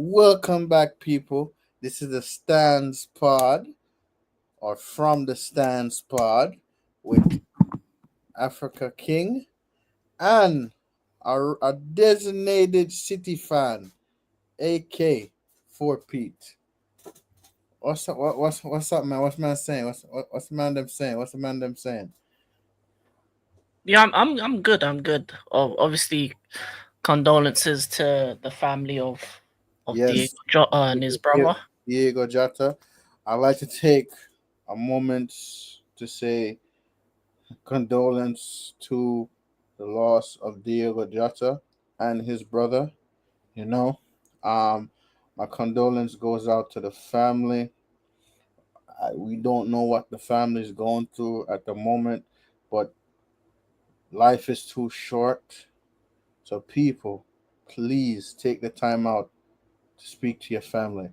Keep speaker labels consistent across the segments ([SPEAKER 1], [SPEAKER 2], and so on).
[SPEAKER 1] Welcome back, people. This is the Stands Pod, or from the Stands Pod, with Africa King and a designated City fan, AK for Pete. What's up, man? What's man saying? What's the man them saying? What's the man them saying?
[SPEAKER 2] Yeah, I'm good. I'm good. Obviously, condolences to the family of Diego
[SPEAKER 1] Yes,
[SPEAKER 2] Jota and his brother.
[SPEAKER 1] Diego Jota. I'd like to take a moment to say condolence to the loss of Diego Jota and his brother. You know, um, my condolence goes out to the family. We don't know what the family is going through at the moment, but life is too short. So, people, please take the time out to speak to your family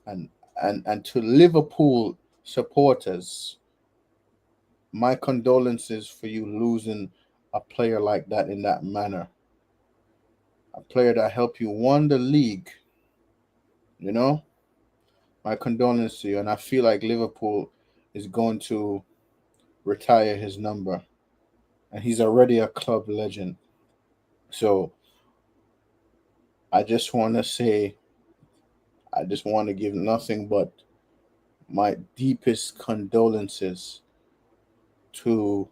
[SPEAKER 1] and and to Liverpool supporters. My condolences for you losing a player like that in that manner. A player that helped you won the league, you know? My condolences to you. And I feel like Liverpool is going to retire his number. And he's already a club legend. So I just want to say, I just want to give nothing but my deepest condolences to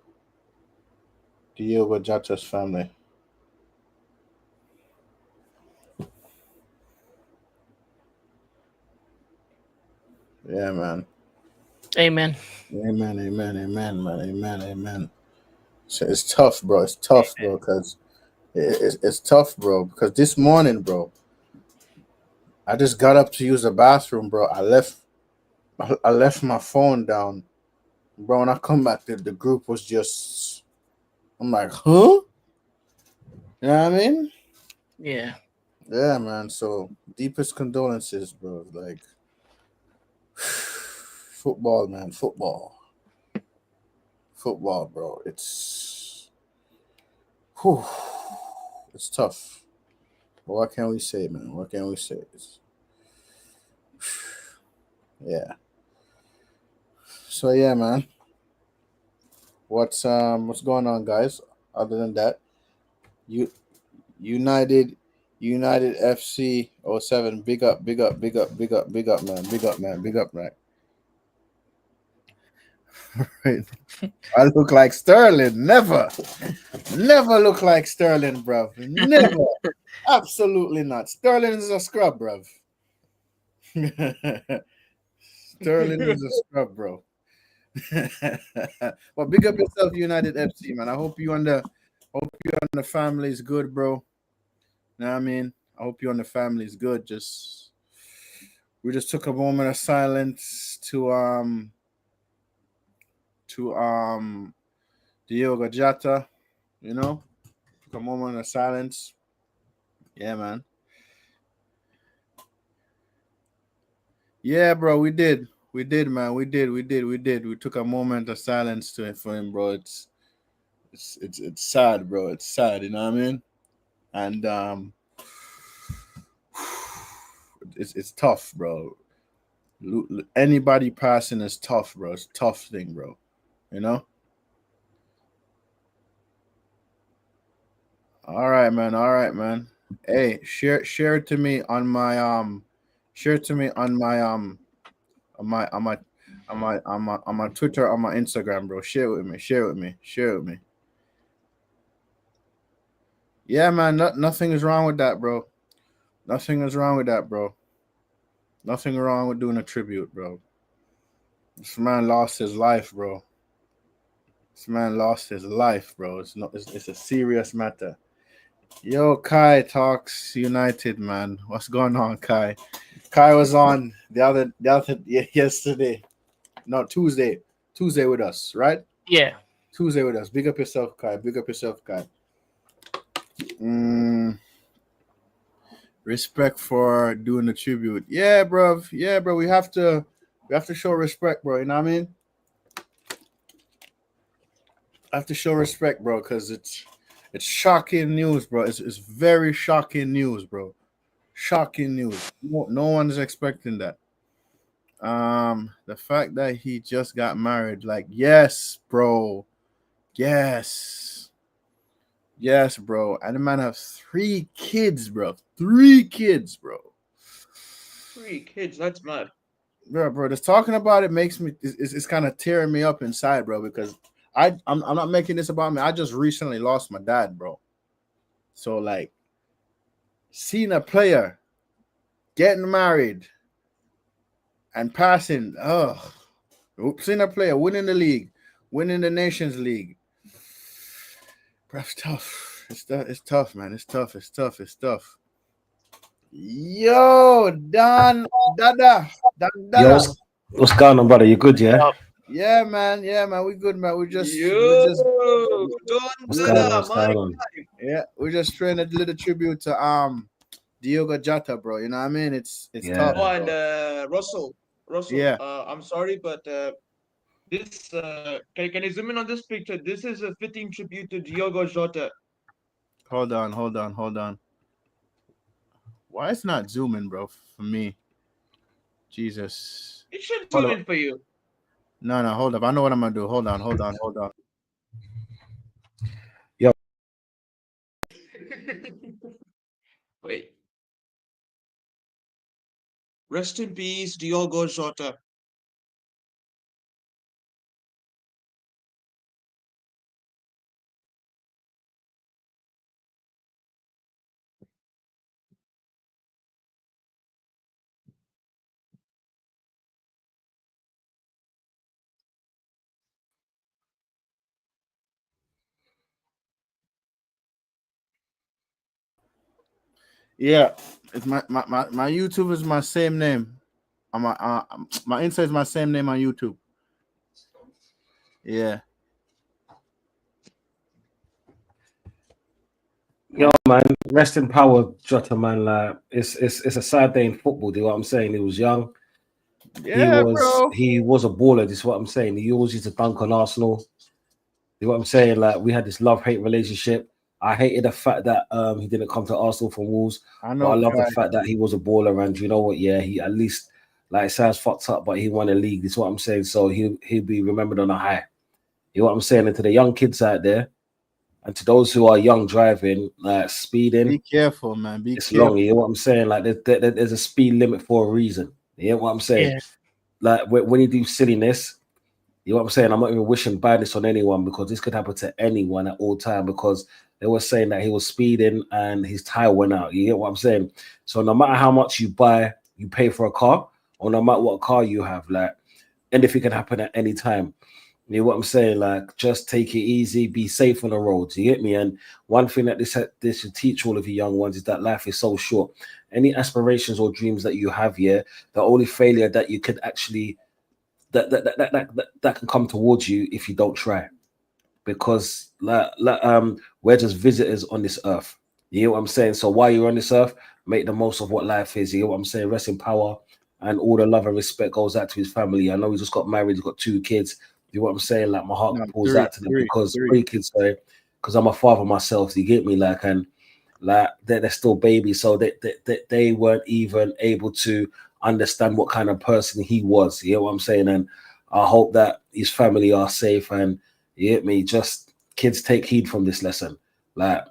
[SPEAKER 1] Diogo Jota's family. Yeah, man.
[SPEAKER 2] Amen.
[SPEAKER 1] Amen, amen, amen, man. Amen, amen. So it's tough, bro. It's tough, bro, because it's tough, bro. Because this morning, bro, I just got up to use the bathroom, bro. I left my phone down, bro. When I come back, the group was just. I'm like, huh? You know what I mean?
[SPEAKER 2] Yeah.
[SPEAKER 1] Yeah, man. So deepest condolences, bro. Like football, man. Football, bro. Whew, it's tough. But what can we say, man? What can we say? Yeah. So yeah, man. What's going on, guys? Other than that, you United United FC '07. Big up, big up, big up, big up, big up, man. Big up, man. Big up, man. Right. I look like Sterling. Never. Never look like Sterling, bruv. Never. Absolutely not. Sterling is a scrub, bruv. Sterling is a scrub, bro. Well, big up yourself, United FC, man. I hope you and the family is good, bro. You know what I mean? I hope you and the family is good. Just we just took a moment of silence to Diogo Jota, you know? Took a moment of silence. Yeah, man. Yeah, bro, we did. We did, man. We did. We took a moment of silence for him, bro. It's sad, bro. It's sad, you know what I mean? And it's tough, bro. Anybody passing is tough, bro. It's a tough thing, bro. You know. All right, man. All right, man. Hey, share it to me on my share it to me on my on my on my Twitter, on my Instagram, bro. Share it with me. Share it with me. Share it with me. Yeah, man. Nothing is wrong with that, bro. Nothing is wrong with that, bro. Nothing wrong with doing a tribute, bro. This man lost his life, bro. This man lost his life, bro. It's a serious matter. Yo, Kai talks United, man. What's going on, Kai? Kai was on yesterday. No, Tuesday with us, right?
[SPEAKER 2] Yeah.
[SPEAKER 1] Tuesday with us. Big up yourself, Kai. Big up yourself, Kai. Mm, respect for doing the tribute. Yeah, bro. Yeah, bro. We have to show respect, bro. You know what I mean? I have to show respect, bro, because it's shocking news, bro. It's very shocking news, bro. Shocking news. No one's expecting that. The fact that he just got married, like, yes, bro. Yes. Yes, bro. And the man has 3 kids, bro. 3 kids, bro.
[SPEAKER 3] 3 kids, that's mad.
[SPEAKER 1] Bro, just talking about it makes me it's kind of tearing me up inside, bro, because I'm not making this about me. I just recently lost my dad, bro. So like seeing a player getting married and passing, seeing a player winning the league, winning the Nations League. Bro, it's tough. It's tough, man. It's tough. Yo, Dada.
[SPEAKER 4] Yo, what's going on, brother? You good, yeah?
[SPEAKER 1] Yeah, man. We good, man. We're just
[SPEAKER 4] what's going on?
[SPEAKER 1] Yeah, we're just trying a little tribute to Diogo Jota, bro. You know what I mean? It's tough.
[SPEAKER 3] Oh, and Russell.
[SPEAKER 1] Yeah.
[SPEAKER 3] I'm sorry, but this can you zoom in on this picture? This is a fitting tribute to Diogo Jota.
[SPEAKER 1] Hold on. Why it's not zooming, bro? For me, Jesus.
[SPEAKER 3] It should zoom in for you.
[SPEAKER 1] No, hold up. I know what I'm gonna do. Hold on.
[SPEAKER 4] Yo.
[SPEAKER 3] Wait. Rest in peace, Diogo Jota.
[SPEAKER 1] Yeah, it's my YouTube is my same name. My Insta is my same name on YouTube. Yeah.
[SPEAKER 4] Yo, man, rest in power, Jota, man. Like it's a sad day in football. Do you know what I'm saying? He was young.
[SPEAKER 1] Yeah, bro.
[SPEAKER 4] He was a baller. This is what I'm saying. He always used to dunk on Arsenal. You know what I'm saying? Like we had this love-hate relationship. I hated the fact that he didn't come to Arsenal from Wolves.
[SPEAKER 1] I know.
[SPEAKER 4] But I love the fact that he was a baller, and you know what? Yeah, he at least like sounds fucked up, but he won a league. This is what I'm saying. So he'll be remembered on a high. You know what I'm saying? And to the young kids out there, and to those who are young driving, like speeding,
[SPEAKER 1] be careful, man.
[SPEAKER 4] It's long. You know what I'm saying? Like there's a speed limit for a reason. You know what I'm saying?
[SPEAKER 2] Yeah.
[SPEAKER 4] Like when you do silliness, you know what I'm saying? I'm not even wishing badness on anyone because this could happen to anyone at all time because they were saying that he was speeding and his tire went out. You get what I'm saying? So no matter how much you pay for a car, or no matter what car you have, like anything can happen at any time. You know what I'm saying? Like, just take it easy, be safe on the roads. You get me? And one thing that this should teach all of you young ones is that life is so short. Any aspirations or dreams that you have here, the only failure that you could actually that can come towards you if you don't try, because we're just visitors on this earth. You know what I'm saying? So while you're on this earth, make the most of what life is. You know what I'm saying? Rest in power, and all the love and respect goes out to his family. I know he just got married, he's got 2 kids. You know what I'm saying? Like my heart pulls out to them because 3 kids, sorry, because I'm a father myself. You get me? Like, and like they're still babies, so they weren't even able to understand what kind of person he was. You know what I'm saying? And I hope that his family are safe. And you get me? Just kids, take heed from this lesson. Like,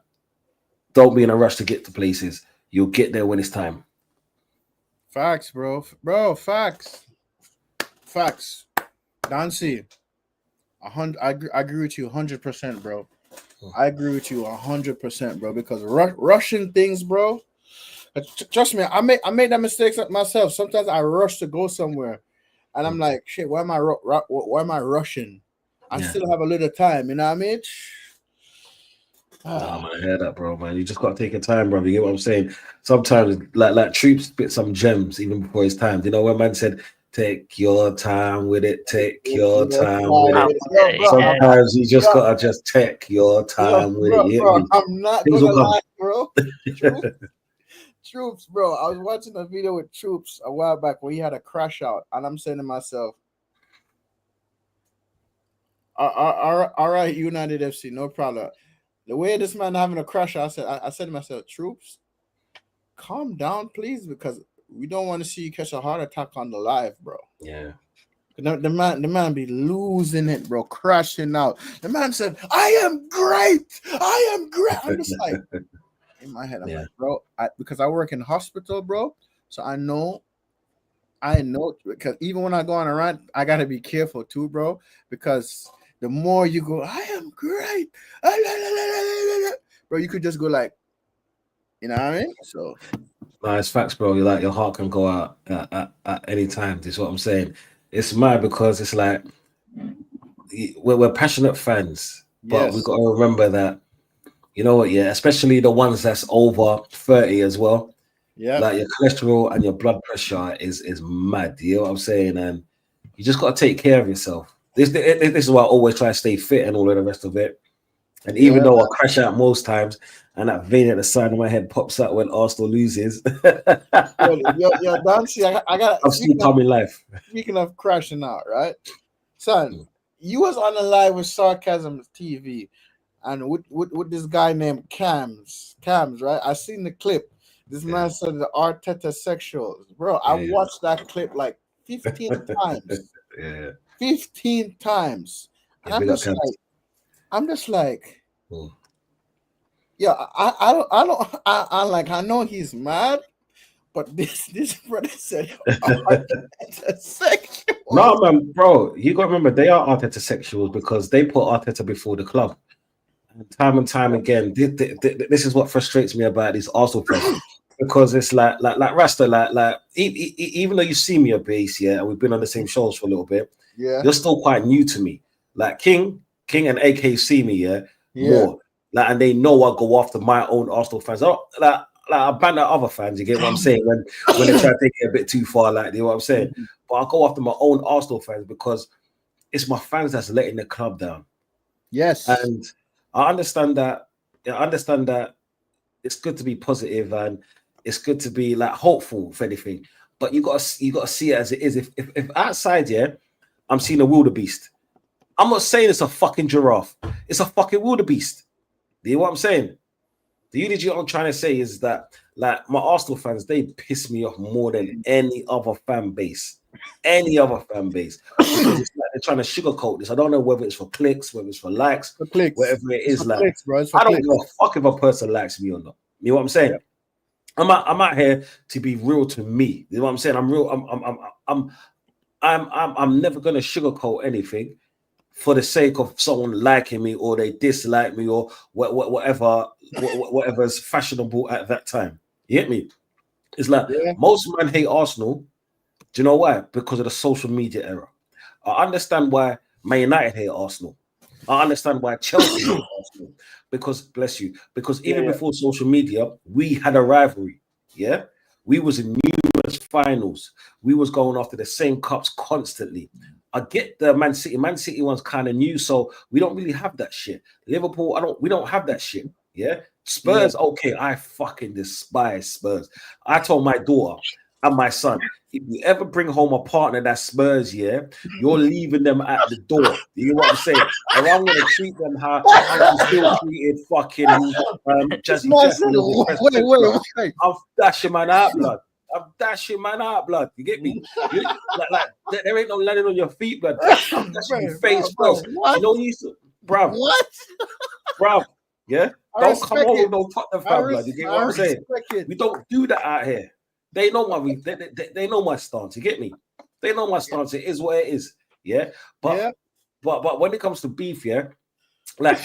[SPEAKER 4] don't be in a rush to get to places. You'll get there when it's time.
[SPEAKER 1] Facts, bro. Facts. Dancy. I agree with you 100%, bro. I agree with you 100%, bro. Because rushing things, bro. Trust me, I made that mistake myself. Sometimes I rush to go somewhere, and I'm like, shit, why am I rushing? I still have a little time. You know what I mean?
[SPEAKER 4] Oh, man, I hear that, bro, man. You just got to take your time, bro. You get what I'm saying? Sometimes, like Troops spit some gems even before his time. You know, when man said, take your time with it, take your time with it. Sometimes you just got to just take your time with it.
[SPEAKER 1] Bro, I'm not going to lie, bro. Troops, bro. I was watching a video with Troops a while back where he had a crash out, and I'm saying to myself, all right, United FC, no problem. The way this man having a crash out, I said to myself, Troops, calm down, please, because we don't want to see you catch a heart attack on the live, bro.
[SPEAKER 4] Yeah.
[SPEAKER 1] The man be losing it, bro, crashing out. The man said, "I am great. I am great." I'm just like, in my head, I'm like, bro, because I work in hospital, bro, so I know because even when I go on a rant, I gotta be careful too, bro, because the more you go, "I am great," bro, you could just go like, you know what I mean? So,
[SPEAKER 4] no, it's facts, bro. You're like, your heart can go out at any time. This is what I'm saying. It's mad because it's like we're passionate fans, but we got to remember that, you know what, especially the ones that's over 30 as well. Yeah, like your cholesterol and your blood pressure is mad. You know what I'm saying? And you just got to take care of yourself. This is why I always try to stay fit and all of the rest of it. And even though I crash out most times, and that vein at the side of my head pops out when Arsenal loses,
[SPEAKER 1] yo, Dancy, I got.
[SPEAKER 4] I'm still coming life.
[SPEAKER 1] Speaking of crashing out, right, son? You was on the live with Sarcasm TV, and with this guy named Cams, right? I seen the clip. This man said the Arteta sexuals, bro. I watched that clip like 15 times. 15 times. And I'm just like, yeah, I know he's mad, but this brother said Arteta sexuals.
[SPEAKER 4] No, man, bro, you got to remember they are Arteta sexuals because they put Arteta before the club. And time again, this is what frustrates me about these Arsenal fans. Because it's like Rasta, like even though you see me a base, and we've been on the same shows for a little bit, you're still quite new to me. Like King and AK see me, more. Like, and they know I go after my own Arsenal fans. I ban out other fans, you get what I'm saying? When they try to take it a bit too far, like, you know what I'm saying? But I go after my own Arsenal fans because it's my fans that's letting the club down.
[SPEAKER 1] Yes.
[SPEAKER 4] And I understand that. It's good to be positive and it's good to be like hopeful, if anything. But you gotta see it as it is. If outside, I'm seeing a wildebeest. I'm not saying it's a fucking giraffe. It's a fucking wildebeest. Do you know what I'm saying? The unity I'm trying to say is that, like, my Arsenal fans, they piss me off more than any other fan base. Because it's like they're trying to sugarcoat this. I don't know whether it's for clicks, whether it's for likes, whatever it is. Like, clicks, bro. I don't give a fuck if a person likes me or not. You know what I'm saying? I'm out here to be real to me. You know what I'm saying? I'm real. I'm never gonna sugarcoat anything for the sake of someone liking me or they dislike me or whatever's fashionable at that time. You get me? It's like most men hate Arsenal. Do you know why? Because of the social media era. I understand why Man United hate Arsenal. I understand why Chelsea hate Arsenal. Because, bless you, because even before social media, we had a rivalry. Yeah? We was in numerous finals. We was going after the same cups constantly. I get the Man City one's kind of new, so we don't really have that shit. Liverpool, we don't have that shit. Yeah? Spurs, okay, I fucking despise Spurs. I told my daughter and my son, if you ever bring home a partner that's Spurs, you're leaving them at the door. You know what I'm saying? And I'm going to treat them how I'm still treated fucking Jazzy Wait. I'm dashing man out, blood. You get me? Like there ain't no landing on your feet, blood. I'm dashing your face first. You know you, bruv. What? Bruv, yeah? Don't come home with no Tottenham fan, blood. You get what I'm saying? We don't do that out here. They know they know my stance. You get me? They know my stance. It is what it is. Yeah. But when it comes to beef, like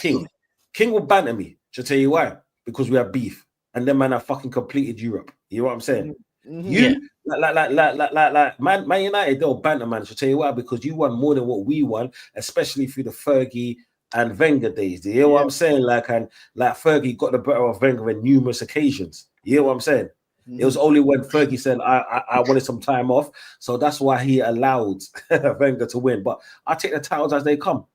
[SPEAKER 4] King will banter me. Should I tell you why? Because we have beef, and then man, I fucking completed Europe. You know what I'm saying? Like Man United, they'll banter man. Should I tell you why? Because you won more than what we won, especially through the Fergie and Wenger days. Do you hear what I'm saying? Like Fergie got the better of Wenger on numerous occasions. You hear what I'm saying? It was only when Fergie said I wanted some time off, so that's why he allowed Wenger to win. But I take the titles as they come.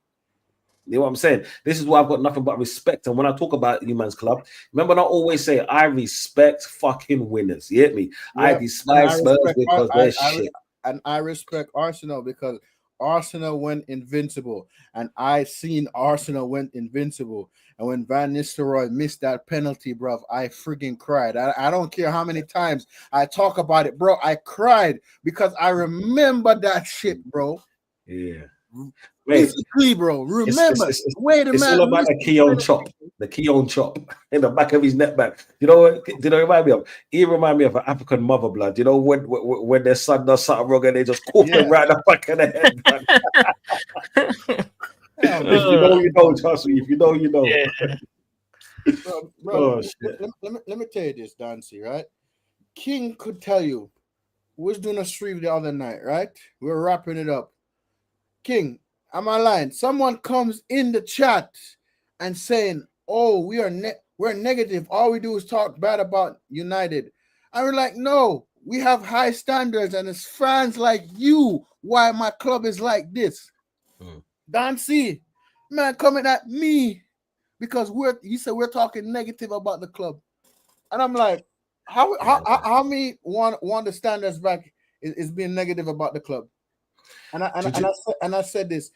[SPEAKER 4] You know what I'm saying? This is why I've got nothing but respect. And when I talk about Newman's Club, remember I always say I respect fucking winners. You get me? I despise Spurs because they're shit.
[SPEAKER 1] And I respect Arsenal because Arsenal went invincible, and I seen Arsenal went invincible. And when Van Nistelrooy missed that penalty, bro, I freaking cried. I don't care how many times I talk about it, bro. I cried because I remember that shit, bro.
[SPEAKER 4] Yeah.
[SPEAKER 1] Physically, bro. Remember. Wait a minute.
[SPEAKER 4] It's all about the Keown chop. The Keown chop in the back of his neck back. You know what? Did it remind me of? He remind me of an African mother blood. You know when their son does something wrong and they just cook him right in the back of the head. If you know, you know. Trust me. If you know, you know.
[SPEAKER 2] Yeah.
[SPEAKER 1] Bro, let me tell you this, Dancy, right? King could tell you. We was doing a stream the other night, right? We were wrapping it up. King, am I lying? Someone comes in the chat and saying, "Oh, we're negative. All we do is talk bad about United." And we're like, "No, we have high standards, and it's fans like you why my club is like this." Dancy, man, coming at me because you said we're talking negative about the club, and I'm like, how me want the standards back is being negative about the club, and I said this,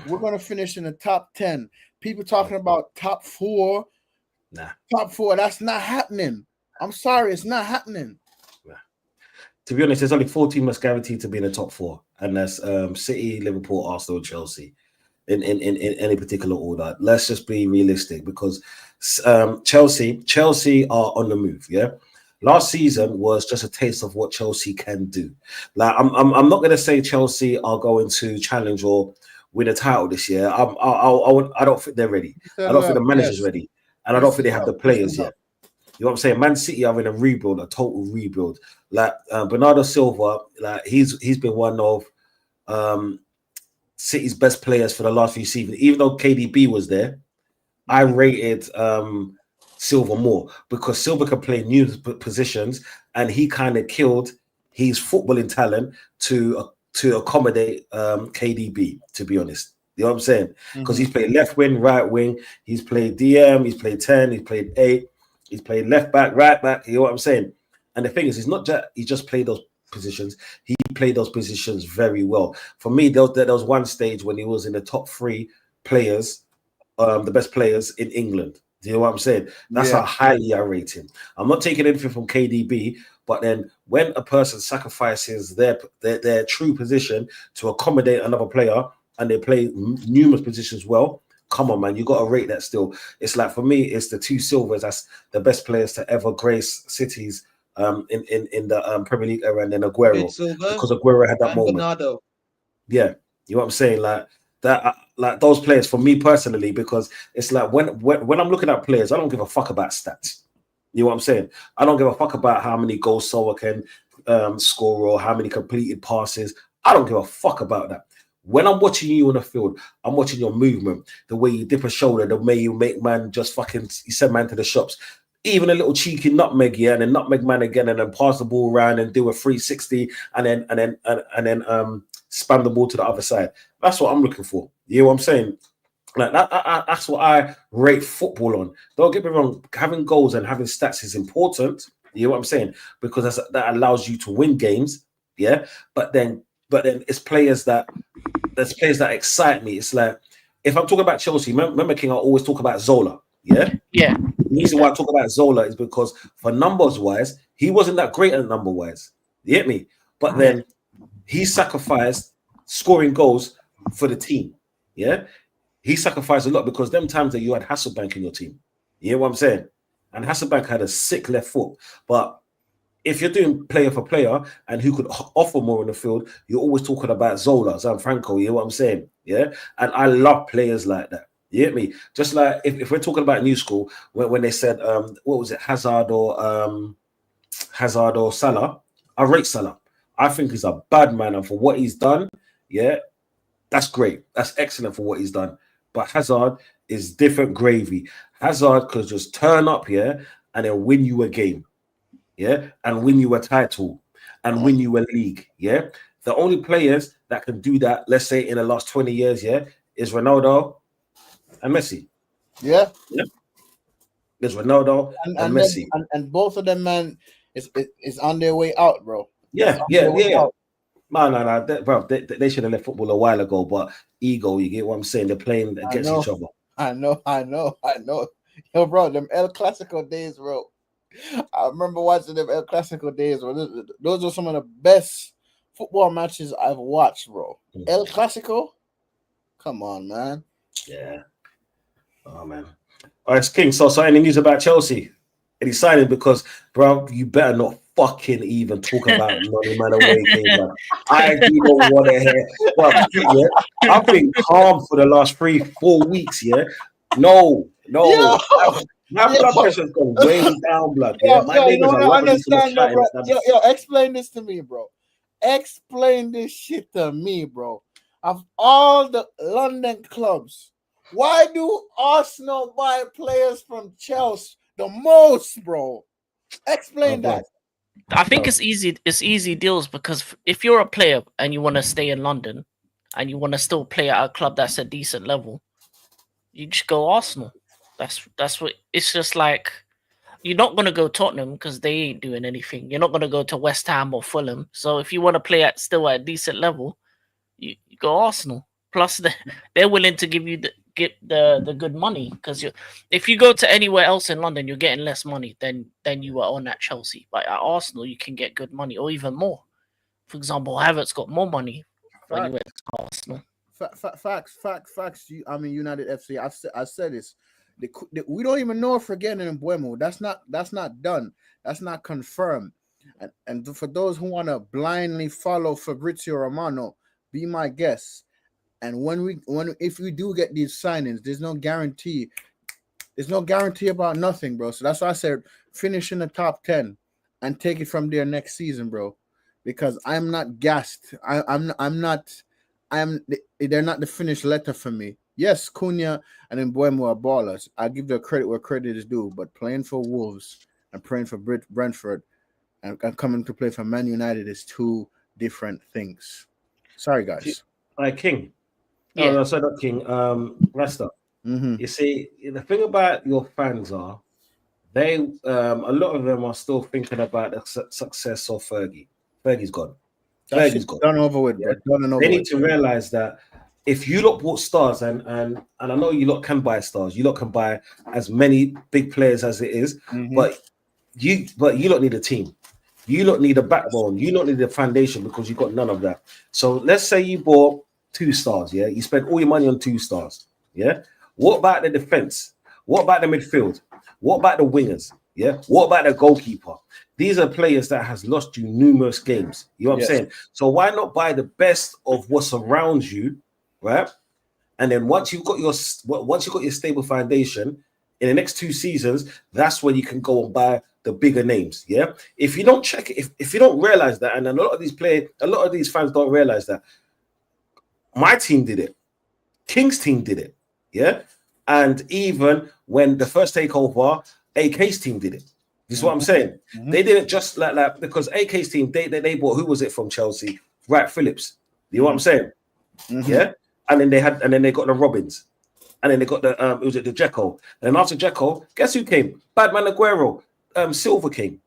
[SPEAKER 1] we're gonna finish in the top 10. People talking about top 4, top 4. That's not happening. I'm sorry, it's not happening.
[SPEAKER 4] To be honest, there's only 4 teams guaranteed to be in the top 4, and that's City, Liverpool, Arsenal, Chelsea. In any particular order. Let's just be realistic because Chelsea are on the move. Yeah, last season was just a taste of what Chelsea can do. Like I'm not going to say Chelsea are going to challenge or win a title this year. I don't think they're ready. I don't think the manager's ready, and I don't think they have the players yet. You know what I'm saying? Man City are in a rebuild, a total rebuild. Like Bernardo Silva, like he's been one of City's best players for the last few seasons. Even though KDB was there, I rated Silva more because Silva can play new positions, and he kind of killed his footballing talent to accommodate KDB. To be honest, you know what I'm saying? Because he's played left wing, right wing. He's played DM. He's played 10. He's played 8. He's played left back, right back. You know what I'm saying? And the thing is, it's not just he just played those positions. He played those positions very well. For me, there was one stage when he was in the top 3 players, the best players in England. Do you know what I'm saying? That's how highly I rate him. I'm not taking anything from KDB, but then when a person sacrifices their true position to accommodate another player and they play numerous positions well, come on, man, you got to rate that still. It's like, for me, it's the 2 Silvers. That's the best players to ever grace City's in the Premier League era, and then Aguero, because Aguero had that moment.
[SPEAKER 3] Bernardo.
[SPEAKER 4] Yeah, you know what I'm saying? Like that, like those players for me personally, because it's like when I'm looking at players, I don't give a fuck about stats. You know what I'm saying? I don't give a fuck about how many goals someone can score or how many completed passes. I don't give a fuck about that. When I'm watching you on the field, I'm watching your movement, the way you dip a shoulder, the way you make man just fucking send man to the shops. Even a little cheeky nutmeg, and then nutmeg man again, and then pass the ball around and do a 360, and then spam the ball to the other side. That's what I'm looking for. You know what I'm saying? Like that's what I rate football on. Don't get me wrong, having goals and having stats is important. You know what I'm saying? Because that allows you to win games. Yeah, but then it's players that excite me. It's like if I'm talking about Chelsea, remember King, I always talk about Zola. Yeah. The reason why I talk about Zola is because for numbers wise, he wasn't that great at number wise. You get me? But then he sacrificed scoring goals for the team. Yeah. He sacrificed a lot because them times that you had Hasselbank in your team. You hear what I'm saying? And Hasselbank had a sick left foot. But if you're doing player for player and who could offer more on the field, you're always talking about Zola, Zanfranco. You hear what I'm saying? Yeah. And I love players like that. You get me? Just like if we're talking about new school, when they said what was it, Hazard or Salah, I rate Salah. I think he's a bad man, and for what he's done, yeah, that's great. That's excellent for what he's done. But Hazard is different gravy. Hazard could just turn up here and then win you a game, yeah, and win you a title and win you a league, yeah. The only players that can do that, let's say in the last 20 years, yeah, is Ronaldo and Messi.
[SPEAKER 1] Yeah.
[SPEAKER 4] There's Ronaldo and Messi.
[SPEAKER 1] And both of them, man, is on their way out, bro.
[SPEAKER 4] Yeah. No. Bro, they should have left football a while ago. But ego, you get what I'm saying? They're playing against each other.
[SPEAKER 1] I know. Yo, bro, them El Clasico days, bro. I remember watching them El Clasico days, bro. Those are some of the best football matches I've watched, bro. El Clasico? Come on, man.
[SPEAKER 4] Yeah. Oh, man. All right, King. So any news about Chelsea? Any signing? Because, bro, you better not fucking even talk about money, man, away game, man. I do not want to hear. Well, yeah, I've been calm for the last 3-4 weeks, yeah? No. My blood pressure's gone way down, blood. Yeah, my neighbors are
[SPEAKER 1] understand that, bro. Yo, explain this to me, bro. Explain this shit to me, bro. Of all the London clubs, why do Arsenal buy players from Chelsea the most, bro? Explain that.
[SPEAKER 2] I think it's easy. It's easy deals because if you're a player and you want to stay in London and you want to still play at a club that's a decent level, you just go Arsenal. That's what it's just like. You're not gonna go Tottenham because they ain't doing anything. You're not gonna go to West Ham or Fulham. So if you want to play still at a decent level, you go Arsenal. Plus they're willing to give you the good money because if you go to anywhere else in London, you're getting less money than you were on at Chelsea. But at Arsenal, you can get good money or even more. For example, Havertz got more money when he went to Arsenal.
[SPEAKER 1] Facts. I mean, United FC. I've said this. We don't even know if we're getting Mbeumo. That's not done. That's not confirmed. And for those who want to blindly follow Fabrizio Romano, be my guest. And if we do get these signings, there's no guarantee. There's no guarantee about nothing, bro. So that's why I said finish in the top 10 and take it from there next season, bro. Because I'm not gassed. They're not the finished letter for me. Yes, Cunha and Mbeumo are ballers. I give their credit where credit is due, but playing for Wolves and playing for Brentford and coming to play for Man United is two different things. Sorry, guys.
[SPEAKER 4] All right, King.
[SPEAKER 2] Yeah.
[SPEAKER 4] No, sorry, not King. Rasta.
[SPEAKER 1] Mm-hmm.
[SPEAKER 4] You see, the thing about your fans are, they a lot of them are still thinking about the success of Fergie. Fergie's gone. Fergie's gone.
[SPEAKER 1] Done over with, bro.
[SPEAKER 4] They need to realize that if you lot bought stars, and I know you lot can buy stars, you lot can buy as many big players as it is, but you lot need a team. You lot need a backbone. You lot need a foundation because you got none of that. So let's say you bought 2 stars, yeah? You spent all your money on 2 stars, yeah? What about the defense? What about the midfield? What about the wingers? Yeah. What about the goalkeeper? These are players that has lost you numerous games. You know what I'm saying? So why not buy the best of what's around you, right? And then once you've got your stable foundation in the next 2 seasons, that's when you can go and buy the bigger names. Yeah. If you don't check it, if you don't realize that, and a lot of these fans don't realize that. My team did it. King's team did it. Yeah. And even when the first takeover, AK's team did it. This is what I'm saying. They did it just like because AK's team, they bought, who was it from Chelsea? Wright Phillips. You know what I'm saying? Yeah. And then they got the Robins. And then they got the the Dzeko. And after Dzeko, guess who came? Badman Aguero. Silva came.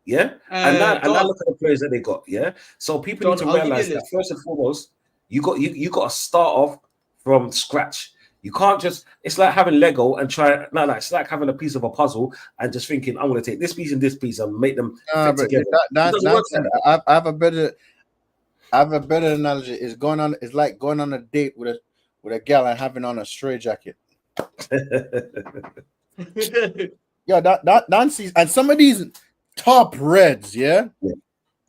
[SPEAKER 4] Yeah. And now look at the players that they got. Yeah. So people need to realize that first and foremost, you got to start off from scratch. You can't just, it's like having Lego and it's like having a piece of a puzzle and just thinking, I'm going to take this piece and this piece and make them fit together.
[SPEAKER 1] I have a better analogy. It's like going on a date with a gal and having on a stray jacket. Yo, Nancy's and some of these top reds,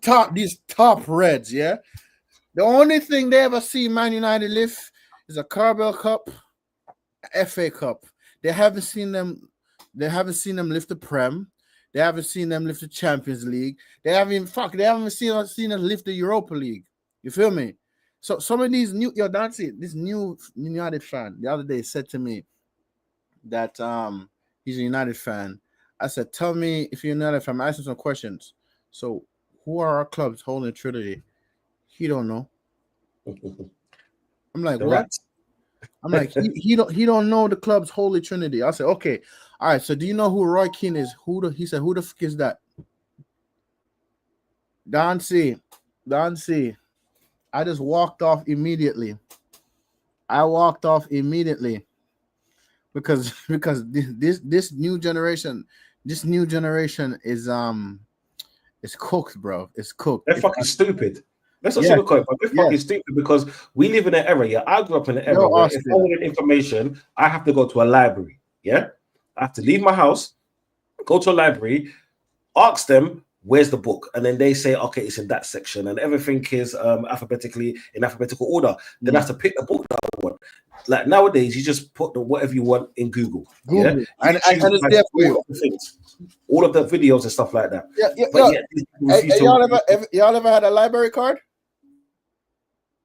[SPEAKER 1] top reds, yeah. The only thing they ever see Man United lift is a Carabao Cup, FA Cup. They haven't seen them lift the Prem. They haven't seen them lift the Champions League. They haven't seen them lift the Europa League. You feel me? So some of these this new United fan the other day said to me that he's a United fan. I said, tell me if you're a United fan. I'm asking some questions. So who are our clubs holding Trinity? He don't know. I'm like, what? I'm like, he don't know the club's Holy Trinity. I said, okay, all right. So do you know who Roy Keane is? He said, who the fuck is that? Don C. I just walked off immediately. I walked off immediately because this new generation is cooked, bro. It's cooked.
[SPEAKER 4] They're fucking stupid. Let's not sugarcoat it, but they're fucking stupid because we live in an era. Yeah, I grew up in an era where if I wanted information, I have to go to a library. Yeah, I have to leave my house, go to a library, ask them where's the book, and then they say, okay, it's in that section, and everything is alphabetically in alphabetical order. Then I have to pick the book that I want. Like nowadays, you just put whatever you want in Google. Yeah,
[SPEAKER 1] and it's there for you.
[SPEAKER 4] All of the videos and stuff like that.
[SPEAKER 1] Y'all ever had a library card?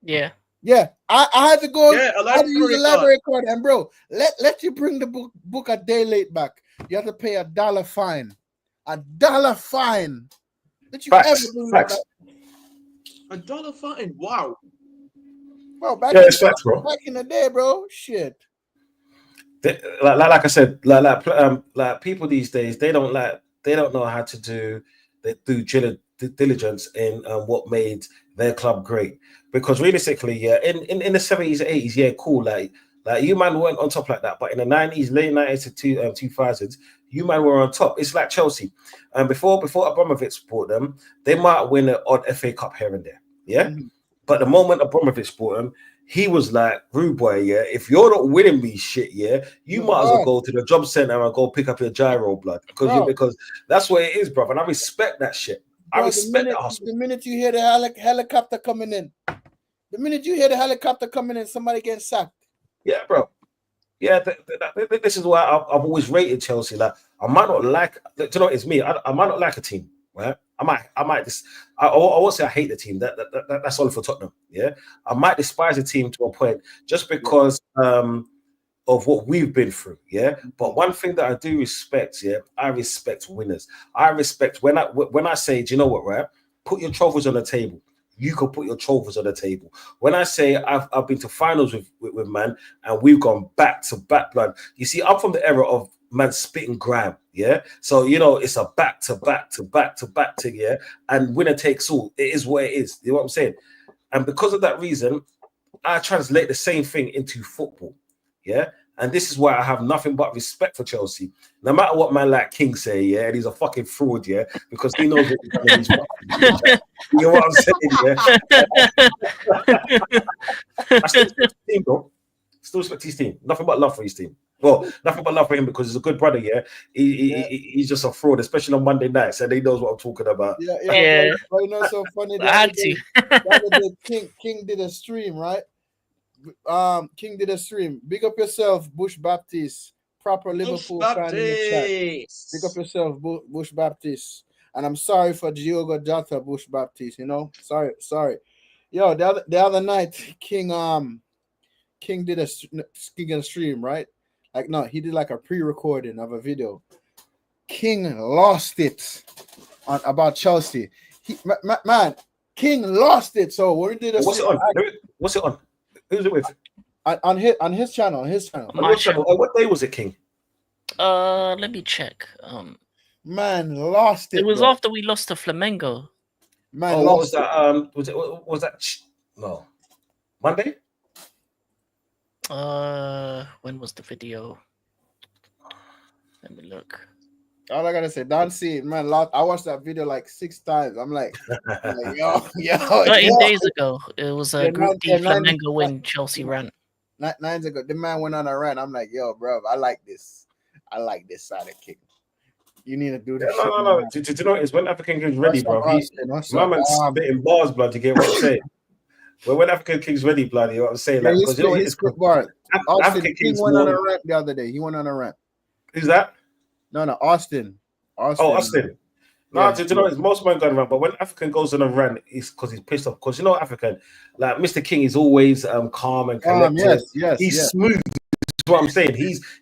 [SPEAKER 2] Yeah.
[SPEAKER 1] Yeah, I had to go.
[SPEAKER 3] Yeah,
[SPEAKER 1] I had to use a library card, and bro, let you bring the book a day late back. You have to pay $1 fine. $1 fine. Did you ever do that?
[SPEAKER 3] $1 fine. Wow.
[SPEAKER 1] Bro, back in the day, bro. Shit.
[SPEAKER 4] Like I said, like people these days, they don't know how to do due diligence in what made their club great. Because realistically, yeah, in the 70s, 80s, yeah, cool. Like you man weren't on top like that, but in the 90s, late 90s to 2000s, you man were on top. It's like Chelsea. And before Abramovich bought them, they might win an odd FA Cup here and there. Yeah. Mm-hmm. But the moment Abramovich bought them, he was like, rude boy, yeah, if you're not winning me shit, yeah, you might as well go to the job center and go pick up your gyro blood. Because that's what it is, bro. And I respect that shit. Bro, I respect that hustle.
[SPEAKER 1] The minute you hear the helicopter coming in, somebody getting sacked.
[SPEAKER 4] Yeah, bro. Yeah, this is why I've always rated Chelsea. Like, I might not like, you know, it's me. I might not like a team, right? I won't say I hate the team. That's all for Tottenham. Yeah, I might despise the team to a point just because of what we've been through. Yeah, but one thing that I do respect, yeah, I respect winners. I respect when I say, do you know what, right? Put your trophies on the table. You could put your trophies on the table. When I say I've been to finals with man, and we've gone back to back, blood. You see, I'm from the era of man spitting grime, yeah. So you know it's a back to back thing, yeah. And winner takes all. It is what it is. You know what I'm saying? And because of that reason, I translate the same thing into football, yeah. And this is why I have nothing but respect for Chelsea. No matter what man like King say, yeah, and he's a fucking fraud, yeah, because he knows what he's done. You know what I'm saying, yeah? I still respect his team, bro. Still respect his team. Nothing but love for his team. Well, nothing but love for him because he's a good brother, yeah. He's just a fraud, especially on Monday nights, and he knows what I'm talking about.
[SPEAKER 1] Yeah. But you know, so funny. The other day, King did a stream, right? King did a stream. Big up yourself, Bush Baptiste. Proper Liverpool fan in the chat. Big up yourself, Bush Baptiste. And I'm sorry for Diogo Jota, Bush Baptiste. You know, sorry. Yo, the other night, King did a stream, right? Like, no, he did like a pre-recording of a video. King lost it about Chelsea. Man, King lost it. So when we did a
[SPEAKER 4] what's it on? Who's it with?
[SPEAKER 1] On his channel.
[SPEAKER 2] My channel.
[SPEAKER 4] What day was it, King?
[SPEAKER 2] Let me check.
[SPEAKER 1] Man, lost it.
[SPEAKER 2] It was after we lost to Flamengo.
[SPEAKER 1] Man,
[SPEAKER 4] what was that? Was that? No, Monday.
[SPEAKER 2] When was the video? Let me look.
[SPEAKER 1] All I gotta say, Don C, man, I watched that video like 6 times. I'm like yo.
[SPEAKER 2] 13 days ago, it was a Group D Flamengo win. Chelsea ran.
[SPEAKER 1] 9 days ago, the man went on a rant. I'm like, yo, bro, I like this side of kick. You need to do this.
[SPEAKER 4] Yeah, no. Do you know it's when African King's ready, bro? My man's spitting bars, blood, to get what I'm saying. But when African King's ready, blood, you know what I'm saying? Like, because you know it's good.
[SPEAKER 1] African King went on a rant the other day. He went on a rant.
[SPEAKER 4] Who's that?
[SPEAKER 1] No, Austin.
[SPEAKER 4] Oh, Austin. No, do you know it's most men going around, but when African goes on a rant, it's because he's pissed off. Because you know African, like Mr. King is always calm and collected. He's smooth. That's what I'm saying.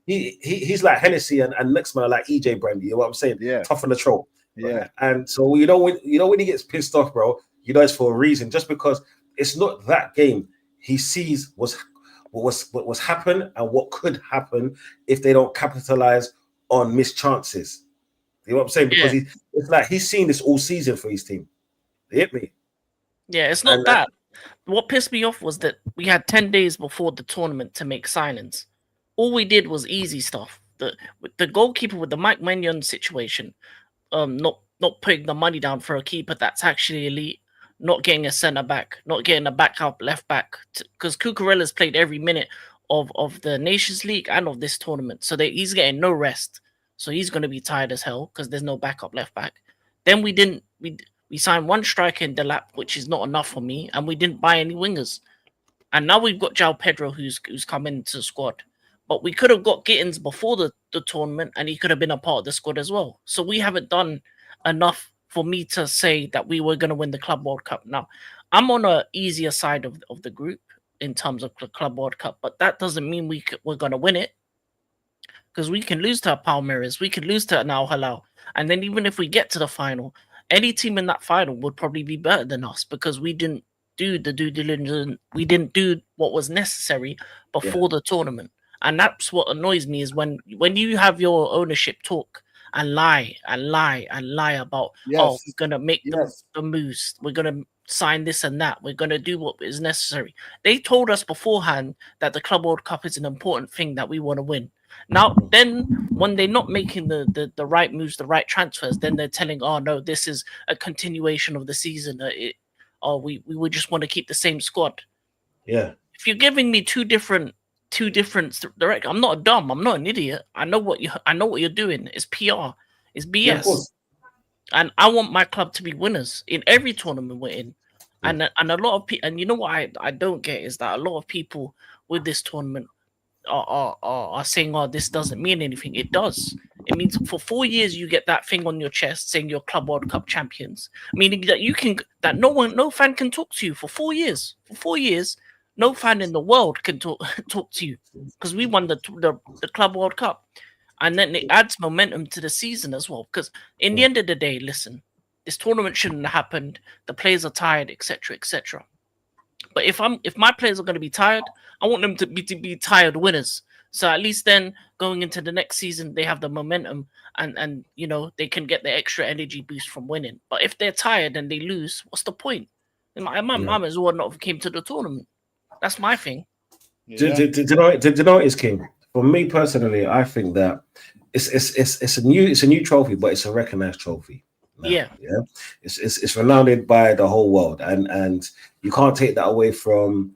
[SPEAKER 4] He's like Hennessy and next man are like EJ Brandy. You know what I'm saying? Yeah. Tough on the troll.
[SPEAKER 1] Yeah.
[SPEAKER 4] And so when he gets pissed off, bro, you know it's for a reason. Just because it's not that game. He sees what was happen and what could happen if they don't capitalize on missed chances. You know what I'm saying? Because it's like he's seen this all season for his team. You hit me?
[SPEAKER 2] Yeah, it's not that. what pissed me off was that we had 10 days before the tournament to make signings. All we did was easy stuff. The goalkeeper with the Mike Maignan situation, not putting the money down for a keeper that's actually elite, not getting a centre back, not getting a backup left back, because Cucurella's played every minute of the Nations League and of this tournament, so he's getting no rest. So he's going to be tired as hell because there's no backup left back. Then we signed one striker in Delap, which is not enough for me, and we didn't buy any wingers. And now we've got João Pedro who's come into the squad. But we could have got Gittins before the tournament, and he could have been a part of the squad as well. So we haven't done enough for me to say that we were going to win the Club World Cup. Now, I'm on a easier side of the group in terms of the Club World Cup, but that doesn't mean we're going to win it, because we can lose to Palmeiras, we can lose to Al Hilal, and then even if we get to the final, any team in that final would probably be better than us because we didn't do the due diligence, we didn't do what was necessary before the tournament. And that's what annoys me is when you have your ownership talk and lie about, we're gonna make the moves, we're gonna sign this and that, we're gonna do what is necessary. They told us beforehand that the Club World Cup is an important thing that we want to win. Now, then when they're not making the right moves, the right transfers, then they're telling, oh no, this is a continuation of the season. We would just want to keep the same squad.
[SPEAKER 4] Yeah.
[SPEAKER 2] If you're giving me two different direct, I'm not dumb, I'm not an idiot. I know what you're doing. It's PR, it's BS. And I want my club to be winners in every tournament we're in. And a lot of people, and you know what I don't get is that a lot of people with this tournament are saying, oh, this doesn't mean anything. It does. It means for 4 years you get that thing on your chest saying you're Club World Cup champions, meaning that no fan can talk to you for 4 years. For 4 years, no fan in the world can talk to you because we won the Club World Cup. And then it adds momentum to the season as well. Because in the end of the day, listen, this tournament shouldn't have happened. The players are tired, etc., etc. But if my players are going to be tired, I want them to be tired winners. So at least then going into the next season, they have the momentum and you know they can get the extra energy boost from winning. But if they're tired and they lose, what's the point? My mum as well not came to the tournament. That's my thing.
[SPEAKER 4] Yeah. Do you know what is, King? For me personally, I think that it's a new trophy, but it's a recognized trophy. Now, yeah. It's renowned by the whole world, and you can't take that away from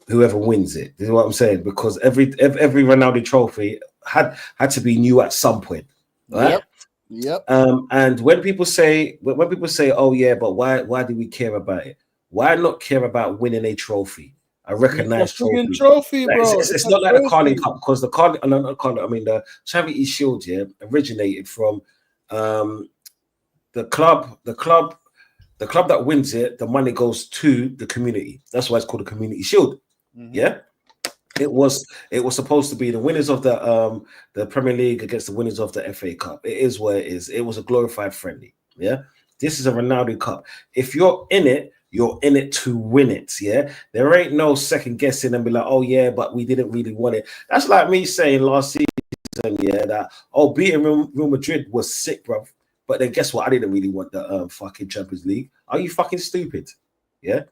[SPEAKER 4] whoever wins it. This is what I'm saying, because every renowned trophy had to be new at some point, right?
[SPEAKER 1] Yep.
[SPEAKER 4] And when people say, oh yeah, but why do we care about it? Why not care about winning a trophy? A recognized trophy,
[SPEAKER 1] bro.
[SPEAKER 4] It's not like the Carling Cup, because the the Charity Shield originated from the club that wins it. The money goes to the community. That's why it's called the Community Shield. Mm-hmm. Yeah, it was supposed to be the winners of the Premier League against the winners of the FA Cup. It is what it is. It was a glorified friendly. Yeah, this is a Ronaldo Cup. If you're in it, you're in it to win it, yeah? There ain't no second guessing and be like, oh, yeah, but we didn't really want it. That's like me saying last season, yeah, that, beating Real Madrid was sick, bro. But then guess what? I didn't really want the fucking Champions League. Are you fucking stupid? Yeah?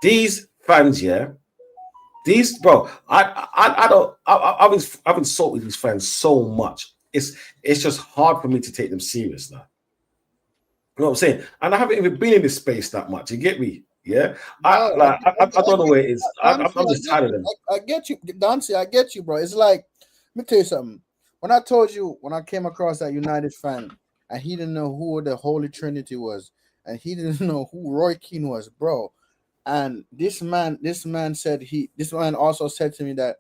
[SPEAKER 4] These fans, yeah? Bro, I've insulted these fans so much. It's just hard for me to take them serious now. You know what I'm saying? And I haven't even been in this space that much. You get me? Yeah. I don't know where it is. I'm just tired of them.
[SPEAKER 1] I get you, Dancy. I get you, bro. It's like, let me tell you something. When I came across that United fan, and he didn't know who the Holy Trinity was, and he didn't know who Roy Keane was, bro. And this man also said to me that,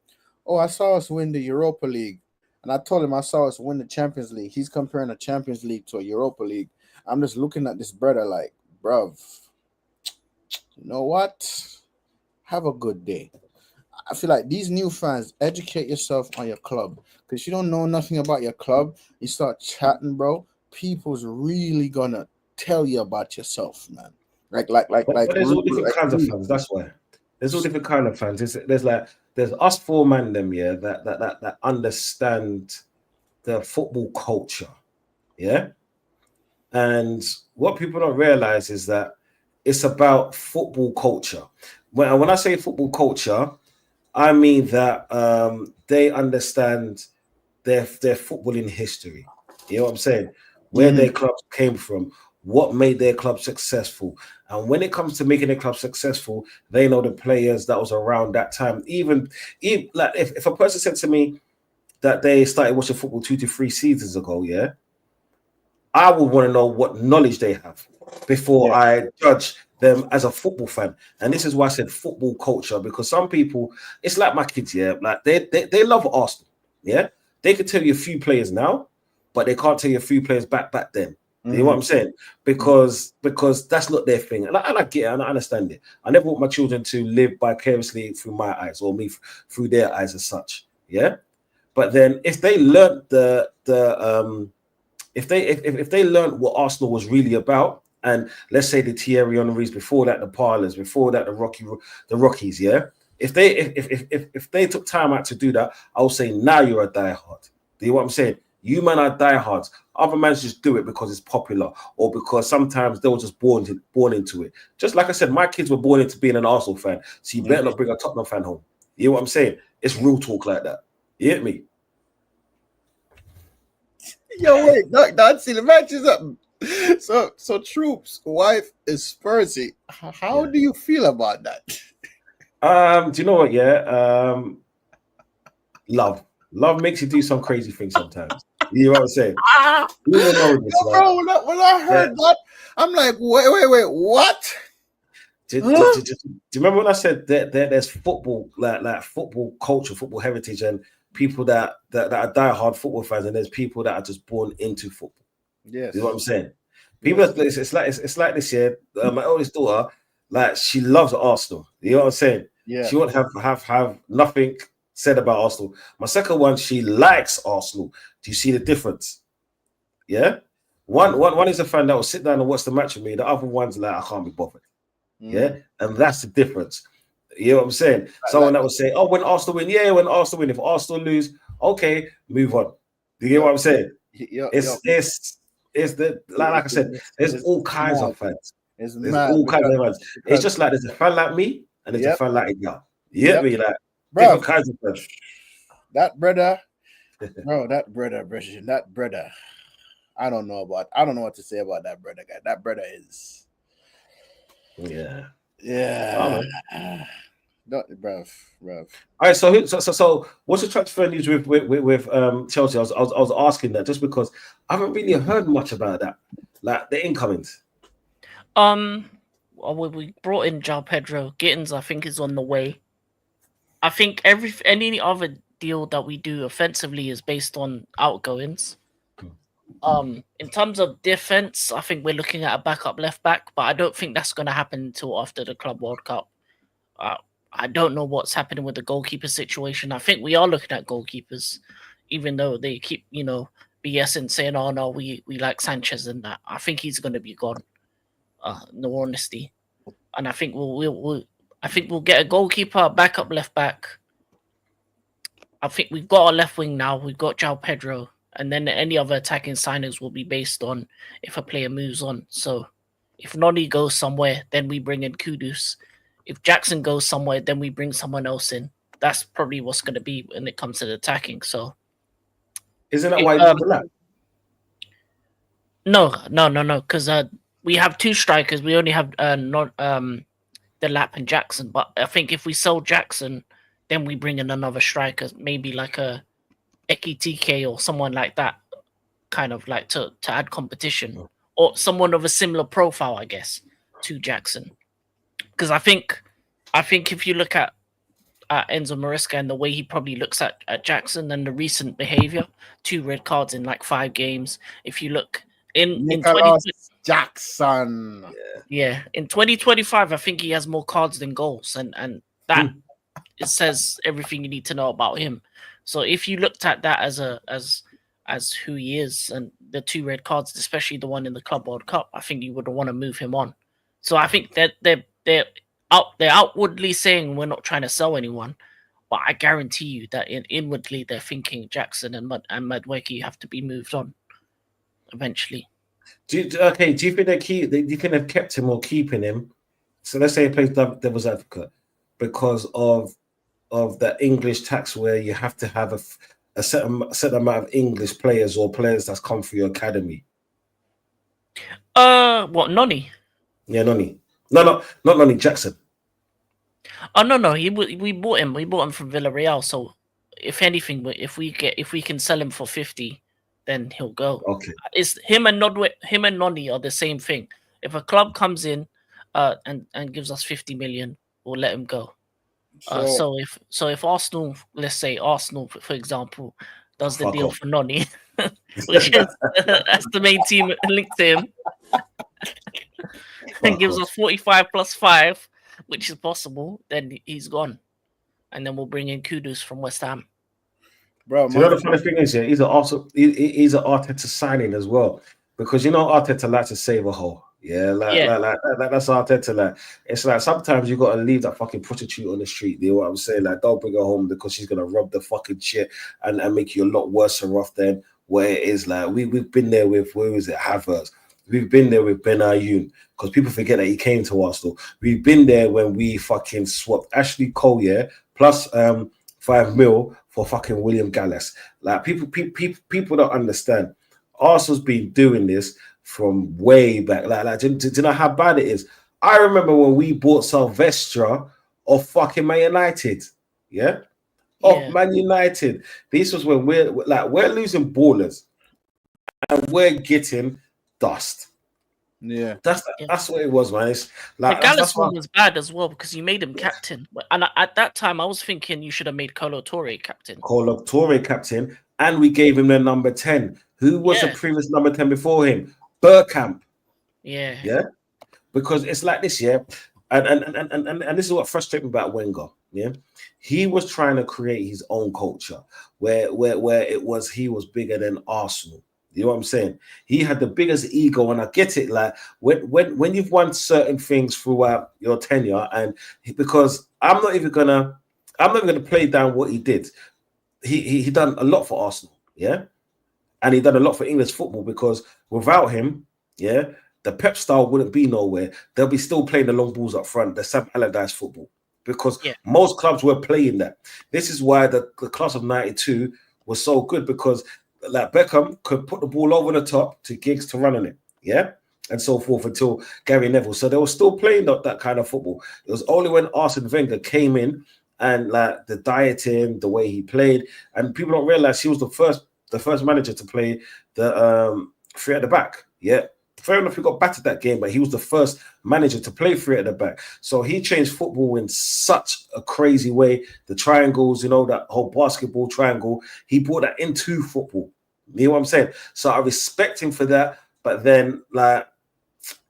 [SPEAKER 1] I saw us win the Europa League, and I told him I saw us win the Champions League. He's comparing a Champions League to a Europa League. I'm just looking at this brother like, bruv, you know what? Have a good day. I feel like these new fans, educate yourself on your club. Because you don't know nothing about your club, you start chatting, bro, people's really gonna tell you about yourself, man. But
[SPEAKER 4] there's all different kinds of fans. That's why. There's all different kind of fans. There's us four man them, yeah, that understand the football culture. Yeah. And what people don't realize is that it's about football culture. when I say football culture, I mean that they understand their footballing history. You know what I'm saying? Where their clubs came from, what made their club successful. And when it comes to making a club successful, they know the players that was around that time. Even like if a person said to me that they started watching football 2 to 3 seasons ago, yeah, I would want to know what knowledge they have before I judge them as a football fan. And this is why I said football culture, because some people, it's like my kids, yeah, like they love Arsenal, yeah. They could tell you a few players now, but they can't tell you a few players back then. You know what I'm saying? Because that's not their thing. And I get it, and I understand it. I never want my children to live vicariously through my eyes or me through their eyes as such. Yeah. But then if they learned if they learned what Arsenal was really about, and let's say the Thierry Henrys, before that the Parlers, before that the Rockies, yeah. If they took time out to do that, I would say now you're a diehard. Do you know what I'm saying? You man are diehards. Other men just do it because it's popular, or because sometimes they were just born into it. Just like I said, my kids were born into being an Arsenal fan, so you better not bring a Tottenham fan home. You know what I'm saying? It's real talk like that. You get me?
[SPEAKER 1] Yo, wait, Doc, see the match is up. So Troop's wife is Spursy. How do you feel about that?
[SPEAKER 4] Do you know what? Yeah, love makes you do some crazy things sometimes. You know what I'm saying? You don't know this,
[SPEAKER 1] Yo, bro, when I heard that, I'm like, wait, what?
[SPEAKER 4] Do you remember when I said that there's football, like football culture, football heritage, and people that are diehard football fans, and there's people that are just born into football.
[SPEAKER 1] Yes.
[SPEAKER 4] You know what I'm saying? People, it's like this year. My oldest daughter, like, she loves Arsenal. You know what I'm saying?
[SPEAKER 1] Yeah.
[SPEAKER 4] She won't have nothing said about Arsenal. My second one, she likes Arsenal. Do you see the difference? Yeah. One is a fan that will sit down and watch the match with me. The other one's like, I can't be bothered. Yeah, and that's the difference. You know what I'm saying? Someone that would say, "Oh, when Arsenal win, yeah, when Arsenal win. If Arsenal lose, okay, move on." Do you get what I'm saying? It's the like I said, there's all kinds of fans. There's all kinds of fans. It's just like there's a fan like me and there's a fan like you. You get me? Like different kinds of fans.
[SPEAKER 1] That brother, bro, that brother. I don't know what to say about that brother guy. That brother is.
[SPEAKER 4] Yeah.
[SPEAKER 1] Bruv.
[SPEAKER 4] All right, so what's the transfer news with Chelsea? I was asking that just because I haven't really heard much about that, like the incomings.
[SPEAKER 2] Well, we brought in João Pedro. Gittins, I think, is on the way. I think any other deal that we do offensively is based on outgoings. In terms of defense, I think we're looking at a backup left back, but I don't think that's going to happen until after the Club World Cup. I don't know what's happening with the goalkeeper situation. I think we are looking at goalkeepers, even though they keep, BSing saying, "Oh no, we like Sanchez and that." I think he's going to be gone. No honesty, and I think we'll get a goalkeeper, a backup left back. I think we've got our left wing now. We've got João Pedro. And then any other attacking signings will be based on if a player moves on. So if Noni goes somewhere, then we bring in Kudus. If Jackson goes somewhere, then we bring someone else in. That's probably what's going to be when it comes to the attacking. So
[SPEAKER 4] isn't that why you did the lap?
[SPEAKER 2] No. Because we have two strikers. We only have the Lap and Jackson. But I think if we sell Jackson, then we bring in another striker, maybe like a Ekitike or someone like that, kind of like to add competition, or someone of a similar profile, I guess, to Jackson. Because I think if you look at Enzo Maresca and the way he probably looks at Jackson and the recent behavior, 2 red cards in like 5 games. If you look in
[SPEAKER 1] Jackson,
[SPEAKER 2] in 2025, I think he has more cards than goals, and that it says everything you need to know about him. So if you looked at that as who he is and the 2 red cards, especially the one in the Club World Cup, I think you would want to move him on. So I think that they're outwardly saying we're not trying to sell anyone, but I guarantee you that inwardly they're thinking Jackson and Madueke have to be moved on eventually.
[SPEAKER 4] Do you think do you think they've kept him or keeping him? So let's say he plays devil's advocate. because of the English tax, where you have to have a certain amount of English players or players that's come through your academy?
[SPEAKER 2] What, Noni?
[SPEAKER 4] Yeah, Noni. No, not Noni, Jackson.
[SPEAKER 2] Oh no, we bought him. We bought him from Villarreal. So if anything, if we can sell him for 50, then he'll go.
[SPEAKER 4] Okay.
[SPEAKER 2] It's him and Noni are the same thing. If a club comes in, and gives us 50 million, we'll let him go. So if Arsenal, let's say Arsenal, for example, does the
[SPEAKER 4] Fuck
[SPEAKER 2] deal
[SPEAKER 4] off.
[SPEAKER 2] for Noni, which is that's the main team linked to him, and gives us 45 plus 5, which is possible, then he's gone, and then we'll bring in Kudus from West Ham.
[SPEAKER 1] bro.
[SPEAKER 4] So you know the funny thing is, yeah, he's an Arteta signing as well, because you know Arteta likes to save a hole. Yeah, that's Arteta. Like, it's like sometimes you gotta leave that fucking prostitute on the street. You know what I'm saying? Like, don't bring her home because she's gonna rub the fucking shit and make you a lot worse off than where it is. Like, we've been there with, where is it, Havertz. We've been there with Ben Ayoun, because people forget that he came to Arsenal. We've been there when we fucking swapped Ashley Cole, yeah, plus 5 mil for fucking William Gallas. Like, people don't understand. Arsenal's been doing this from way back. Like, do you know how bad it is? I remember when we bought Silvestre of fucking Man United, yeah, of Man United. This was when we're losing ballers and we're getting dust.
[SPEAKER 1] Yeah,
[SPEAKER 4] that's what it was, man. It's like,
[SPEAKER 2] the Gallas one was bad as well because you made him captain, and at that time I was thinking you should have made Kolo Touré captain.
[SPEAKER 4] Kolo Touré captain, and we gave him the number 10. Who was the previous number 10 before him? Bergkamp. Yeah. Because it's like this, yeah. And this is what frustrates me about Wenger. Yeah, he was trying to create his own culture where it was he was bigger than Arsenal. You know what I'm saying? He had the biggest ego, and I get it. Like when you've won certain things throughout your tenure, and because I'm not even gonna play down what he did. He done a lot for Arsenal, yeah, and he done a lot for English football, because without him, yeah, the Pep style wouldn't be nowhere. They'll be still playing the long balls up front, the Sam Allardyce football, because most clubs were playing that. This is why the class of '92 was so good, because like Beckham could put the ball over the top to Giggs to run on it, yeah, and so forth, until Gary Neville. So they were still playing that kind of football. It was only when Arsene Wenger came in, and like the dieting, the way he played, and people don't realize he was the first manager to play the 3 at the back. Yeah, fair enough, he got battered that game, but he was the first manager to play 3 at the back. So he changed football in such a crazy way. The triangles, you know, that whole basketball triangle, he brought that into football. You know what I'm saying? So I respect him for that. But then, like,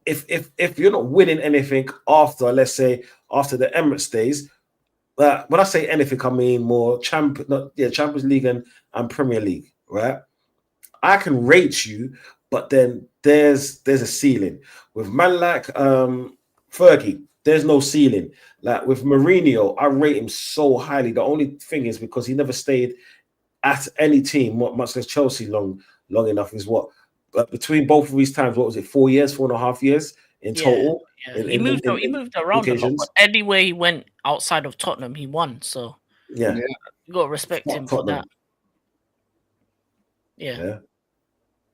[SPEAKER 4] if you're not winning anything after, let's say, after the Emirates days, when I say anything, I mean more Champions League and Premier League, right? I can rate you, but then there's a ceiling. With man like Fergie, there's no ceiling. Like with Mourinho, I rate him so highly. The only thing is because he never stayed at any team, much less Chelsea, long enough, is what. But between both of these times, what was it, 4 years, 4.5 years in total?
[SPEAKER 2] Yeah. He moved around a lot, but anywhere he went outside of Tottenham, he won. So
[SPEAKER 4] yeah,
[SPEAKER 2] you got to respect him for that. Yeah.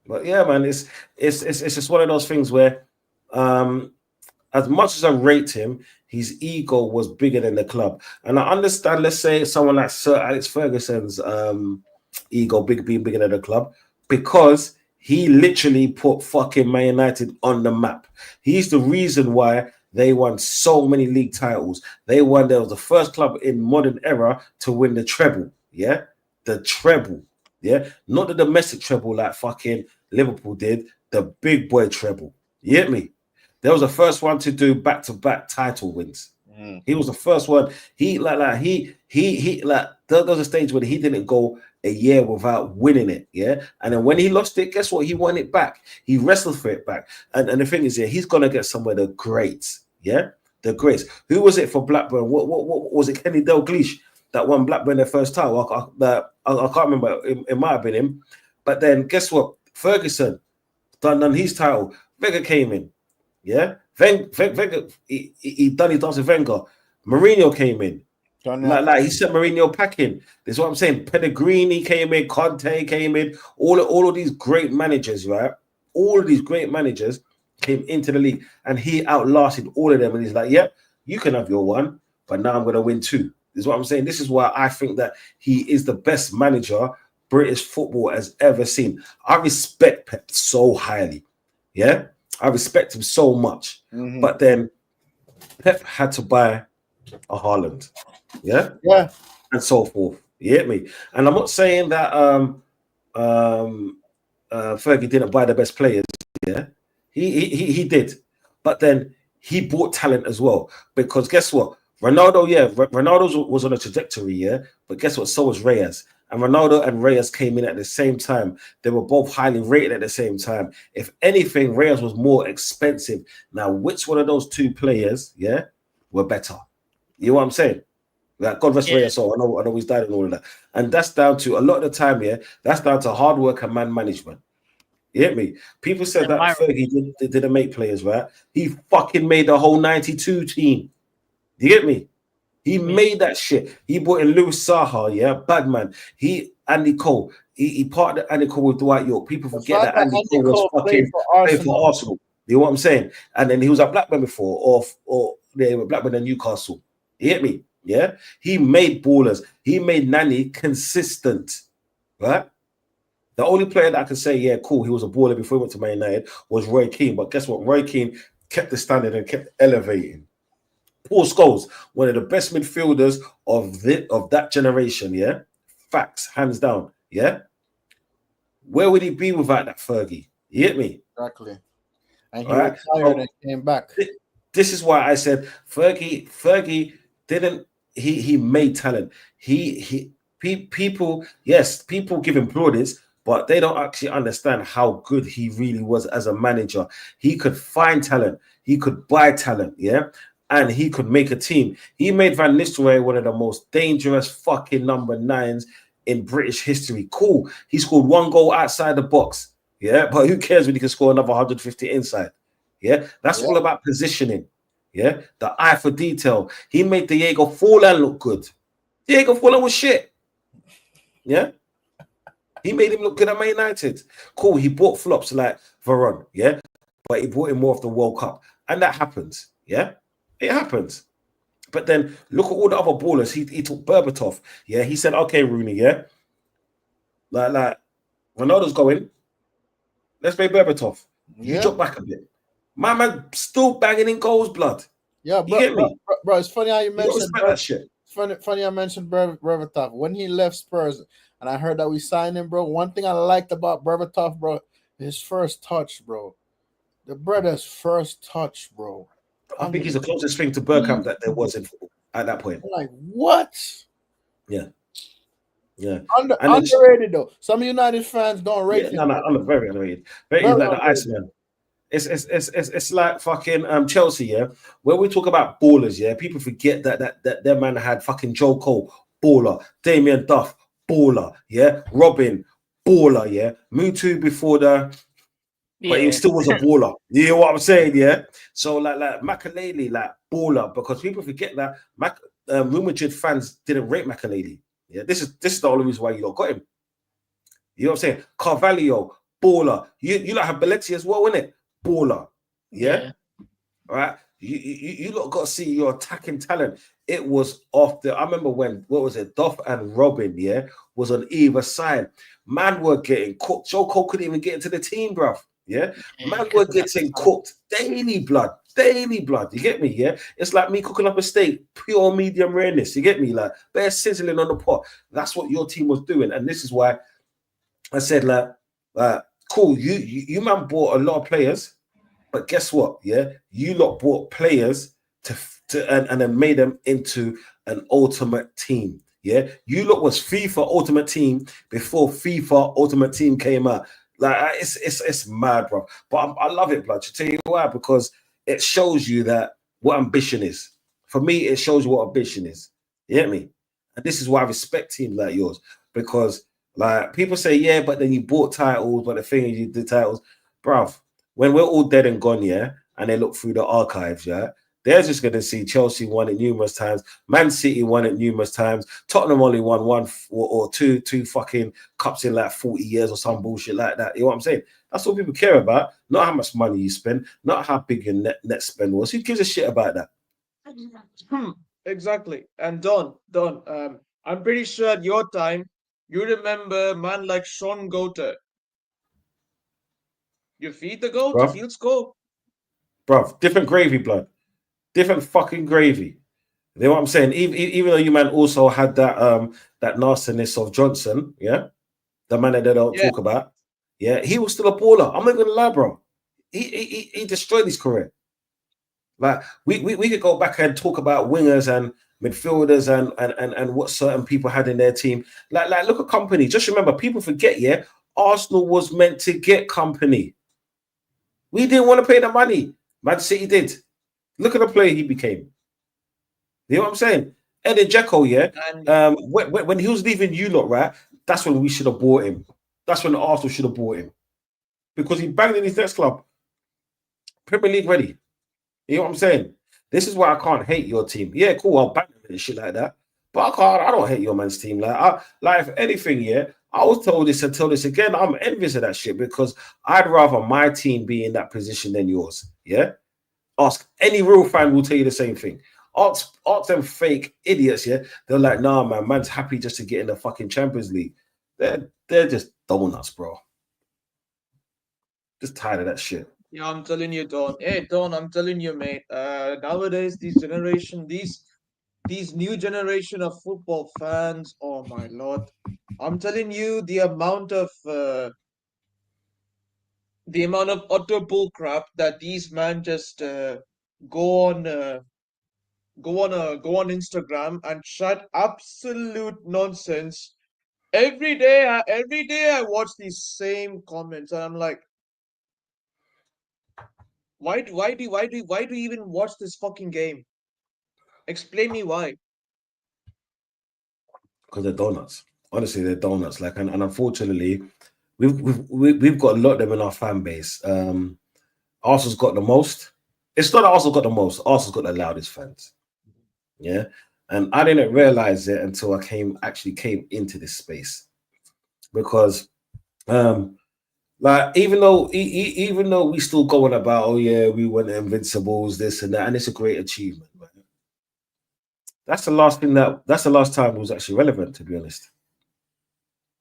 [SPEAKER 4] But yeah, man, it's just one of those things where, as much as I rate him, his ego was bigger than the club. And I understand, let's say someone like Sir Alex Ferguson's ego being bigger than the club, because he literally put fucking Man United on the map. He's the reason why they won so many league titles. They was the first club in modern era to win the treble. Yeah, the treble. Yeah, not the domestic treble like fucking Liverpool did. The big boy treble. You get me? There was the first one to do back-to-back title wins. He was the first one. He there was a stage where he didn't go a year without winning it. Yeah, and then when he lost it, guess what? He won it back. He wrestled for it back. And the thing is, he's gonna get somewhere the greats. Yeah, the greats. Who was it for Blackburn? What was it? Kenny Dalglish that won Blackburn their first title. I can't remember. It might have been him. But then guess what? Ferguson done his title. Wenger came in. Yeah. Wenger, he done his dance with Wenger. Mourinho came in.
[SPEAKER 1] Johnny
[SPEAKER 4] Like he sent Mourinho packing. That's what I'm saying. Pellegrini came in, Conte came in, all of these great managers, right? All of these great managers came into the league, and he outlasted all of them. And he's like, "Yep, you can have your one, but now I'm going to win two." This is what I'm saying. This is why I think that he is the best manager British football has ever seen. I respect Pep so highly. Yeah, I respect him so much. But then Pep had to buy a Haaland. Yeah, and so forth. You get me? And I'm not saying that Fergie didn't buy the best players. Yeah, he did, but then he bought talent as well. Because guess what? Ronaldo, Ronaldo was on a trajectory, yeah. But guess what? So was Reyes. And Ronaldo and Reyes came in at the same time. They were both highly rated at the same time. If anything, Reyes was more expensive. Now, which one of those two players, yeah, were better? You know what I'm saying? Like, God rest Reyes' soul. I know he's died and all of that. And that's down to, a lot of the time, yeah, that's down to hard work and man management. You get me? People said that Fergie didn't make players, right? He fucking made the whole 92 team. You get me? He made that shit. He brought in Louis Saha, yeah, bad man. Andy Cole. He partnered Andy Cole with Dwight York. People forget that Andy Cole was fucking playing for Arsenal. You know what I'm saying? And then he was at Blackburn before, or they were Blackburn and Newcastle. You get me? Yeah. He made ballers. He made Nani consistent, right? The only player that I can say, yeah, cool, he was a baller before he went to Man United was Roy Keane. But guess what? Roy Keane kept the standard and kept elevating. Paul Scholes, one of the best midfielders of that generation, yeah? Facts, hands down, yeah? Where would he be without that Fergie? You get me?
[SPEAKER 1] Exactly. And he retired and came back.
[SPEAKER 4] This is why I said Fergie didn't, he made talent. People give him plaudits, but they don't actually understand how good he really was as a manager. He could find talent. He could buy talent, yeah? And he could make a team. He made Van Nistelrooy one of the most dangerous fucking number 9s in British history. Cool. He scored one goal outside the box. Yeah. But who cares when he can score another 150 inside? Yeah. That's all about positioning. Yeah. The eye for detail. He made Diego Forlan look good. Diego Forlan was shit. Yeah. He made him look good at Man United. Cool. He bought flops like Varane. Yeah. But he brought him more of the World Cup. And that happens. Yeah. It happens. But then look at all the other ballers. He took Berbatov. Yeah, he said, okay, Rooney, yeah. Like Ronaldo's going. Let's play Berbatov. You drop back a bit. My man still banging in goals, blood.
[SPEAKER 1] Yeah,
[SPEAKER 4] bro, you get me?
[SPEAKER 1] Bro, it's funny how you mentioned
[SPEAKER 4] that shit.
[SPEAKER 1] Funny I mentioned Berbatov. When he left Spurs and I heard that we signed him, bro, one thing I liked about Berbatov, bro, his first touch, bro. The brother's first touch, bro.
[SPEAKER 4] I think he's the closest thing to Bergkamp that there was in football at that point.
[SPEAKER 1] Like, what?
[SPEAKER 4] Yeah. Yeah.
[SPEAKER 1] Underrated, though. Some United fans don't rate him.
[SPEAKER 4] No, I'm very underrated. Very like the Iceman. It's like fucking Chelsea, yeah. When we talk about ballers, yeah, people forget that their man had fucking Joe Cole, baller, Damien Duff, baller, yeah, Robin, baller, yeah, Mutu before the. But he still was a baller. You know what I'm saying? Yeah. So like Makelele, like baller, because people forget that Real Madrid fans didn't rate Makelele. Yeah. This is the only reason why you lot got him. You know what I'm saying? Carvalho, baller. You lot have Belletti as well, innit? Baller. Yeah. All right. You lot got to see your attacking talent. It was off the. I remember when Duff and Robin, yeah, was on either side. Man were getting cooked. Joe Cole couldn't even get into the team, bruv. Yeah, man, we're getting cooked daily blood. You get me? Yeah, it's like me cooking up a steak, pure medium rareness. You get me? Like bare sizzling on the pot. That's what your team was doing, and this is why I said, cool. You man bought a lot of players, but guess what? Yeah, you lot bought players and then made them into an ultimate team. Yeah, you lot was FIFA Ultimate Team before FIFA Ultimate Team came out. Like it's mad, bro. But I love it, blood. To tell you why, because it shows you that what ambition is. For me, it shows you what ambition is. You get me? And this is why I respect teams like yours, because like people say, yeah, but then you bought titles, but the thing is, you did titles, bruv. When we're all dead and gone, yeah, and they look through the archives, yeah, They're just going to see Chelsea won it numerous times. Man City won it numerous times. Tottenham only won one or two fucking cups in like 40 years or some bullshit like that. You know what I'm saying? That's what people care about. Not how much money you spend, not how big your net spend was. Who gives a shit about that?
[SPEAKER 3] Exactly. And Don, I'm pretty sure at your time, you remember a man like Sean Goater. You feed the goat,
[SPEAKER 4] Bruv.
[SPEAKER 3] he'll score.
[SPEAKER 4] Bruv, different gravy, blood. Different fucking gravy. You know what I'm saying? Even though you man also had that nastiness of Johnson, yeah, the man that they don't talk about, yeah, he was still a baller. I'm not gonna lie, bro. He destroyed his career. Like we could go back and talk about wingers and midfielders and what certain people had in their team. Like look at Company. Just remember, people forget, yeah, Arsenal was meant to get Company. We didn't want to pay the money. Man City did. Look at the player he became. You know what I'm saying? Edin Dzeko, yeah. And when he was leaving you lot, right? That's when we should have bought him. That's when Arsenal should have bought him. Because he banged in his next club. Premier League ready. You know what I'm saying? This is why I can't hate your team. Yeah, cool, I'll bang them and shit like that. But I don't hate your man's team. Like if anything, yeah, I was told this and tell this again. I'm envious of that shit because I'd rather my team be in that position than yours. Yeah. Ask any real fan will tell you the same thing. Ask them fake idiots, yeah. They're like, nah, man's happy just to get in the fucking Champions League. They're just donuts, bro. Just tired of that shit.
[SPEAKER 3] Yeah, I'm telling you, Don. Hey, Don, I'm telling you, mate. Nowadays, these new generation of football fans, oh my lord. I'm telling you, the amount of utter bull crap that these men just go on Instagram and chat absolute nonsense. Every day I watch these same comments and I'm like, why do you even watch this fucking game? Explain me why.
[SPEAKER 4] Because they're donuts. Honestly, they're donuts. Like, and unfortunately, we've got a lot of them in our fan base. Arsenal's got the most. It's not that Arsenal got the most. Arsenal's got the loudest fans. Yeah, and I didn't realize it until I came into this space, because, like even though we still going about, oh yeah, we went Invincibles, this and that, and it's a great achievement. Right? That's the last time it was actually relevant, to be honest.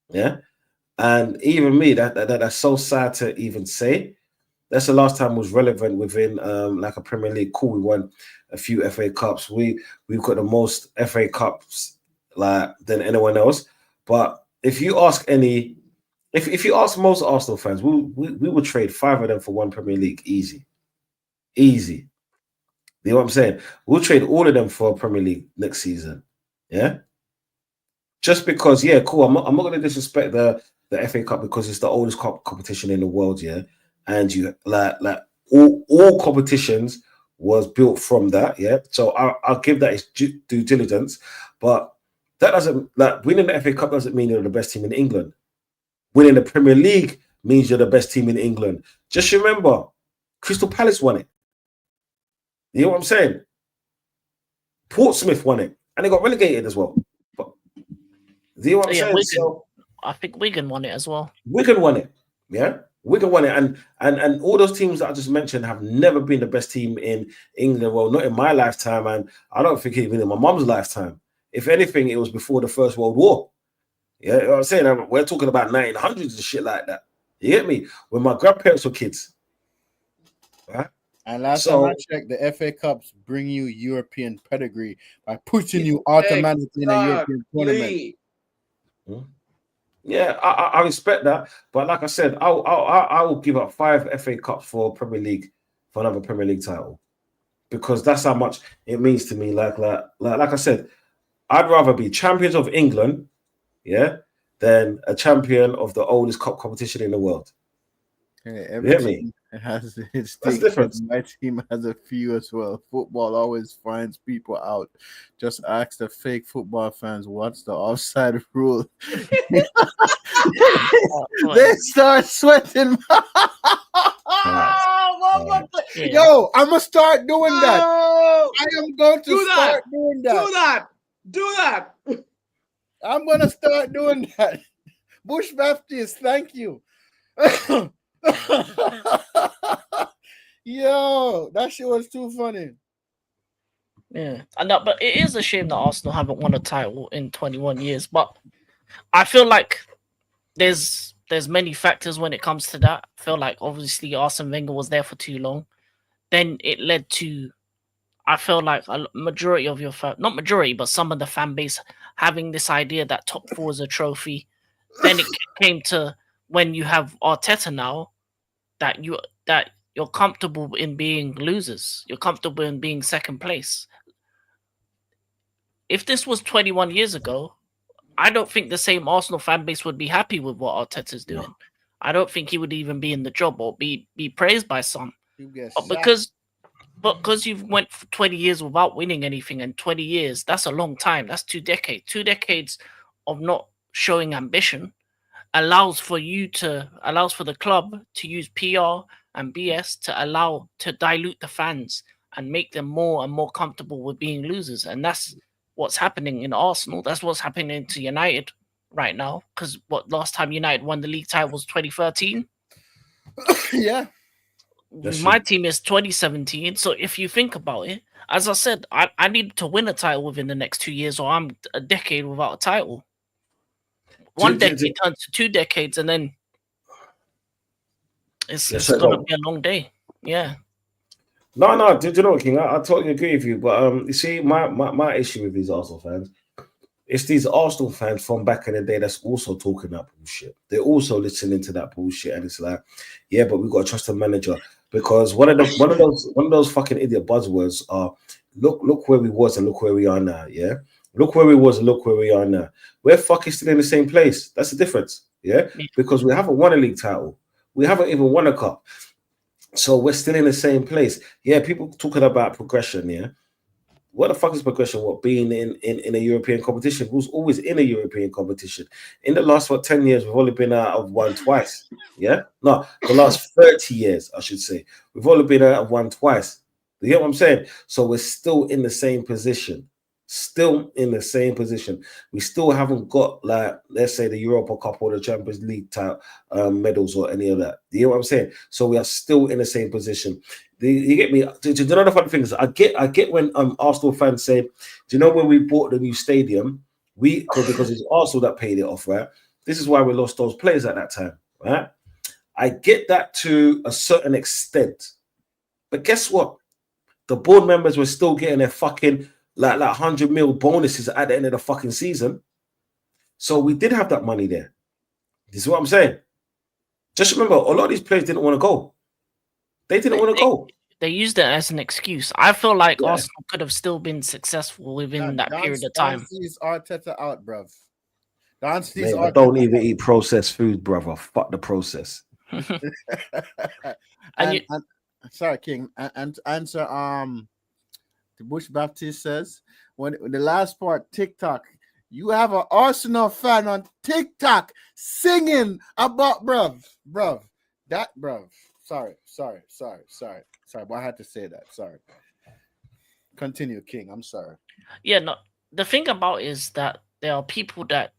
[SPEAKER 4] Yeah, and even me, that's so sad to even say. That's the last time it was relevant within like a Premier League. Cool, we won a few FA Cups. We've got the most FA Cups like than anyone else. But if you ask most Arsenal fans, we would trade 5 of them for 1 Premier League, easy. You know what I'm saying? We'll trade all of them for a Premier League next season. Yeah. Just because, yeah, cool. I'm not going to disrespect the FA Cup because it's the oldest competition in the world. Yeah. And you like all competitions was built from that, yeah. So I'll give that its due diligence, but that doesn't, like, winning the FA Cup doesn't mean you're the best team in England. Winning the Premier League means you're the best team in England. Just remember, Crystal Palace won it. You know what I'm saying? Portsmouth won it, and they got relegated as well. But you know what I'm saying?
[SPEAKER 2] Wigan,
[SPEAKER 4] so
[SPEAKER 2] I think Wigan won it as well.
[SPEAKER 4] Wigan won it, yeah. Wigan won it, and all those teams that I just mentioned have never been the best team in England. Well, not in my lifetime, and I don't think even in my mom's lifetime. If anything, it was before the First World War. Yeah, you know what I'm saying? We're talking about 1900s and shit like that. You get me? When my grandparents were kids. Right?
[SPEAKER 1] And last time I checked, the FA Cups bring you European pedigree by putting you automatically in a European tournament.
[SPEAKER 4] Yeah, I respect that, but like I said, I will give up 5 FA Cups for Premier League, for another Premier League title, because that's how much it means to me. Like I said, I'd rather be champions of England, yeah, than a champion of the oldest cup competition in the world.
[SPEAKER 1] Hey, every team has its difference. My team has a few as well. Football always finds people out. Just ask the fake football fans what's the offside rule. They start sweating.
[SPEAKER 2] Yeah.
[SPEAKER 1] Yo, I'm gonna start doing that.
[SPEAKER 3] No!
[SPEAKER 1] I am going to
[SPEAKER 3] Do that.
[SPEAKER 1] start doing that.
[SPEAKER 3] Do that. Do that.
[SPEAKER 1] I'm gonna start doing that. Bush Baptist, thank you. Yo, that shit was too funny.
[SPEAKER 2] Yeah, I know, but it is a shame that Arsenal haven't won a title in 21 years. But I feel like there's many factors when it comes to that. I feel like obviously Arsene Wenger was there for too long. Then it led to, I feel like a majority of your not majority, but some of the fan base having this idea that top four is a trophy. Then it came to when you have Arteta now, that you're comfortable in being losers. You're comfortable in being second place. If this was 21 years ago, I don't think the same Arsenal fan base would be happy with what Arteta's doing. No. I don't think he would even be in the job or be praised by some. But because you've went for 20 years without winning anything, and 20 years, that's a long time. That's 2 decades. 2 decades of not showing ambition allows for the club to use PR and BS to dilute the fans and make them more and more comfortable with being losers. And that's what's happening in Arsenal. That's what's happening to United right now. Because last time United won the league title was 2013.
[SPEAKER 1] Yeah.
[SPEAKER 2] My team is 2017. So if you think about it, as I said, I need to win a title within the next 2 years, or I'm a decade without a title. One decade turns to 2 decades, and then it's going to be a long day. Yeah.
[SPEAKER 4] No. Do you know what, King? I totally agree with you. But you see, my issue with these Arsenal fans, it's these Arsenal fans from back in the day that's also talking that bullshit. They're also listening to that bullshit, and it's like, yeah, but we got to trust the manager, because one of those fucking idiot buzzwords are look where we was and look where we are now. Yeah. Look where we was and look where we are now. We're fucking still in the same place. That's the difference. Yeah. Because we haven't won a league title. We haven't even won a cup. So we're still in the same place. Yeah. People talking about progression. Yeah. What the fuck is progression? What, being in a European competition? Who's always in a European competition? In the last 10 years, we've only been out of one twice. Yeah. No, the last 30 years, I should say. We've only been out of one twice. You get what I'm saying? So we're still in the same position. Still in the same position. We still haven't got, like, let's say, the Europa Cup or the Champions League type medals or any of that. You know what I'm saying? So we are still in the same position. You get me? Do you know the funny thing is, I get when Arsenal fans say, do you know when we bought the new stadium, because it's Arsenal that paid it off, right? This is why we lost those players at that time, right? I get that to a certain extent, but guess what? The board members were still getting their fucking like 100 mil bonuses at the end of the fucking season. So we did have that money there. This is what I'm saying. Just remember, a lot of these players didn't want to go. They didn't want to go.
[SPEAKER 2] They used it as an excuse. I feel like Arsenal could have still been successful within that period of time.
[SPEAKER 1] Dancy's Arteta out, bruv. Dancy's
[SPEAKER 4] Arteta. I don't even eat processed food, brother. Fuck the process.
[SPEAKER 1] Sorry, King. And answer the Bush Baptist says, when the last part, TikTok, you have an Arsenal fan on TikTok singing about bruv. Sorry, but I had to say that. Sorry. Continue, King. I'm sorry.
[SPEAKER 2] Yeah, no. The thing about it is that there are people that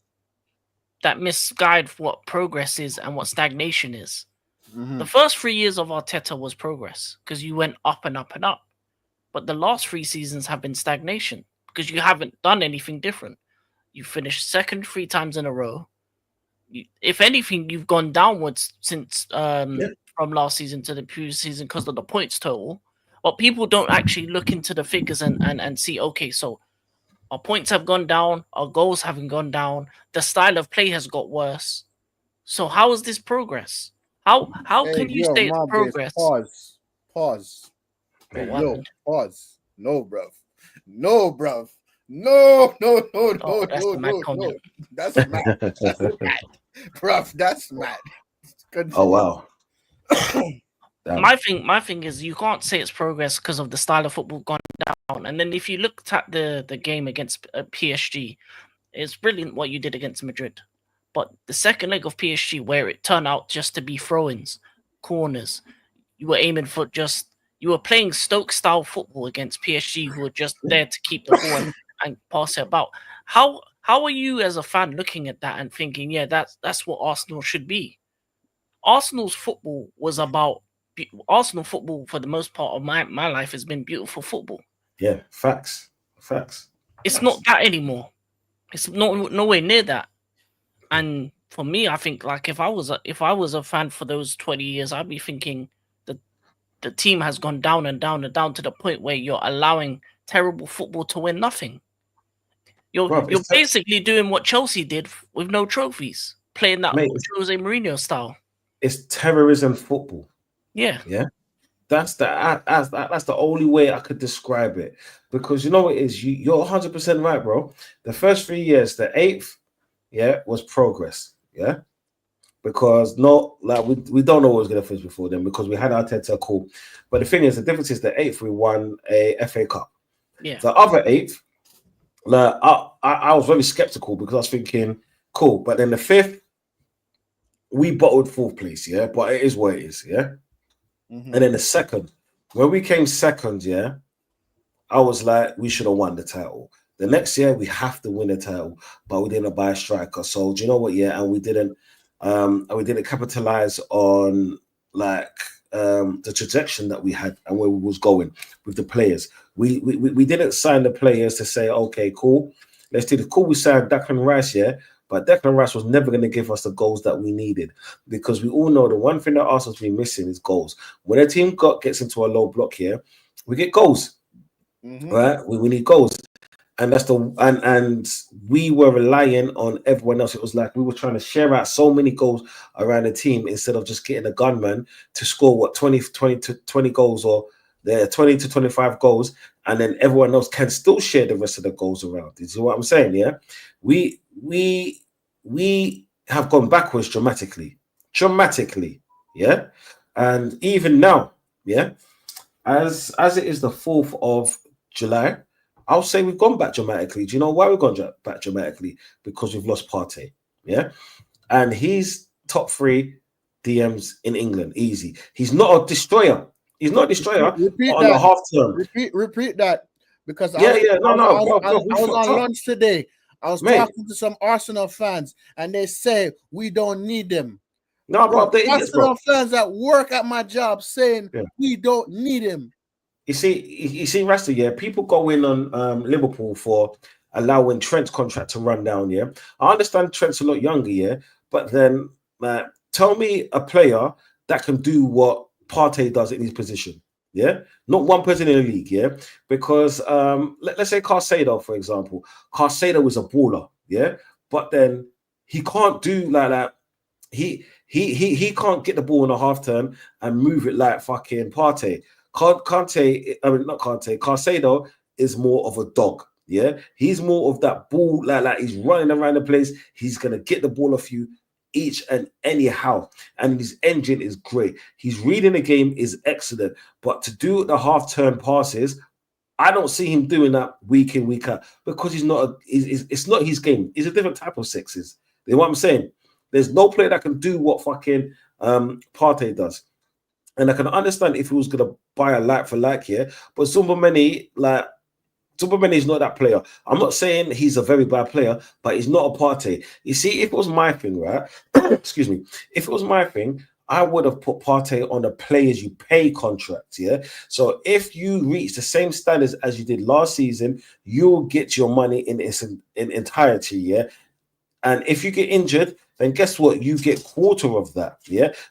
[SPEAKER 2] misguide what progress is and what stagnation is. Mm-hmm. The first 3 years of Arteta was progress because you went up and up and up. But the last 3 seasons have been stagnation because you haven't done anything different. You finished second 3 times in a row. If anything, you've gone downwards since from last season to the previous season because of the points total. But people don't actually look into the figures and see, okay, so our points have gone down, our goals haven't gone down, the style of play has got worse. So how is this progress? How can you say it's progress?
[SPEAKER 1] Pause.
[SPEAKER 2] Hey,
[SPEAKER 1] pause. No, bruv. No. That's mad. That's mad. Bruv, that's mad.
[SPEAKER 4] Oh, wow.
[SPEAKER 2] My thing is you can't say it's progress because of the style of football gone down. And then if you looked at the game against PSG, it's brilliant what you did against Madrid. But the second leg of PSG, where it turned out just to be throw-ins, corners, you were aiming for you were playing Stoke style football against PSG, who were just there to keep the ball and pass it about. How are you as a fan looking at that and thinking, yeah, that's what Arsenal should be? Arsenal's football was about Arsenal football for the most part of my life has been beautiful football.
[SPEAKER 4] Yeah, facts.
[SPEAKER 2] It's not that anymore. It's nowhere near that. And for me, I think like if I was a fan for those 20 years, I'd be thinking that the team has gone down and down and down to the point where you're allowing terrible football to win nothing. You're basically doing what Chelsea did with no trophies, playing that Jose Mourinho style. It's
[SPEAKER 4] terrorism football.
[SPEAKER 2] Yeah.
[SPEAKER 4] That's the only way I could describe it, because you know what it is. You're 100% right, bro. The first 3 years, the 8th, was progress, because we don't know what was going to finish before then, because we had Arteta cool. But the thing is, the difference is the 8th we won a FA Cup.
[SPEAKER 2] Yeah.
[SPEAKER 4] The other 8th, I was very skeptical because I was thinking, cool, but then the 5th, we bottled 4th place, but it is what it is, And then the 2nd, when we came 2nd, I was like, we should have won the title. The next year, we have to win the title, but we didn't buy a striker. So do you know what? And we didn't capitalize on the trajectory that we had and where we was going with the players. We didn't sign the players to say, okay, cool, let's do the cool. We signed Declan Rice, but Declan Rice was never going to give us the goals that we needed, because we all know the one thing that Arsenal's been missing is goals. When a team gets into a low block we get goals, right? We need goals. And that's and we were relying on everyone else. It was like we were trying to share out so many goals around the team instead of just getting a gunman to score 20 goals, or 20 to 25 goals, and then everyone else can still share the rest of the goals around. You see what I'm saying? We have gone backwards dramatically. And even now, as it is the 4th of July, I'll say we've gone back dramatically. Do you know why we've gone back dramatically? Because we've lost Partey, and he's top 3 DMs in England, easy. He's not a destroyer. He's not a destroyer.
[SPEAKER 1] Repeat
[SPEAKER 4] on
[SPEAKER 1] that.
[SPEAKER 4] the half term.
[SPEAKER 1] Repeat that, because
[SPEAKER 4] I
[SPEAKER 1] was on lunch today. I was talking to some Arsenal fans, and they say we don't need them.
[SPEAKER 4] No, bro,
[SPEAKER 1] Arsenal fans that work at my job saying we don't need him.
[SPEAKER 4] You see, Rasta, people go in on Liverpool for allowing Trent's contract to run down, I understand Trent's a lot younger, but then tell me a player that can do what Partey does in his position, Not one person in the league, because let's say Caicedo, for example. Caicedo is a baller, but then he can't do like that. He can't get the ball in a half turn and move it like fucking Partey. Caicedo is more of a dog, He's more of that ball, like he's running around the place. He's gonna get the ball off you each and anyhow, and his engine is great. His reading the game is excellent, but to do the half-turn passes, I don't see him doing that week in, week out, because it's not his game. He's a different type of sexes. You know what I'm saying? There's no player that can do what fucking Partey does. And I can understand if he was going to buy a like for like but Zumbameni is not that player. I'm not saying he's a very bad player, but he's not a Partey. You see, if it was my thing, right? Excuse me. If it was my thing, I would have put Partey on a players you pay contract, So if you reach the same standards as you did last season, you'll get your money in its entirety, And if you get injured, then guess what? You get quarter of that,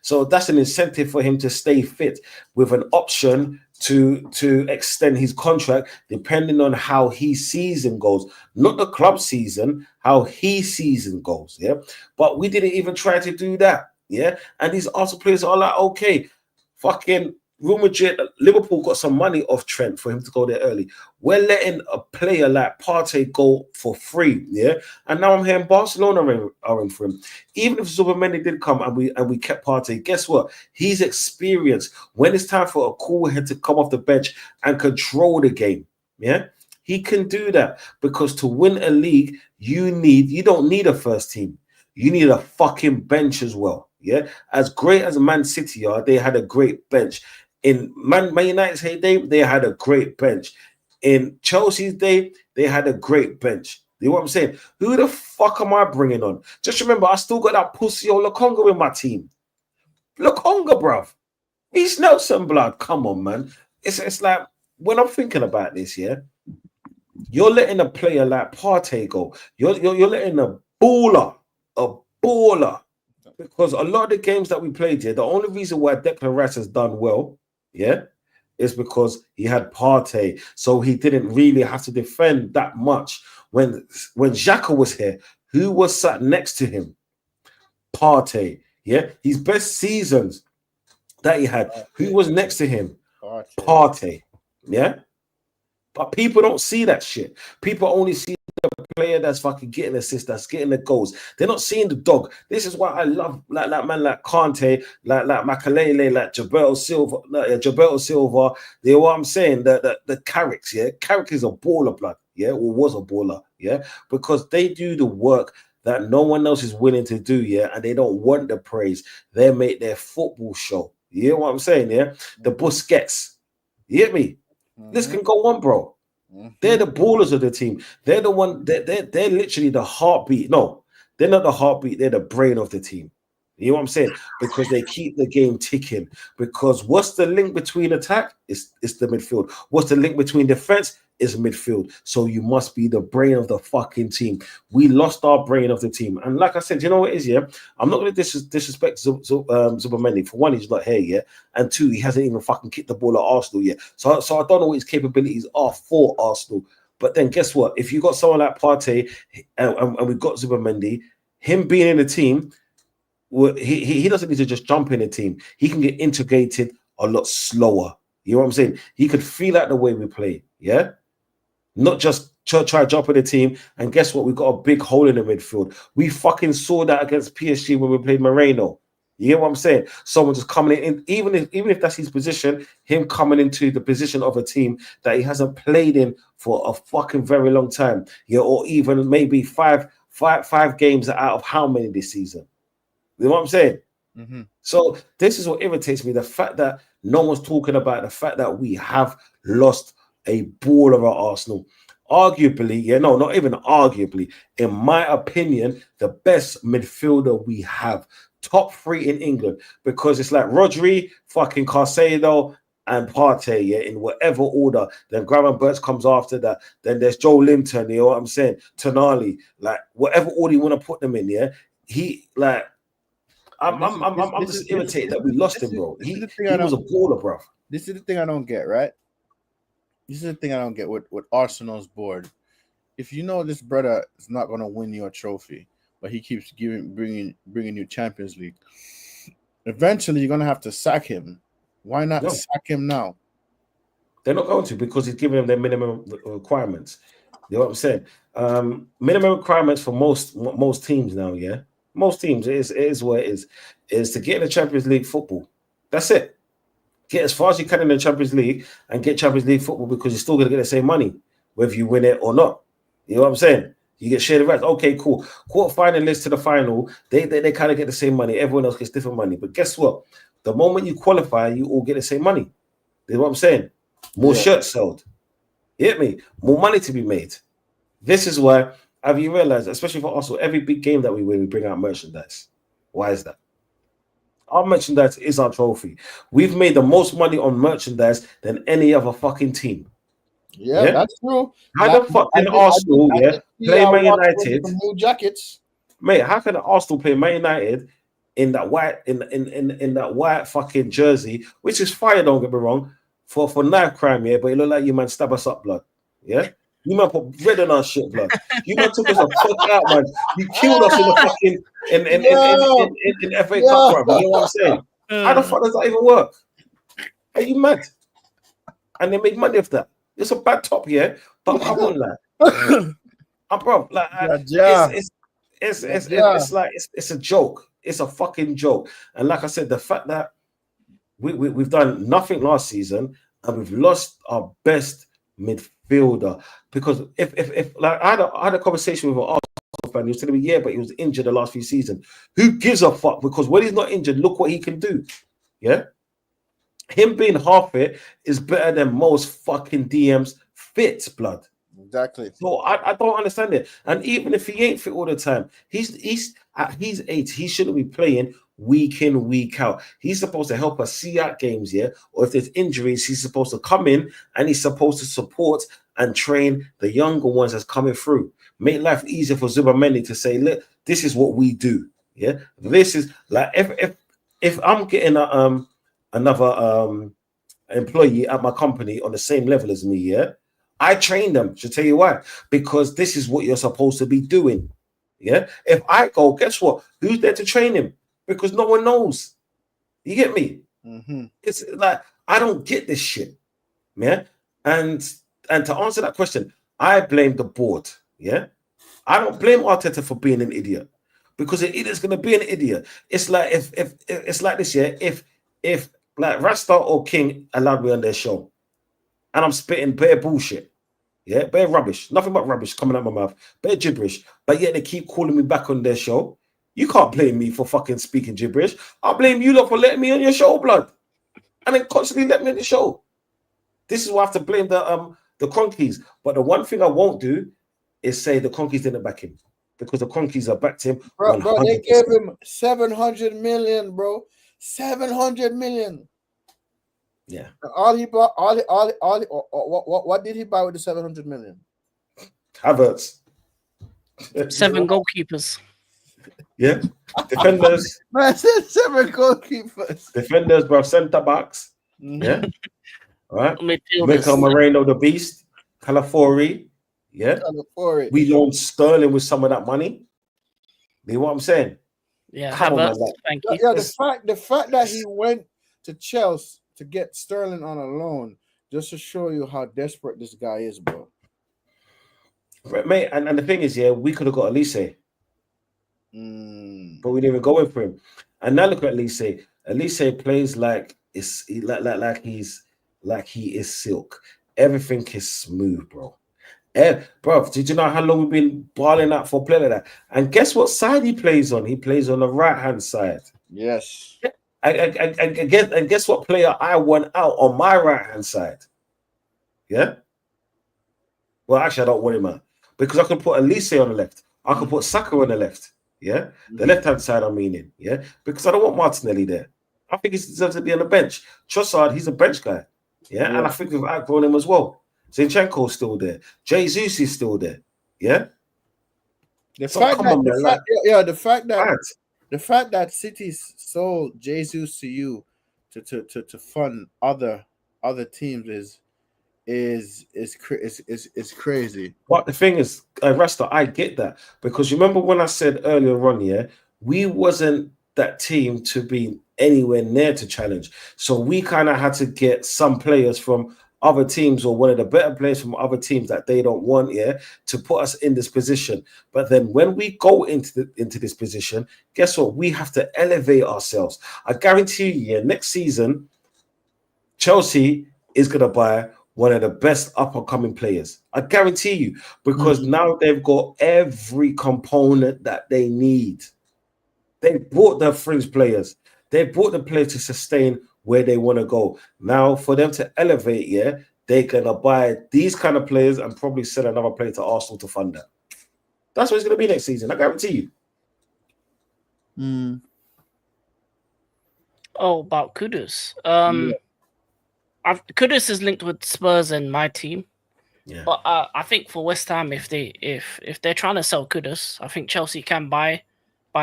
[SPEAKER 4] So that's an incentive for him to stay fit, with an option to extend his contract depending on how his season goes, not the club season, how his season goes, But we didn't even try to do that, And these Arsenal players are like, okay, fucking Real Madrid, Liverpool got some money off Trent for him to go there early. We're letting a player like Partey go for free, And now I'm hearing Barcelona are in for him. Even if Zubimendi did come and we kept Partey, guess what? He's experienced. When it's time for a cool head to come off the bench and control the game, he can do that, because to win a league, you don't need a first team. You need a fucking bench as well, Yeah, as great as Man City are, they had a great bench. In Man United's heyday, they had a great bench. In Chelsea's day, they had a great bench. You know what I'm saying? Who the fuck am I bringing on? Just remember, I still got that pussy old Lokonga in my team. Lokonga, bruv. He's Nelson blood. Come on, man. It's like when I'm thinking about this, yeah, you're letting a player like Partey go. You're letting a baller, because a lot of the games that we played here, the only reason why Declan Rice has done well, yeah, is because he had Partey, so he didn't really have to defend that much. When Xhaka was here, who was sat next to him? Partey, yeah, his best seasons that he had. Who was next to him? Partey, yeah. But people don't see that shit. People only see the player that's fucking getting assists, that's getting the goals. They're not seeing the dog. This is why I love like man like Kante, like Makalele, like Gilberto Silva. You know what I'm saying? The Carricks, yeah. Carrick is a baller, blood, yeah, or was a baller, yeah, because they do the work that no one else is willing to do, yeah, and they don't want the praise. They make their football show. You hear what I'm saying, yeah? The Busquets. You hear me? This can go on, bro. They're the ballers of the team. They're the one. They're literally the heartbeat. No, they're not the heartbeat. They're the brain of the team. You know what I'm saying? Because they keep the game ticking. Because what's the link between attack? It's the midfield. What's the link between defense? Is midfield. So you must be the brain of the fucking team. We lost our brain of the team. And like I said, you know what it is, yeah? I'm not going to disrespect Zubimendi. For one, he's not here yet. And two, he hasn't even fucking kicked the ball at Arsenal yet. So I don't know what his capabilities are for Arsenal. But then guess what? If you got someone like Partey and we've got Zubimendi, him being in the team, he doesn't need to just jump in the team. He can get integrated a lot slower. You know what I'm saying? He could feel out the way we play, yeah? Not just try to jump in the team. And guess what? We've got a big hole in the midfield. We fucking saw that against PSG when we played Moreno. You hear what I'm saying? Someone just coming in, even if that's his position, him coming into the position of a team that he hasn't played in for a fucking very long time. Yeah, or even maybe five games out of how many this season? You know what I'm saying?
[SPEAKER 1] Mm-hmm.
[SPEAKER 4] So this is what irritates me. The fact that no one's talking about the fact that we have lost a baller at Arsenal. Arguably, yeah, no, not even arguably, in my opinion, the best midfielder we have. Top 3 in England. Because it's like Rodri, fucking Caicedo, and Partey, yeah, in whatever order. Then Gravenberch comes after that. Then there's Joe Linton, you know what I'm saying? Tonali, like whatever order you want to put them in, yeah. He like I'm just irritated that we lost him, bro. He was a baller, bro.
[SPEAKER 1] This is the thing I don't get, right? This is the thing I don't get with Arsenal's board. If you know this brother is not going to win you a trophy, but he keeps bringing you Champions League, eventually you're going to have to sack him. Why not sack him now?
[SPEAKER 4] They're not going to, because he's giving them their minimum requirements. You know what I'm saying? Minimum requirements for most teams now, yeah? Most teams, it is what it is to get in the Champions League football. That's it. Get as far as you can in the Champions League and get Champions League football, because you're still going to get the same money, whether you win it or not. You know what I'm saying? You get shared rights. Okay, cool. Quarter-finalists to the final, they kind of get the same money. Everyone else gets different money. But guess what? The moment you qualify, you all get the same money. You know what I'm saying? More shirts sold. You get me? More money to be made. This is why, have you realized, especially for Arsenal, every big game that we win, we bring out merchandise. Why is that? Our merchandise is our trophy. We've made the most money on merchandise than any other fucking team.
[SPEAKER 1] Yeah, that's true.
[SPEAKER 4] How the fuck can Arsenal play Man United?
[SPEAKER 1] New jackets,
[SPEAKER 4] Mate, how can Arsenal play Man United in that white in that white fucking jersey, which is fire? Don't get me wrong, for knife crime, yeah. But it look like you man stab us up, blood. Yeah, you man put red on our shit, blood. You man took us a fuck out, man. You killed us in the fucking in FA Cup, bro. You know what I'm saying? How the fuck does that even work? Are you mad? And they made money off that. It's a bad top, yeah, but come on, lad. I'm bro, like it's like it's a joke. It's a fucking joke. And like I said, the fact that we've done nothing last season and we've lost our best midfielder, because if like I had a conversation with an Arsenal fan. He was telling me, yeah, but he was injured the last few seasons. Who gives a fuck? Because when he's not injured, look what he can do. Yeah. Him being half fit is better than most fucking DMs fit, blood.
[SPEAKER 1] Exactly.
[SPEAKER 4] So I don't understand it. And even if he ain't fit all the time, he's at his age, he shouldn't be playing week in, week out. He's supposed to help us see out games, yeah. Or if there's injuries, he's supposed to come in and he's supposed to support and train the younger ones that's coming through. Make life easier for Zubamendi to say, look, this is what we do. Yeah. This is like if I'm getting another employee at my company on the same level as me, yeah, I train them. To tell you why, because this is what you're supposed to be doing. Yeah. If I go, guess what? Who's there to train him? Because no one knows. You get me?
[SPEAKER 1] Mm-hmm.
[SPEAKER 4] It's like I don't get this shit. Yeah. And to answer that question, I blame the board. Yeah. I don't blame Arteta for being an idiot, because an idiot's gonna be an idiot. It's like if it's like this, yeah. If like Rasta or King allowed me on their show, and I'm spitting bare bullshit. Yeah, bare rubbish, nothing but rubbish coming out my mouth, bare gibberish. But yet they keep calling me back on their show. You can't blame me for fucking speaking gibberish. I'll blame you lot for letting me on your show, blood, and then constantly let me on the show. This is why I have to blame the Cronkies. But the one thing I won't do is say the Cronkies didn't back him, because the Cronkies are backed him.
[SPEAKER 1] Bro, they gave him 700 million, bro. 700 million.
[SPEAKER 4] Yeah.
[SPEAKER 1] All he bought, what did he buy with the 700 million?
[SPEAKER 4] Havertz.
[SPEAKER 2] 7 goalkeepers.
[SPEAKER 4] Yeah. Defenders.
[SPEAKER 1] Man, I said 7 goalkeepers.
[SPEAKER 4] Defenders, bro. Centre backs.
[SPEAKER 1] Mhm.
[SPEAKER 4] Yeah. All right.
[SPEAKER 2] Midfielders.
[SPEAKER 4] Mikel Moreno, the beast. Calafiori. Yeah.
[SPEAKER 1] Calafiori.
[SPEAKER 4] We loaned Sterling with some of that money. You know what I'm saying?
[SPEAKER 2] Yeah,
[SPEAKER 4] Come on,
[SPEAKER 2] Havertz.
[SPEAKER 4] man.
[SPEAKER 2] Thank you.
[SPEAKER 1] Yeah, the fact that he went to Chelsea to get Sterling on a loan, just to show you how desperate this guy is, bro.
[SPEAKER 4] Right, mate, and the thing is, yeah, we could have got Elise, but we didn't even go in for him. And now look at Elise. Elise plays like he is silk. Everything is smooth, bro. Bro, did you know how long we've been balling out for a player like that? And guess what side he plays on? He plays on the right-hand side.
[SPEAKER 1] Yes.
[SPEAKER 4] And guess what player I want out on my right-hand side? Yeah? Well, actually, I don't want him out, because I can put Elise on the left. I can put Saka on the left. Yeah? The left-hand side, I'm meaning. Yeah? Because I don't want Martinelli there. I think he deserves to be on the bench. Trossard, he's a bench guy. Yeah? And I think we've outgrown him as well. Zinchenko's still there. Jesus is still there. Yeah?
[SPEAKER 1] The fact that City sold Jesus to you to fund other teams is crazy.
[SPEAKER 4] But the thing is, Rasta, I get that, because remember when I said earlier on, yeah, we wasn't that team to be anywhere near to challenge. So we kind of had to get some players from other teams, or one of the better players from other teams that they don't want, yeah, to put us in this position. But then when we go into this position, guess what? We have to elevate ourselves. I guarantee you, yeah, next season, Chelsea is going to buy one of the best up-and-coming players. I guarantee you, because now they've got every component that they need. They bought the fringe players. They bought the players to sustain where they want to go. Now, for them to elevate, yeah, they're going to buy these kind of players and probably sell another player to Arsenal to fund that. That's what it's going to be next season. I guarantee you.
[SPEAKER 2] Oh, about Kudus. Kudus is linked with Spurs and my team.
[SPEAKER 4] Yeah.
[SPEAKER 2] But I think for West Ham, if they're trying to sell Kudus, I think Chelsea can buy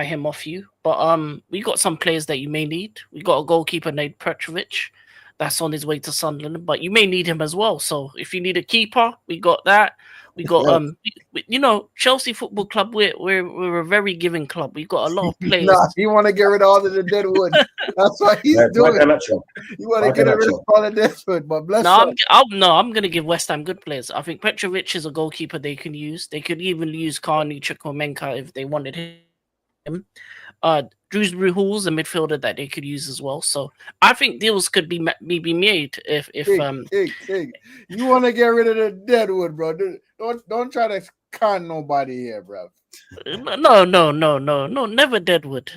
[SPEAKER 2] him off you. But we got some players that you may need. We got a goalkeeper named Petrovic that's on his way to Sunderland, but you may need him as well. So if you need a keeper, we got that. We got Chelsea Football Club. We're a very giving club. We got a lot of players.
[SPEAKER 1] Nah, you want to get rid of all of the deadwood. That's what he's doing. You want to get rid of all of deadwood, but bless
[SPEAKER 2] I'm gonna give West Ham good players. I think Petrovic is a goalkeeper they can use. They could even use Carney Chukwuemeka if they wanted him. Dewsbury Hall's a midfielder that they could use as well. So I think deals could be made if
[SPEAKER 1] King, you want to get rid of the deadwood, bro. Don't try to Can't nobody here, bro.
[SPEAKER 2] No, never Deadwood.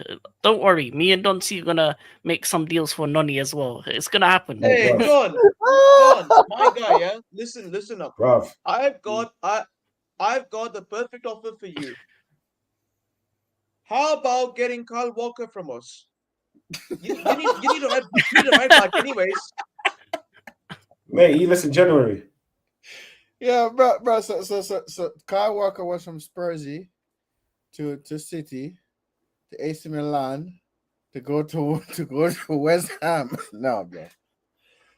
[SPEAKER 2] Don't worry, me and Don C are gonna make some deals for Noni as well. It's gonna happen.
[SPEAKER 3] Hey,
[SPEAKER 4] bruv.
[SPEAKER 3] John, my guy, yeah. Listen up.
[SPEAKER 4] Bruv.
[SPEAKER 3] I've got the perfect offer for you. How about getting Kyle Walker from us? You need to write back anyways.
[SPEAKER 4] Mate, he left in January.
[SPEAKER 1] Yeah, bro. So Kyle Walker was from Spursy to City, to AC Milan, to go to West Ham. No, bro.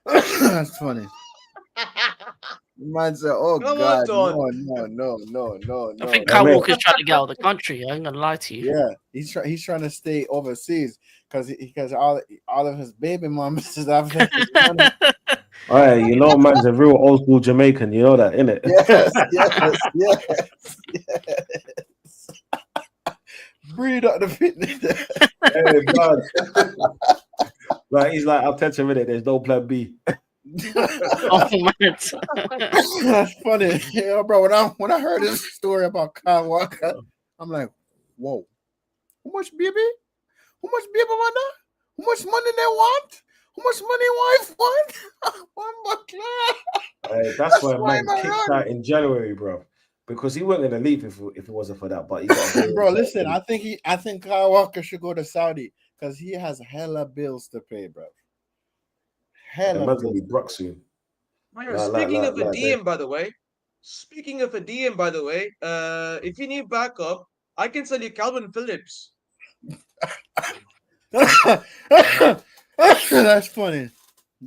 [SPEAKER 1] That's funny. Man said, "Oh
[SPEAKER 3] Come on,
[SPEAKER 1] God,
[SPEAKER 3] Don.
[SPEAKER 1] no."
[SPEAKER 2] I think
[SPEAKER 4] Yeah,
[SPEAKER 2] Kyle
[SPEAKER 4] mate.
[SPEAKER 2] Walker's trying to get out of the country. I ain't gonna lie to you.
[SPEAKER 1] Yeah, he's trying to stay overseas because all of his baby mamas is after his money.
[SPEAKER 4] Hey, you know, man's a real old school Jamaican. You know that, innit?
[SPEAKER 1] Yes. Breed up the fitness.
[SPEAKER 4] Hey, God. Like he's like, I'll touch a minute. There's no plan B.
[SPEAKER 2] Oh, man.
[SPEAKER 1] That's funny, bro. When I heard this story about Kyle Walker, I'm like, whoa, how much baby? How much baby mother? How much money they want? How much money wife want?
[SPEAKER 4] That's why
[SPEAKER 1] why
[SPEAKER 4] man
[SPEAKER 1] am I
[SPEAKER 4] kicked
[SPEAKER 1] wrong?
[SPEAKER 4] out in January, bro. Because he wasn't gonna leave if it wasn't for that. But he got
[SPEAKER 1] Bro, listen, I think Kyle Walker should go to Saudi because he has hella bills to pay, bro. Hella
[SPEAKER 4] man's gonna
[SPEAKER 1] bills.
[SPEAKER 4] be Brock soon.
[SPEAKER 3] Speaking of a
[SPEAKER 4] like
[SPEAKER 3] DM, by the way. If you need backup, I can sell you Calvin Phillips.
[SPEAKER 1] That's funny.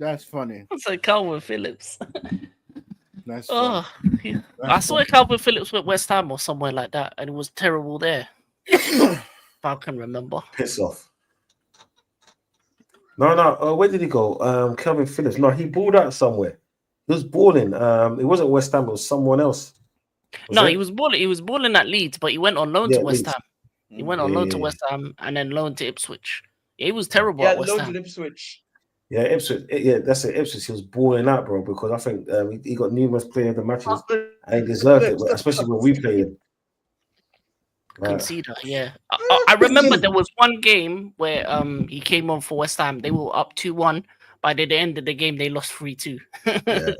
[SPEAKER 2] It's like Calvin Phillips.
[SPEAKER 1] That's funny.
[SPEAKER 2] Oh, yeah. I saw Calvin Phillips with West Ham or somewhere like that, and it was terrible there. If I can remember.
[SPEAKER 4] Piss off. No. Where did he go? Calvin Phillips. No, he balled out somewhere. He was balling. It wasn't West Ham. It was someone else.
[SPEAKER 2] He was balling. He was balling at Leeds, but he went on loan to West
[SPEAKER 4] Leeds.
[SPEAKER 2] Ham. He went on loan to West Ham and then loan to Ipswich. Yeah, he was terrible
[SPEAKER 3] Yeah,
[SPEAKER 2] at West
[SPEAKER 3] loan
[SPEAKER 2] Ham.
[SPEAKER 3] to Ipswich.
[SPEAKER 4] Yeah, Ipswich. Yeah, that's it. Ipswich. He was balling out, bro. Because I think he got numerous player of the matches and he deserved it, especially when we played him.
[SPEAKER 2] Conceder, yeah. I remember there was one game where he came on for West Ham. They were up 2-1. By the end of the game, they lost 3-2.
[SPEAKER 4] Yeah.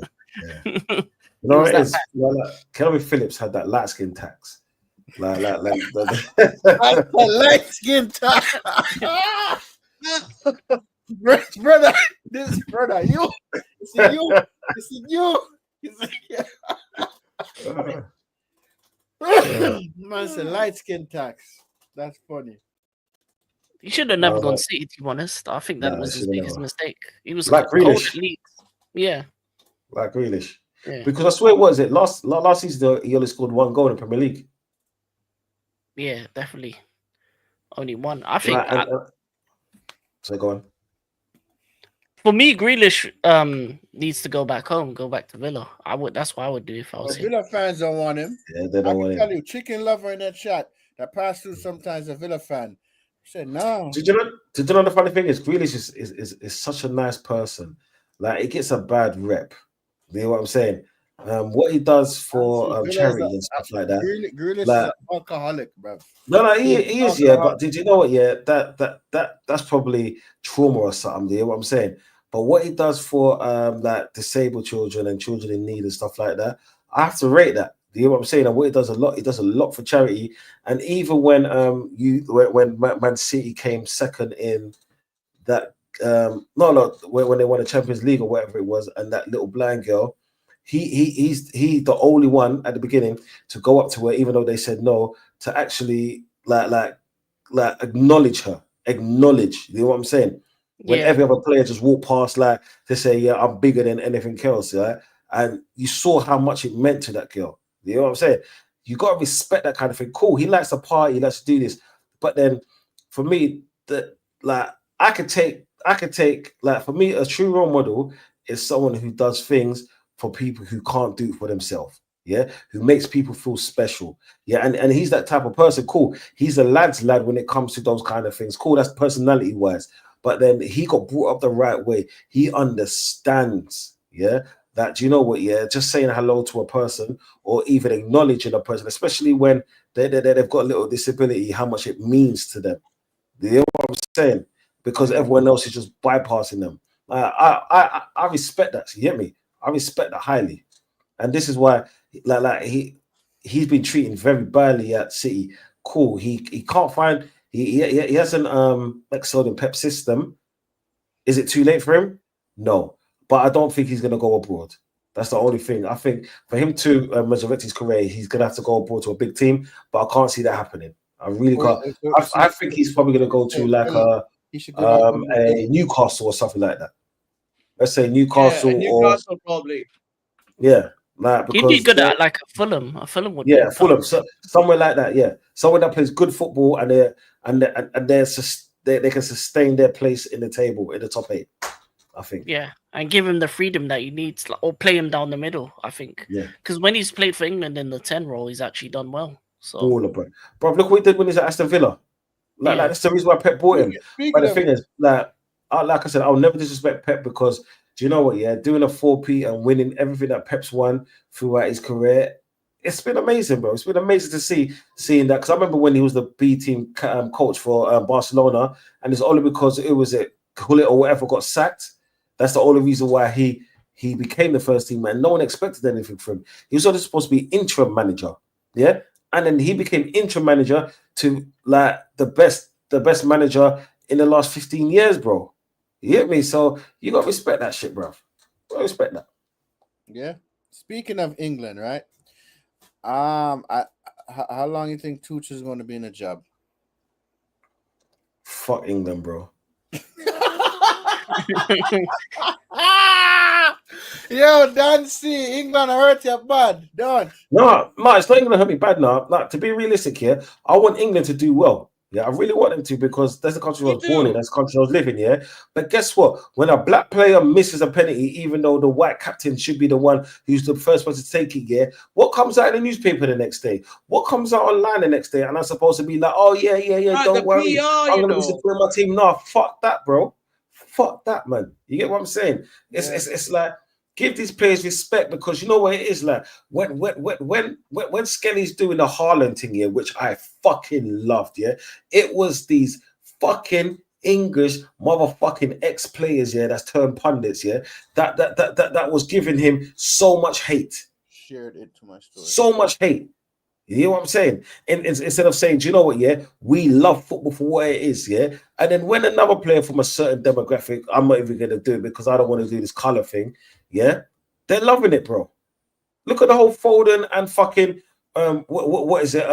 [SPEAKER 4] You know what it is? Calvin Phillips had that light skin tax. Like
[SPEAKER 1] light skin tax. brother, you. Man said light skin tax. That's funny.
[SPEAKER 2] He should have never gone City, to be honest. I think that was his biggest mistake. He was
[SPEAKER 4] like
[SPEAKER 2] cold
[SPEAKER 4] Grealish.
[SPEAKER 2] at Leeds. Yeah.
[SPEAKER 4] Like Grealish.
[SPEAKER 2] Yeah.
[SPEAKER 4] Because I swear, what is it? Last season, he only scored 1 goal in the Premier League.
[SPEAKER 2] Yeah, definitely. Only one. I think.
[SPEAKER 4] So go on.
[SPEAKER 2] For me, Grealish needs to go back home, go back to Villa. That's what I would do if I was him.
[SPEAKER 1] Villa fans don't want him.
[SPEAKER 4] Yeah, they don't want him.
[SPEAKER 1] I can tell you, Chicken Lover in that chat that passed through sometimes a Villa fan said no.
[SPEAKER 4] Did you know the funny thing is Grealish is such a nice person. Like he gets a bad rep. You know what I'm saying? What he does for charity and stuff like that.
[SPEAKER 1] Grealish is an alcoholic, bro.
[SPEAKER 4] No, he is, yeah. But did you know what? Yeah, that's probably trauma or something. You know what I'm saying? But what he does for like disabled children and children in need and stuff like that, I have to rate that. Do you know what I'm saying? And what he does a lot for charity. And even when when Man City came second in that when they won the Champions League or whatever it was, and that little blind girl. He's the only one at the beginning to go up to her, even though they said no, to actually like acknowledge her. Acknowledge, you know what I'm saying? When every other player just walked past, like to say, yeah, I'm bigger than anything else, yeah. And you saw how much it meant to that girl. You know what I'm saying? You gotta respect that kind of thing. Cool, he likes to party, he likes to do this. But then for me, I could take like for me, a true role model is someone who does things for people who can't do it for themselves, yeah, who makes people feel special, yeah, and he's that type of person. Cool, he's a lad's lad when it comes to those kind of things. Cool, that's personality wise, but then he got brought up the right way. He understands, yeah, that, do you know what? Yeah, just saying hello to a person or even acknowledging a person, especially when they've got a little disability, how much it means to them. Do you know what I'm saying? Because everyone else is just bypassing them. I respect that. You get me? I respect that highly, and this is why, like he's been treated very badly at City. Cool. He can't find. He hasn't excelled in Pep's system. Is it too late for him? No, but I don't think he's going to go abroad. That's the only thing. I think for him to resurrect his career, he's going to have to go abroad to a big team, but I can't see that happening. I really can't. I think he's probably going to go to like a Newcastle or something like that. Let's say Newcastle,
[SPEAKER 3] Newcastle probably.
[SPEAKER 4] Yeah, like,
[SPEAKER 2] he'd be good at like a Fulham. A Fulham would.
[SPEAKER 4] Yeah, Fulham, somewhere like that. Yeah, somewhere that plays good football and they can sustain their place in the table in the top 8. I think.
[SPEAKER 2] Yeah, and give him the freedom that he needs, or play him down the middle. I think.
[SPEAKER 4] Yeah.
[SPEAKER 2] Because when he's played for England in the 10 role, he's actually done well. So.
[SPEAKER 4] Baller, bro. Look what he did when he's at Aston Villa. Like that's the reason why Pep bought him. But the thing is, like I said, I'll never disrespect Pep because do you know what? Yeah, doing a 4P and winning everything that Pep's won throughout his career, it's been amazing, bro. It's been amazing to seeing that. Because I remember when he was the B team coach for Barcelona, and it's only because it was Gullit or whatever got sacked. That's the only reason why he became the first team man. No one expected anything from him. He was only supposed to be interim manager, yeah, and then he became interim manager to like the best manager in the last 15 years, bro. You get me? So you got to respect that shit, bro. Respect that.
[SPEAKER 1] Yeah. Speaking of England, right? How long you think Tuchel is going to be in a job?
[SPEAKER 4] Fuck England, bro.
[SPEAKER 1] Yo, Dancy, England hurt you bad. Don't.
[SPEAKER 4] No, it's not even gonna hurt me bad now. Like, to be realistic here, I want England to do well. Yeah, I really want them to because that's the country I was born in, that's the country I was living, yeah. But guess what? When a black player misses a penalty, even though the white captain should be the one who's the first one to take it, yeah, what comes out in the newspaper the next day? What comes out online the next day? And I'm supposed to be like, oh, yeah, don't worry.
[SPEAKER 3] PR,
[SPEAKER 4] I'm going to be supporting my team. No, fuck that, bro. Fuck that, man. You get what I'm saying? It's like, give these players respect because you know what it is like when Skelly's doing the Haaland thing here, which I fucking loved, yeah. It was these fucking English motherfucking ex-players, yeah, that's turned pundits, yeah, that was giving him so much hate.
[SPEAKER 1] Shared it to my story.
[SPEAKER 4] So much hate. You know what I'm saying? And instead of saying, do you know what, yeah, we love football for what it is, yeah? And then when another player from a certain demographic, I'm not even going to do it because I don't want to do this colour thing, yeah? They're loving it, bro. Look at the whole Foden and fucking, what is it,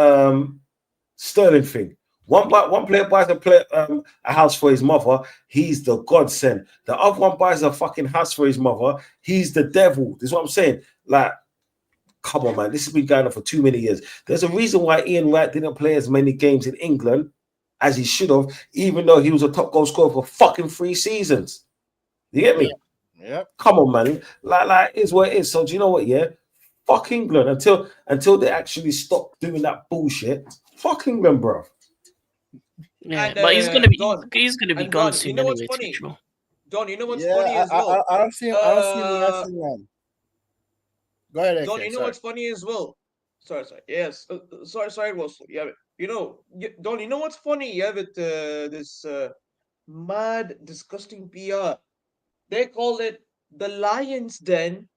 [SPEAKER 4] Sterling thing. One player buys a house for his mother, he's the godsend. The other one buys a fucking house for his mother, he's the devil. This is what I'm saying. Like, come on, man. This has been going on for too many years. There's a reason why Ian Wright didn't play as many games in England as he should have, even though he was a top goal scorer for fucking 3 seasons. You get me?
[SPEAKER 1] Yeah.
[SPEAKER 4] Come on, man. Like it is what it is. So do you know what? Yeah, fuck England until they actually stop doing that bullshit. Fuck England, bro.
[SPEAKER 2] Yeah,
[SPEAKER 3] And,
[SPEAKER 2] but he's gonna be
[SPEAKER 3] and
[SPEAKER 2] gone
[SPEAKER 3] Don,
[SPEAKER 2] soon
[SPEAKER 3] you know what's
[SPEAKER 2] anyway.
[SPEAKER 3] funny?
[SPEAKER 2] Tuchel.
[SPEAKER 3] Don, you know what's funny as well?
[SPEAKER 1] I don't see him. I don't see him lasting long. Go ahead,
[SPEAKER 3] Don,
[SPEAKER 1] AK,
[SPEAKER 3] you know what's funny as well? Sorry. Yes. Sorry, Russell. Yeah, Don, you know what's funny? Yeah, with this mad, disgusting PR. They call it the Lion's Den.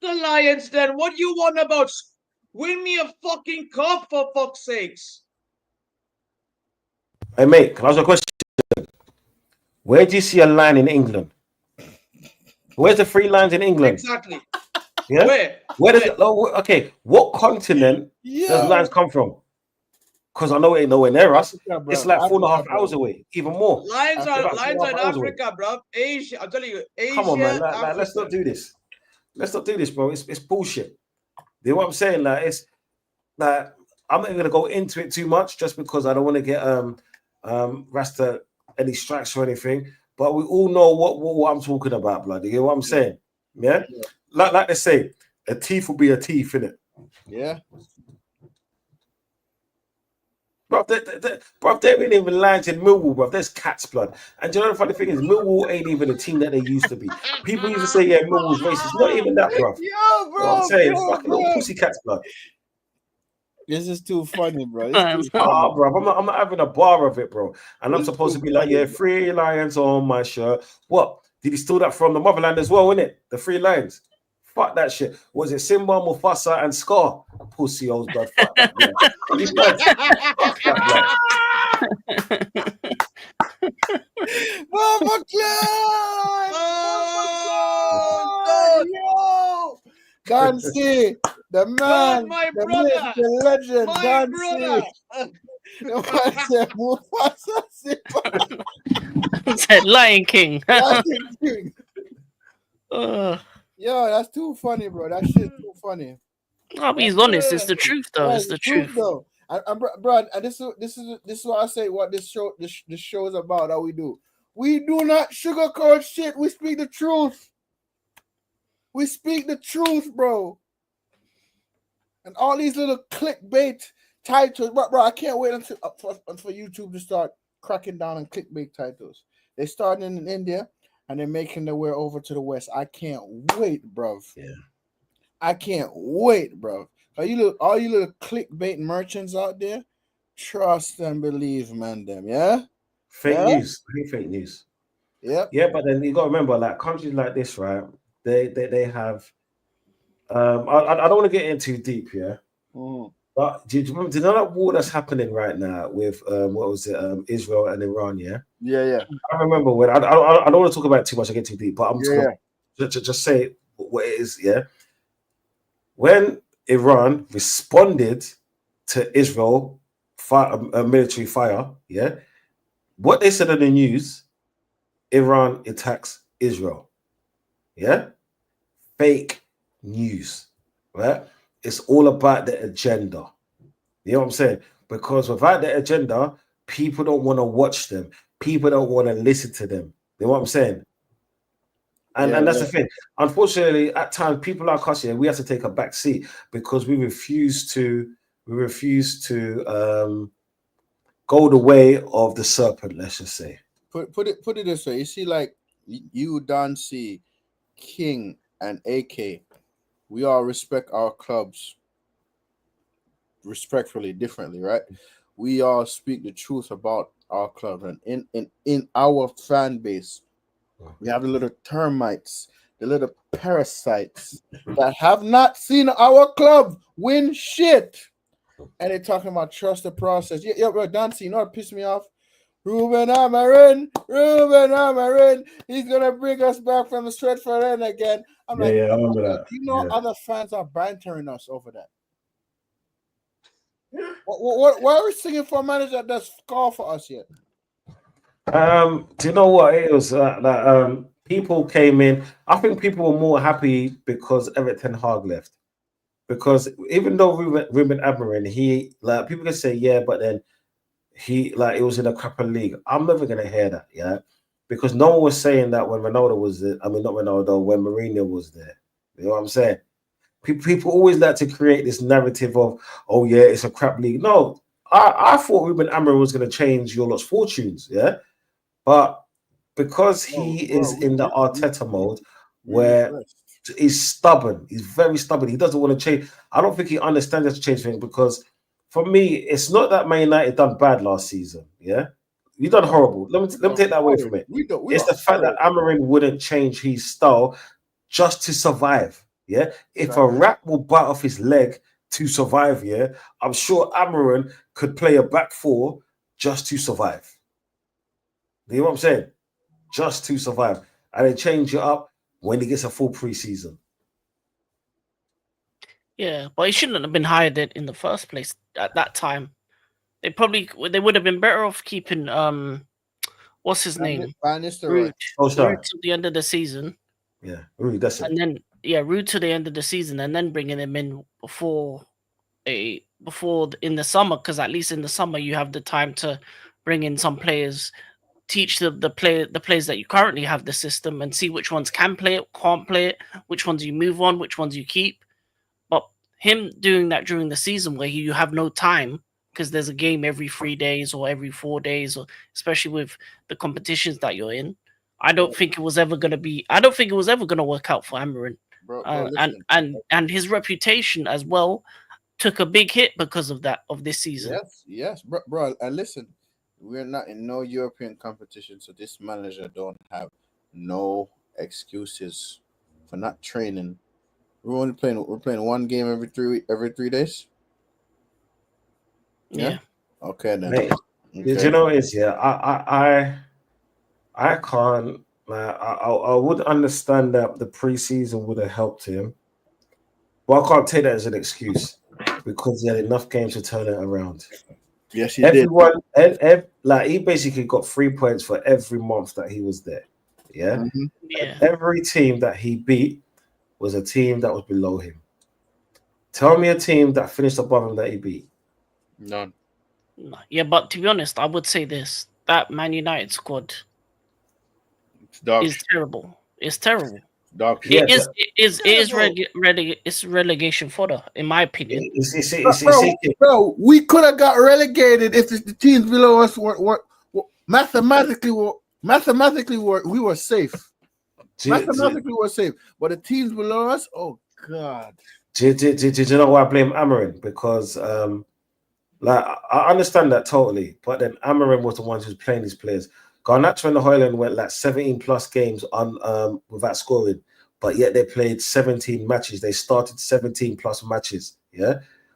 [SPEAKER 3] The Lion's Den. What do you want about? Win me a fucking cup for fuck's sakes.
[SPEAKER 4] Hey, mate, can I ask you a question? Where do you see a lion in England? Where's the 3 lions in England?
[SPEAKER 3] Exactly.
[SPEAKER 4] Yeah? Where does it? Oh, okay, what continent
[SPEAKER 1] Yeah.
[SPEAKER 4] does lions come from? Because I know it ain't nowhere near us.
[SPEAKER 1] Africa, bro.
[SPEAKER 4] It's like 4.5
[SPEAKER 1] Africa, bro.
[SPEAKER 4] hours away, even more.
[SPEAKER 3] Lions are
[SPEAKER 4] About
[SPEAKER 3] in
[SPEAKER 4] 4.5 hours away.
[SPEAKER 3] Africa, bro. Asia. I'm telling you, Asia.
[SPEAKER 4] Come on, man. Like,
[SPEAKER 3] Africa.
[SPEAKER 4] let's not do this. Let's not do this, bro. It's bullshit. You know what I'm saying? Like, it's like I'm not even gonna go into it too much just because I don't want to get Rasta any strikes or anything. But we all know what I'm talking about, blood. You know what I'm saying? Yeah? Like they say, a teeth will be a teeth, innit?
[SPEAKER 1] Yeah.
[SPEAKER 4] Bro, there ain't even lines in Millwall, bro. There's cat's blood. And do you know the funny thing is, Millwall ain't even the team that they used to be. People used to say, yeah, Millwall's racist. Not even that, bro.
[SPEAKER 1] Yo,
[SPEAKER 4] You know what I'm
[SPEAKER 1] bro,
[SPEAKER 4] saying?
[SPEAKER 1] bro,
[SPEAKER 4] Fucking little
[SPEAKER 1] bro.
[SPEAKER 4] pussy cat's blood.
[SPEAKER 1] This is too funny, bro. It's too
[SPEAKER 4] Ah,
[SPEAKER 1] funny.
[SPEAKER 4] bro, I'm not having a bar of it, bro. And I'm
[SPEAKER 1] It's
[SPEAKER 4] supposed
[SPEAKER 1] too
[SPEAKER 4] to be like,
[SPEAKER 1] funny,
[SPEAKER 4] yeah,
[SPEAKER 1] bro.
[SPEAKER 4] 3 lions on my shirt. What? Did he steal that from the motherland as well, innit? The 3 lions. Fuck that shit. Was it Simba, Mufasa, and Scar? Pussy old blood. Fuck that, blood. These lads, fuck that, blood.
[SPEAKER 1] Mama Clan!
[SPEAKER 3] Oh,
[SPEAKER 1] Yo! Dancy, the man,
[SPEAKER 3] my
[SPEAKER 1] the
[SPEAKER 3] brother!
[SPEAKER 1] myth, the legend,
[SPEAKER 3] my
[SPEAKER 1] Dancy.
[SPEAKER 3] brother!
[SPEAKER 1] The man said, Mufasa, Simba,
[SPEAKER 2] Said Lion King.
[SPEAKER 1] Lion King.
[SPEAKER 2] Uh,
[SPEAKER 1] Yo, that's too funny, bro. That shit too funny.
[SPEAKER 2] I'll be honest. It's the truth, though.
[SPEAKER 1] Yeah,
[SPEAKER 2] It's the truth.
[SPEAKER 1] though. And bro, and this is what I say. What this show is about. How we do. We do not sugarcoat shit. We speak the truth. We speak the truth, bro. And all these little clickbait titles, bro. I can't wait until for YouTube to start cracking down on clickbait titles. They started in India and they're making their way over to the West. I can't wait, bro.
[SPEAKER 4] Yeah.
[SPEAKER 1] I can't wait, bro. All you little clickbait merchants out there, trust and believe, man. Them, yeah.
[SPEAKER 4] Fake
[SPEAKER 1] Yeah?
[SPEAKER 4] news. Fake news.
[SPEAKER 1] Yep.
[SPEAKER 4] Yeah, but then you got to remember, like countries like this, right? They have. I don't want to get in too deep, yeah.
[SPEAKER 1] Mhm.
[SPEAKER 4] But do you remember? Do you know that war that's happening right now with what was it? Israel and Iran, yeah.
[SPEAKER 1] Yeah.
[SPEAKER 4] I remember when I don't want to talk about it too much. I get too deep, but I'm just
[SPEAKER 1] Yeah.
[SPEAKER 4] gonna just say what it is, yeah. When Iran responded to Israel a military fire, yeah, what they said on the news, Iran attacks Israel, yeah, fake news, right? It's all about the agenda. You know what I'm saying? Because without the agenda, people don't want to watch them. People don't want to listen to them. You know what I'm saying? And that's the thing. Unfortunately, at times, people like us here, we have to take a back seat because we refuse to go the way of the serpent. Let's just say.
[SPEAKER 1] Put it this way. You see, like you, Dancy, King, and AK, we all respect our clubs respectfully, differently, right? We all speak the truth about our club, and in our fan base, we have the little termites, the little parasites that have not seen our club win shit. And they're talking about trust the process. Yeah, bro, Dancy, you know what pissed me off? Ruben Amorim, he's gonna bring us back from the Stretford end again. I'm like,
[SPEAKER 4] I remember that.
[SPEAKER 1] You know, other fans are bantering us over that. Why are we singing for a manager that's called for us yet?
[SPEAKER 4] Do you know what it was? People came in. I think people were more happy because Erik ten Hag left. Because even though Ruben Amorim, he like people can say yeah, but then he like it was in a crapper league. I'm never gonna hear that, yeah, because no one was saying that when Ronaldo was there. I mean, not Ronaldo, when Mourinho was there. You know what I'm saying? People always like to create this narrative of, oh yeah, it's a crap league. No, I thought Ruben Amorim was gonna change your lot's fortunes, yeah, but because he is in the Arteta mode where he's stubborn, he's very stubborn. He doesn't want to change. I don't think he understands how to change things because. For me, it's not that Man United done bad last season. Yeah, you done horrible. Let me take that away from it. It's the fact that Amorim wouldn't change his style just to survive. Yeah, if a rat will bite off his leg to survive, yeah, I'm sure Amorim could play a back four just to survive. You know what I'm saying? Just to survive, and then change it up when he gets a full preseason.
[SPEAKER 2] Yeah, but he shouldn't have been hired in the first place at that time. They would have been better off keeping what's his name? Ruud to the end of the season.
[SPEAKER 4] Yeah, Ruud, that's it.
[SPEAKER 2] And then Ruud to the end of the season, and then bringing him in before in the summer, because at least in the summer you have the time to bring in some players, teach the players that you currently have the system, and see which ones can play it, can't play it, which ones you move on, which ones you keep. But him doing that during the season where you have no time because there's a game every 3 days or every 4 days, or especially with the competitions that you're in. I don't think it was ever going to be. I don't think it was ever going to work out for Amarin,
[SPEAKER 1] bro.
[SPEAKER 2] and
[SPEAKER 1] Listen.
[SPEAKER 2] and his reputation as well took a big hit because of that of this season.
[SPEAKER 1] Yes, bro. And listen, we're not in no European competition, so this manager don't have no excuses for not training. We're playing one game every 3 days.
[SPEAKER 2] Yeah.
[SPEAKER 1] Okay then.
[SPEAKER 4] Mate,
[SPEAKER 1] Okay.
[SPEAKER 4] you know what it is? Yeah, I can't. I would understand that the preseason would have helped him, but I can't take that as an excuse because he had enough games to turn it around.
[SPEAKER 1] Yes, he did.
[SPEAKER 4] Like he basically got 3 points for every month that he was there. Yeah.
[SPEAKER 2] Yeah.
[SPEAKER 4] Every team that he beat was a team that was below him. Tell me a team that finished above him that he beat.
[SPEAKER 1] None.
[SPEAKER 2] Yeah, but to be honest, I would say this: that Man United squad
[SPEAKER 1] It's dog
[SPEAKER 2] is
[SPEAKER 1] shit.
[SPEAKER 2] terrible. It's terrible.
[SPEAKER 1] Dog shit.
[SPEAKER 4] Yeah,
[SPEAKER 2] It's relegation fodder, in my opinion.
[SPEAKER 1] Bro, we could have got relegated if the teams below us were mathematically we were safe. Mathematically we're safe, but the teams below us, oh god.
[SPEAKER 4] Do you know why I blame Amarin? Because like I understand that totally, but then Amarin was the one who's playing these players. Garnacho and the Hoyland went like 17 plus games on without scoring, but yet they played 17 matches. They started 17 plus matches. Yeah,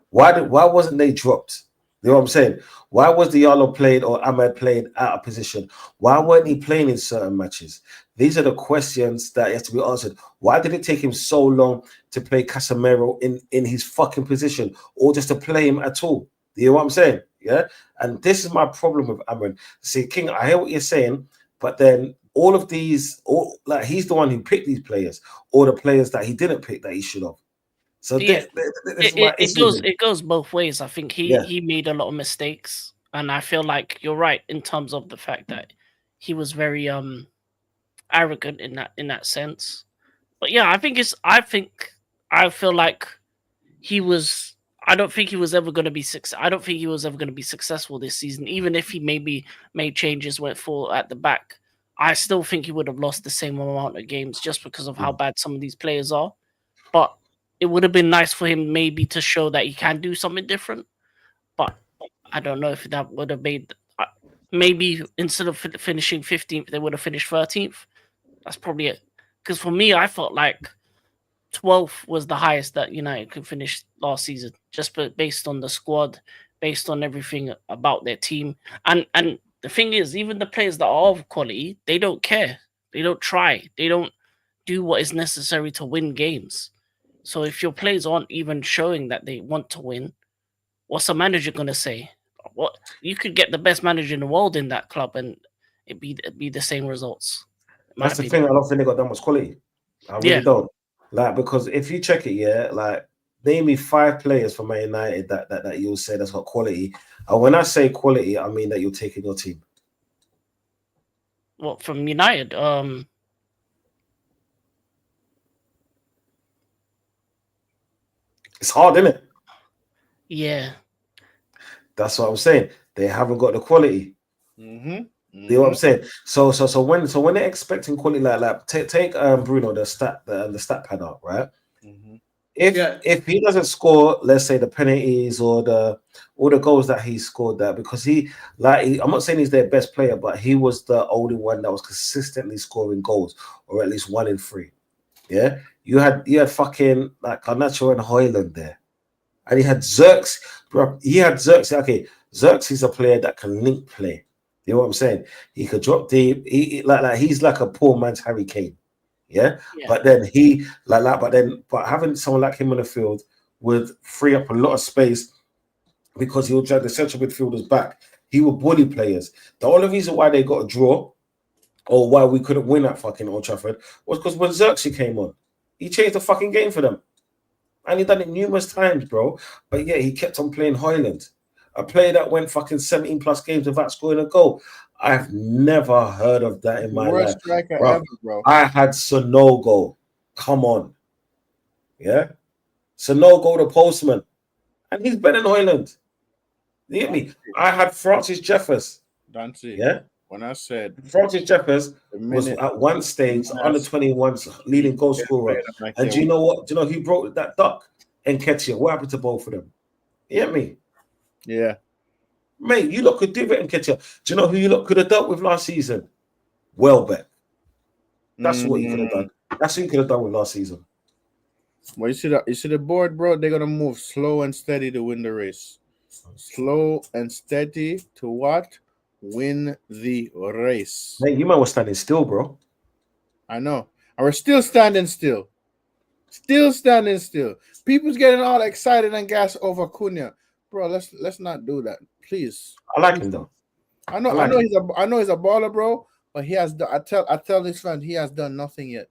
[SPEAKER 4] why wasn't they dropped? You know what I'm saying? Why was Diallo played or Ahmed played out of position? Why weren't he playing in certain matches? These are the questions that have to be answered. Why did it take him so long to play Casemiro in his fucking position or just to play him at all? You know what I'm saying? Yeah. And this is my problem with Amarin. See, King, I hear what you're saying, but then all of these, like he's the one who picked these players, or the players that he didn't pick that he should have. So
[SPEAKER 2] Yeah,
[SPEAKER 4] this
[SPEAKER 2] it goes both ways. I think he made a lot of mistakes, and I feel like you're right in terms of the fact that he was very arrogant in that sense. But yeah, I feel like he was. I don't think he was ever going to be I don't think he was ever going to be successful this season, even if he maybe made changes, went full at the back. I still think he would have lost the same amount of games just because of how bad some of these players are. But it would have been nice for him maybe to show that he can do something different. But I don't know if that would have made. Maybe instead of finishing 15th, they would have finished 13th. That's probably it. Because for me, I felt like 12th was the highest that United could finish last season, just based on the squad, based on everything about their team. And the thing is, even the players that are of quality, they don't care. They don't try. They don't do what is necessary to win games. So if your players aren't even showing that they want to win, what's a manager going to say? What you could get the best manager in the world in that club and it'd be the same results.
[SPEAKER 4] That's the thing. I don't think they got that much quality. I really don't. Like, because if you check it, like name me 5 players from Man United that you'll say that's got quality. And when I say quality, I mean that you're taking your team.
[SPEAKER 2] What from United?
[SPEAKER 4] It's hard, isn't it?
[SPEAKER 2] Yeah.
[SPEAKER 4] That's what I'm saying. They haven't got the quality. You know what I'm saying? So when they're expecting quality like take Bruno the stat pad up, right? If he doesn't score, let's say the penalties or the goals that he scored that because I'm not saying he's their best player, but he was the only one that was consistently scoring goals or at least 1 in 3. Yeah, you had fucking like Garnacho and Hoyland there, and he had Zirks. Bro, he had Zirks. Okay, Zirks is a player that can link play. You know what I'm saying? He could drop deep. He's like a poor man's Harry Kane. Yeah. But then but having someone like him on the field would free up a lot of space because he would drag the central midfielders back. He would bully players. The only reason why they got a draw or why we couldn't win at fucking Old Trafford was because when Xerxes came on, he changed the fucking game for them. And he done it numerous times, bro. But yeah, he kept on playing Hoyland. A player that went fucking 17 plus games without scoring a goal. I've never heard of that in my life.
[SPEAKER 1] Striker
[SPEAKER 4] bro.
[SPEAKER 1] Ever, bro.
[SPEAKER 4] I had Sonogo. Come on. Yeah? Sonogo the postman. And he's better than Hoyland. You hear me? I had Francis Jeffers.
[SPEAKER 1] Dante,
[SPEAKER 4] Yeah,
[SPEAKER 1] when I said
[SPEAKER 4] Francis Jeffers
[SPEAKER 1] the
[SPEAKER 4] was
[SPEAKER 1] minute
[SPEAKER 4] at one stage under 21's leading goal scorer. And do you know what? Do you know who broke that duck? Nketiah. What happened to both of them? You hear me?
[SPEAKER 1] Yeah.
[SPEAKER 4] Mate, you lot could do it, Nketiah. Do you know who you lot could have dealt with last season? Welbeck. That's what you could have done. That's what you could have done with last season.
[SPEAKER 1] Well, you see the board, bro. They're gonna move slow and steady to win the race. Slow and steady to what? Win the race.
[SPEAKER 4] Mate, you man was standing still, bro.
[SPEAKER 1] I know. And we're still standing still. Still standing still. People's getting all excited and gas over Cunha. Bro, let's not do that. Please.
[SPEAKER 4] I like him though.
[SPEAKER 1] I know he's a baller, bro, but he has I tell this fan he has done nothing yet.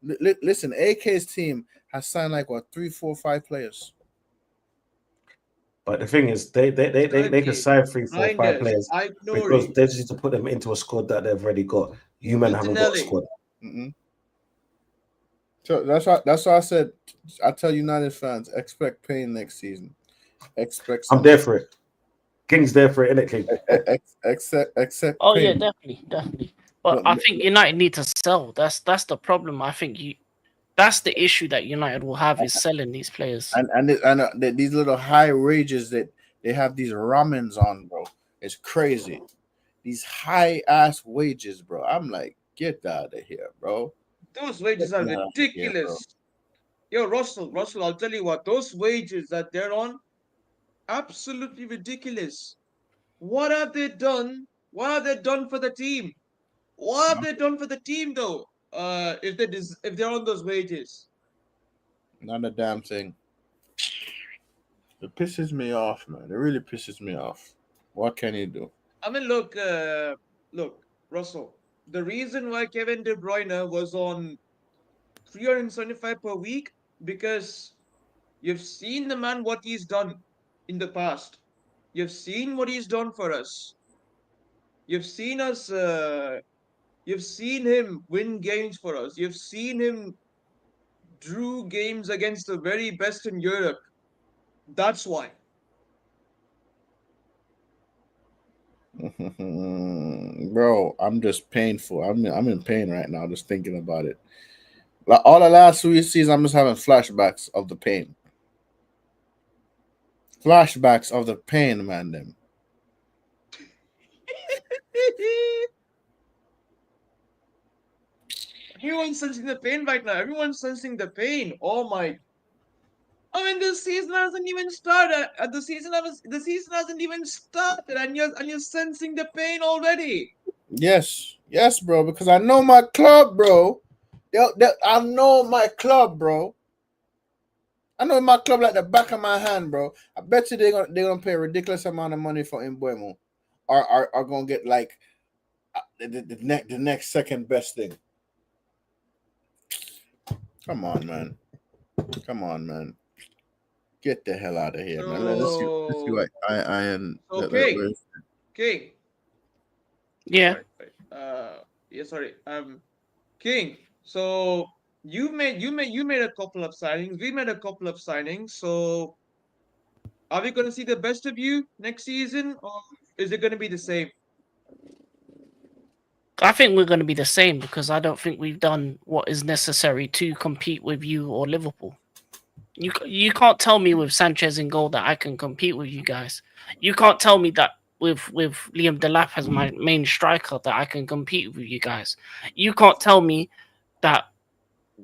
[SPEAKER 1] Listen, AK's team has signed like what 3, 4, 5 players.
[SPEAKER 4] But the thing is, they can sign 3, 4, 5 players because they just need to put them into a squad that they've already got. You men haven't got a squad.
[SPEAKER 1] So that's why I said I tell United fans expect pain next season. Expect.
[SPEAKER 4] I'm there for it. King's there for it, innit, King?
[SPEAKER 1] Accept.
[SPEAKER 2] Oh
[SPEAKER 1] pain.
[SPEAKER 2] yeah, definitely. But I think United need to sell. That's the problem. I think that's the issue that United will have is selling these players.
[SPEAKER 1] And these little high wages that they have these ramens on, bro. It's crazy. These high ass wages, bro. I'm like, get out of here, bro.
[SPEAKER 3] Those wages are ridiculous. Yo, Russell, I'll tell you what, those wages that they're on, absolutely ridiculous. What have they done? What have they done for the team? What have they done for the team, though? If they're on those wages,
[SPEAKER 1] not a damn thing. It pisses me off, man. It really pisses me off. What can you do?
[SPEAKER 3] I mean, look, Russell. The reason why Kevin De Bruyne was on 375 per week because you've seen the man what he's done in the past. You've seen what he's done for us. You've seen us. You've seen him win games for us. You've seen him drew games against the very best in Europe. That's why.
[SPEAKER 1] Bro, I'm just painful. I'm in pain right now just thinking about it. Like all the last 3 seasons, I'm just having flashbacks of the pain. Flashbacks of the pain, man. Them.
[SPEAKER 3] Everyone's sensing the pain right now. Everyone's sensing the pain. Oh my! I mean, this season hasn't even started. The season hasn't even started, and you're sensing the pain already.
[SPEAKER 1] Yes, bro. Because I know my club, bro. I know my club, bro. I know my club like the back of my hand, bro. I bet you they're gonna pay a ridiculous amount of money for Mbeumo, or are gonna get like the next second best thing. Come on, man. Get the hell out of here, man. Let's see what I am.
[SPEAKER 3] King.
[SPEAKER 2] Yeah.
[SPEAKER 3] Sorry. King. So you made a couple of signings. We made a couple of signings. So are we going to see the best of you next season, or is it going to be the same?
[SPEAKER 2] I think we're going to be the same because I don't think we've done what is necessary to compete with you or Liverpool. You can't tell me with Sanchez in goal that I can compete with you guys. You can't tell me that with Liam Delap as my main striker that I can compete with you guys. You can't tell me that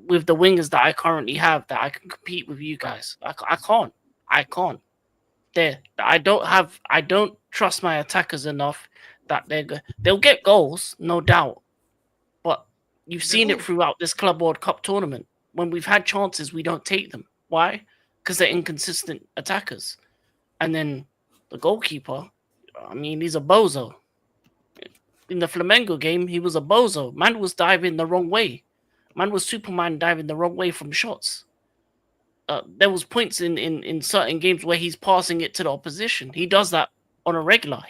[SPEAKER 2] with the wingers that I currently have that I can compete with you guys. I can't. I don't trust my attackers enough that they'll get goals, no doubt. But you've seen it throughout this Club World Cup tournament. When we've had chances, we don't take them. Why? Because they're inconsistent attackers. And then the goalkeeper, I mean, he's a bozo. In the Flamengo game, he was a bozo. Man was diving the wrong way. Man was Superman diving the wrong way from shots. There was points in certain games where he's passing it to the opposition. He does that on a regular.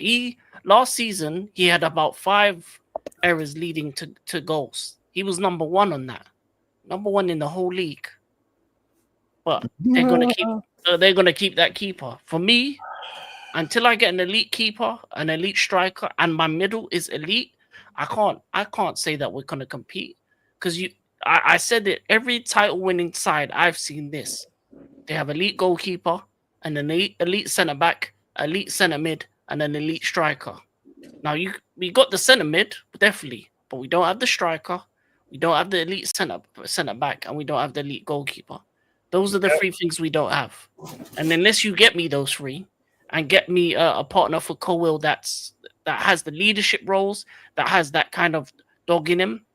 [SPEAKER 2] Last season, he had about 5 errors leading to goals. He was number 1 on that. Number 1 in the whole league. But they're they're gonna keep that keeper. For me, until I get an elite keeper, an elite striker, and my middle is elite, I can't say that we're gonna compete. Because I said it, every title winning side I've seen this. They have elite goalkeeper, an elite centre back, elite centre mid, and an elite striker. Now we got the centre mid, definitely, but we don't have the striker, we don't have the elite centre back, and we don't have the elite goalkeeper. Those are the three things we don't have. And unless you get me those three, and get me a partner for Colwill that has the leadership roles, that has that kind of dog in him,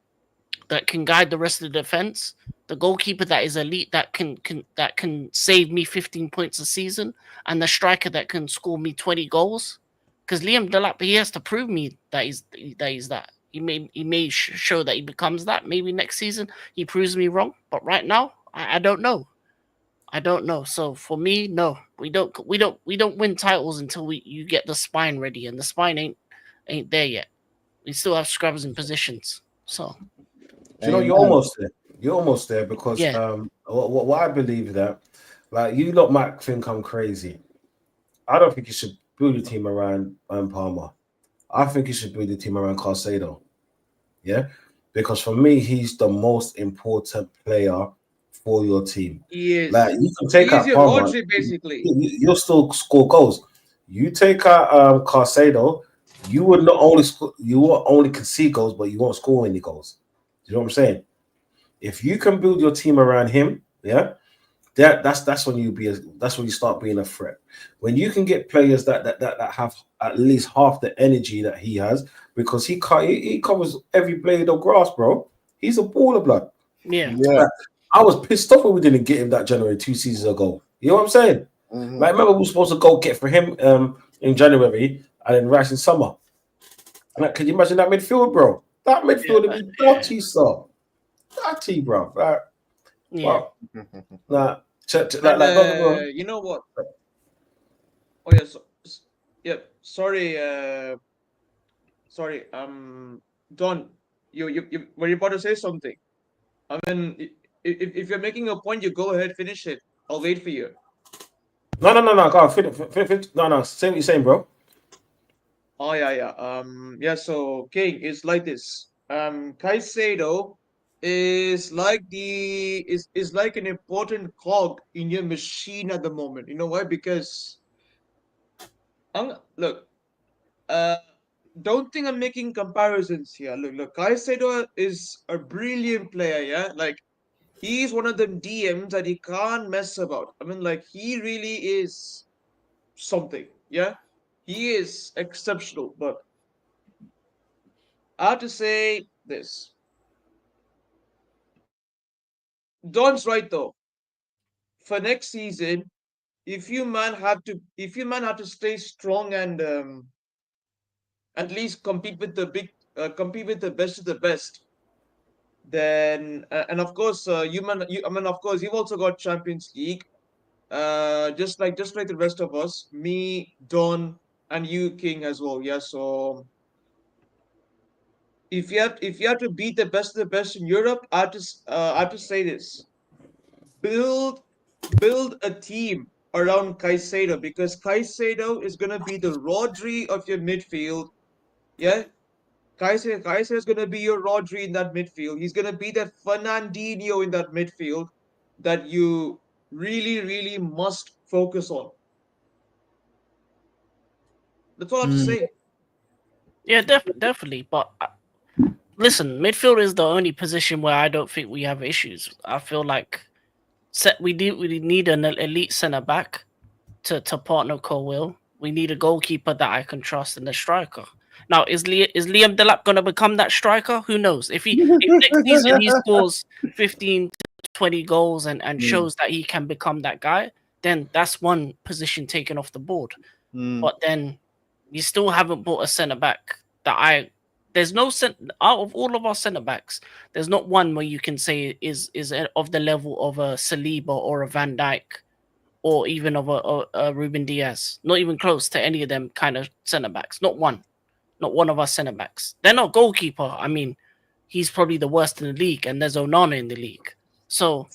[SPEAKER 2] that can guide the rest of the defense, the goalkeeper that is elite, that can save me 15 points a season, and the striker that can score me 20 goals. Because Liam Delap, he has to prove me that he's that. He may show that he becomes that. Maybe next season he proves me wrong. But right now, I don't know. I don't know. So for me, no, we don't win titles until you get the spine ready, and the spine ain't there yet. We still have scrubs in positions. So
[SPEAKER 4] you know, you're almost there. You're almost there because what I believe that, like, you lot might think I'm crazy. I don't think you should build a team around Palmer. I think you should build a team around Caicedo. Yeah, because for me, he's the most important player for your team.
[SPEAKER 3] He is.
[SPEAKER 4] Like, you can take out
[SPEAKER 3] your
[SPEAKER 4] Palmer,
[SPEAKER 3] Rodri, basically.
[SPEAKER 4] You'll still score goals. You take out Caicedo, you will only concede goals, but you won't score any goals. You know what I'm saying? If you can build your team around him, yeah, that's when you start being a threat. When you can get players that have at least half the energy that he has, because he covers every blade of grass, bro. He's a baller, blood.
[SPEAKER 2] Yeah.
[SPEAKER 4] Like, I was pissed off when we didn't get him that January 2 seasons ago. You know what I'm saying?
[SPEAKER 1] Mm-hmm.
[SPEAKER 4] Like, remember we were supposed to go get for him in January and then Rice in summer. Like, can you imagine that midfield, bro? That midfield would be dirty, sir. Dirty, bro. Like, well, nah.
[SPEAKER 3] You know what? Oh yes, yeah. Sorry, sorry. Don, you were you about to say something? I mean, if you're making a point, you go ahead, finish it. I'll wait for you.
[SPEAKER 4] No. Go on, finish. No. Say what you're saying, bro.
[SPEAKER 3] Oh yeah. Yeah. So King is like this. Caicedo is like is like an important cog in your machine at the moment. You know why? Because look, don't think I'm making comparisons here. Look, Caicedo is a brilliant player, yeah? Like, he's one of them DMs that he can't mess about. I mean, like, he really is something, yeah? He is exceptional, but I have to say this. Don's right though. For next season, if you man have to stay strong and at least compete with the best of the best, then and of course I mean, of course, you've also got Champions League, just like the rest of us, me, Don, and you, King, as well. Yeah, so if you have to beat the best of the best in Europe, I have to say this: build a team around Caicedo, because Caicedo is gonna be the Rodri of your midfield. Yeah, Kaiser is going to be your Rodri in that midfield. He's going to be that Fernandinho in that midfield that you really, really must focus on. That's all I have to say.
[SPEAKER 2] Yeah, definitely. But listen, midfield is the only position where I don't think we have issues. I feel like we need an elite centre back to partner Colwill. We need a goalkeeper that I can trust and a striker. Now, is Liam Delap going to become that striker? Who knows? If next season he scores 15 to 20 goals and shows that he can become that guy, then that's one position taken off the board. But then you still haven't bought a centre back there's no out of all of our centre backs, there's not one where you can say is of the level of a Saliba or a Van Dijk or even of a Ruben Diaz. Not even close to any of them kind of centre backs. Not one of our centre backs. They're not goalkeeper. I mean, he's probably the worst in the league, and there's Onana in the league. So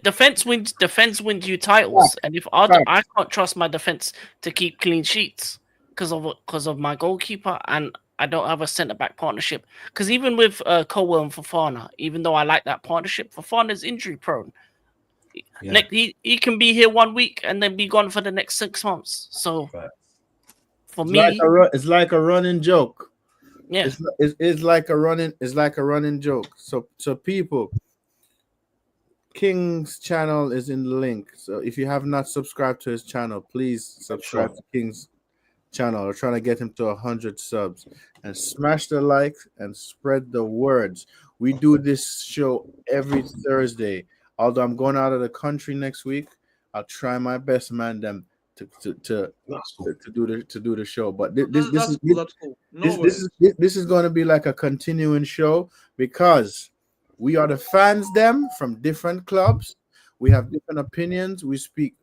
[SPEAKER 2] Defense wins you titles, and if I can't trust my defense to keep clean sheets because of my goalkeeper, and I don't have a centre back partnership. Because even with Colwell and Fofana, even though I like that partnership, Fofana's injury prone.
[SPEAKER 4] Yeah.
[SPEAKER 2] He can be here 1 week and then be gone for the next 6 months. So
[SPEAKER 4] Right.
[SPEAKER 2] for
[SPEAKER 1] It's
[SPEAKER 2] me,
[SPEAKER 1] it's like a running joke.
[SPEAKER 2] yeah,
[SPEAKER 1] It's like a running joke. So people, King's channel is in the link. So if you have not subscribed to his channel, please subscribe to King's channel. We're trying to get him to 100 subs, and smash the like and spread the words. We do this show every Thursday. Although I'm going out of the country next week, I'll try my best, man, them to do the show. But this is going to be like a continuing show because we are the fans them from different clubs. We have different opinions. We speak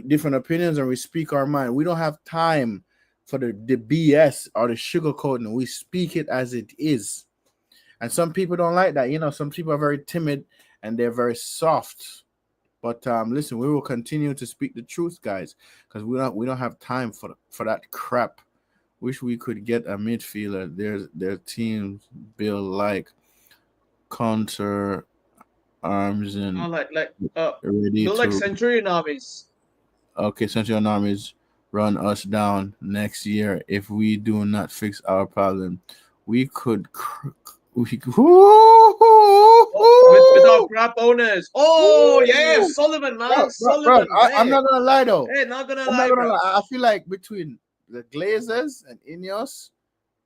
[SPEAKER 1] different opinions and we speak our mind. We don't have time for the BS or the sugarcoating. We speak it as it is. And some people don't like that. Some people are very timid and they're very soft. But listen, we will continue to speak the truth, guys, because we don't have time for that crap. Wish we could get a midfielder. Their teams build like counter arms and ready
[SPEAKER 3] build
[SPEAKER 1] to
[SPEAKER 3] like Centurion armies.
[SPEAKER 1] Okay, Centurion armies run us down next year if we do not fix our problem. We could. With
[SPEAKER 3] our crap owners. Oh yeah, Sullivan, man, Sullivan.
[SPEAKER 1] I'm not gonna lie though.
[SPEAKER 3] Hey, not gonna
[SPEAKER 1] I'm
[SPEAKER 3] lie,
[SPEAKER 1] not gonna
[SPEAKER 3] bro.
[SPEAKER 1] lie. I feel like between the Glazers and Ineos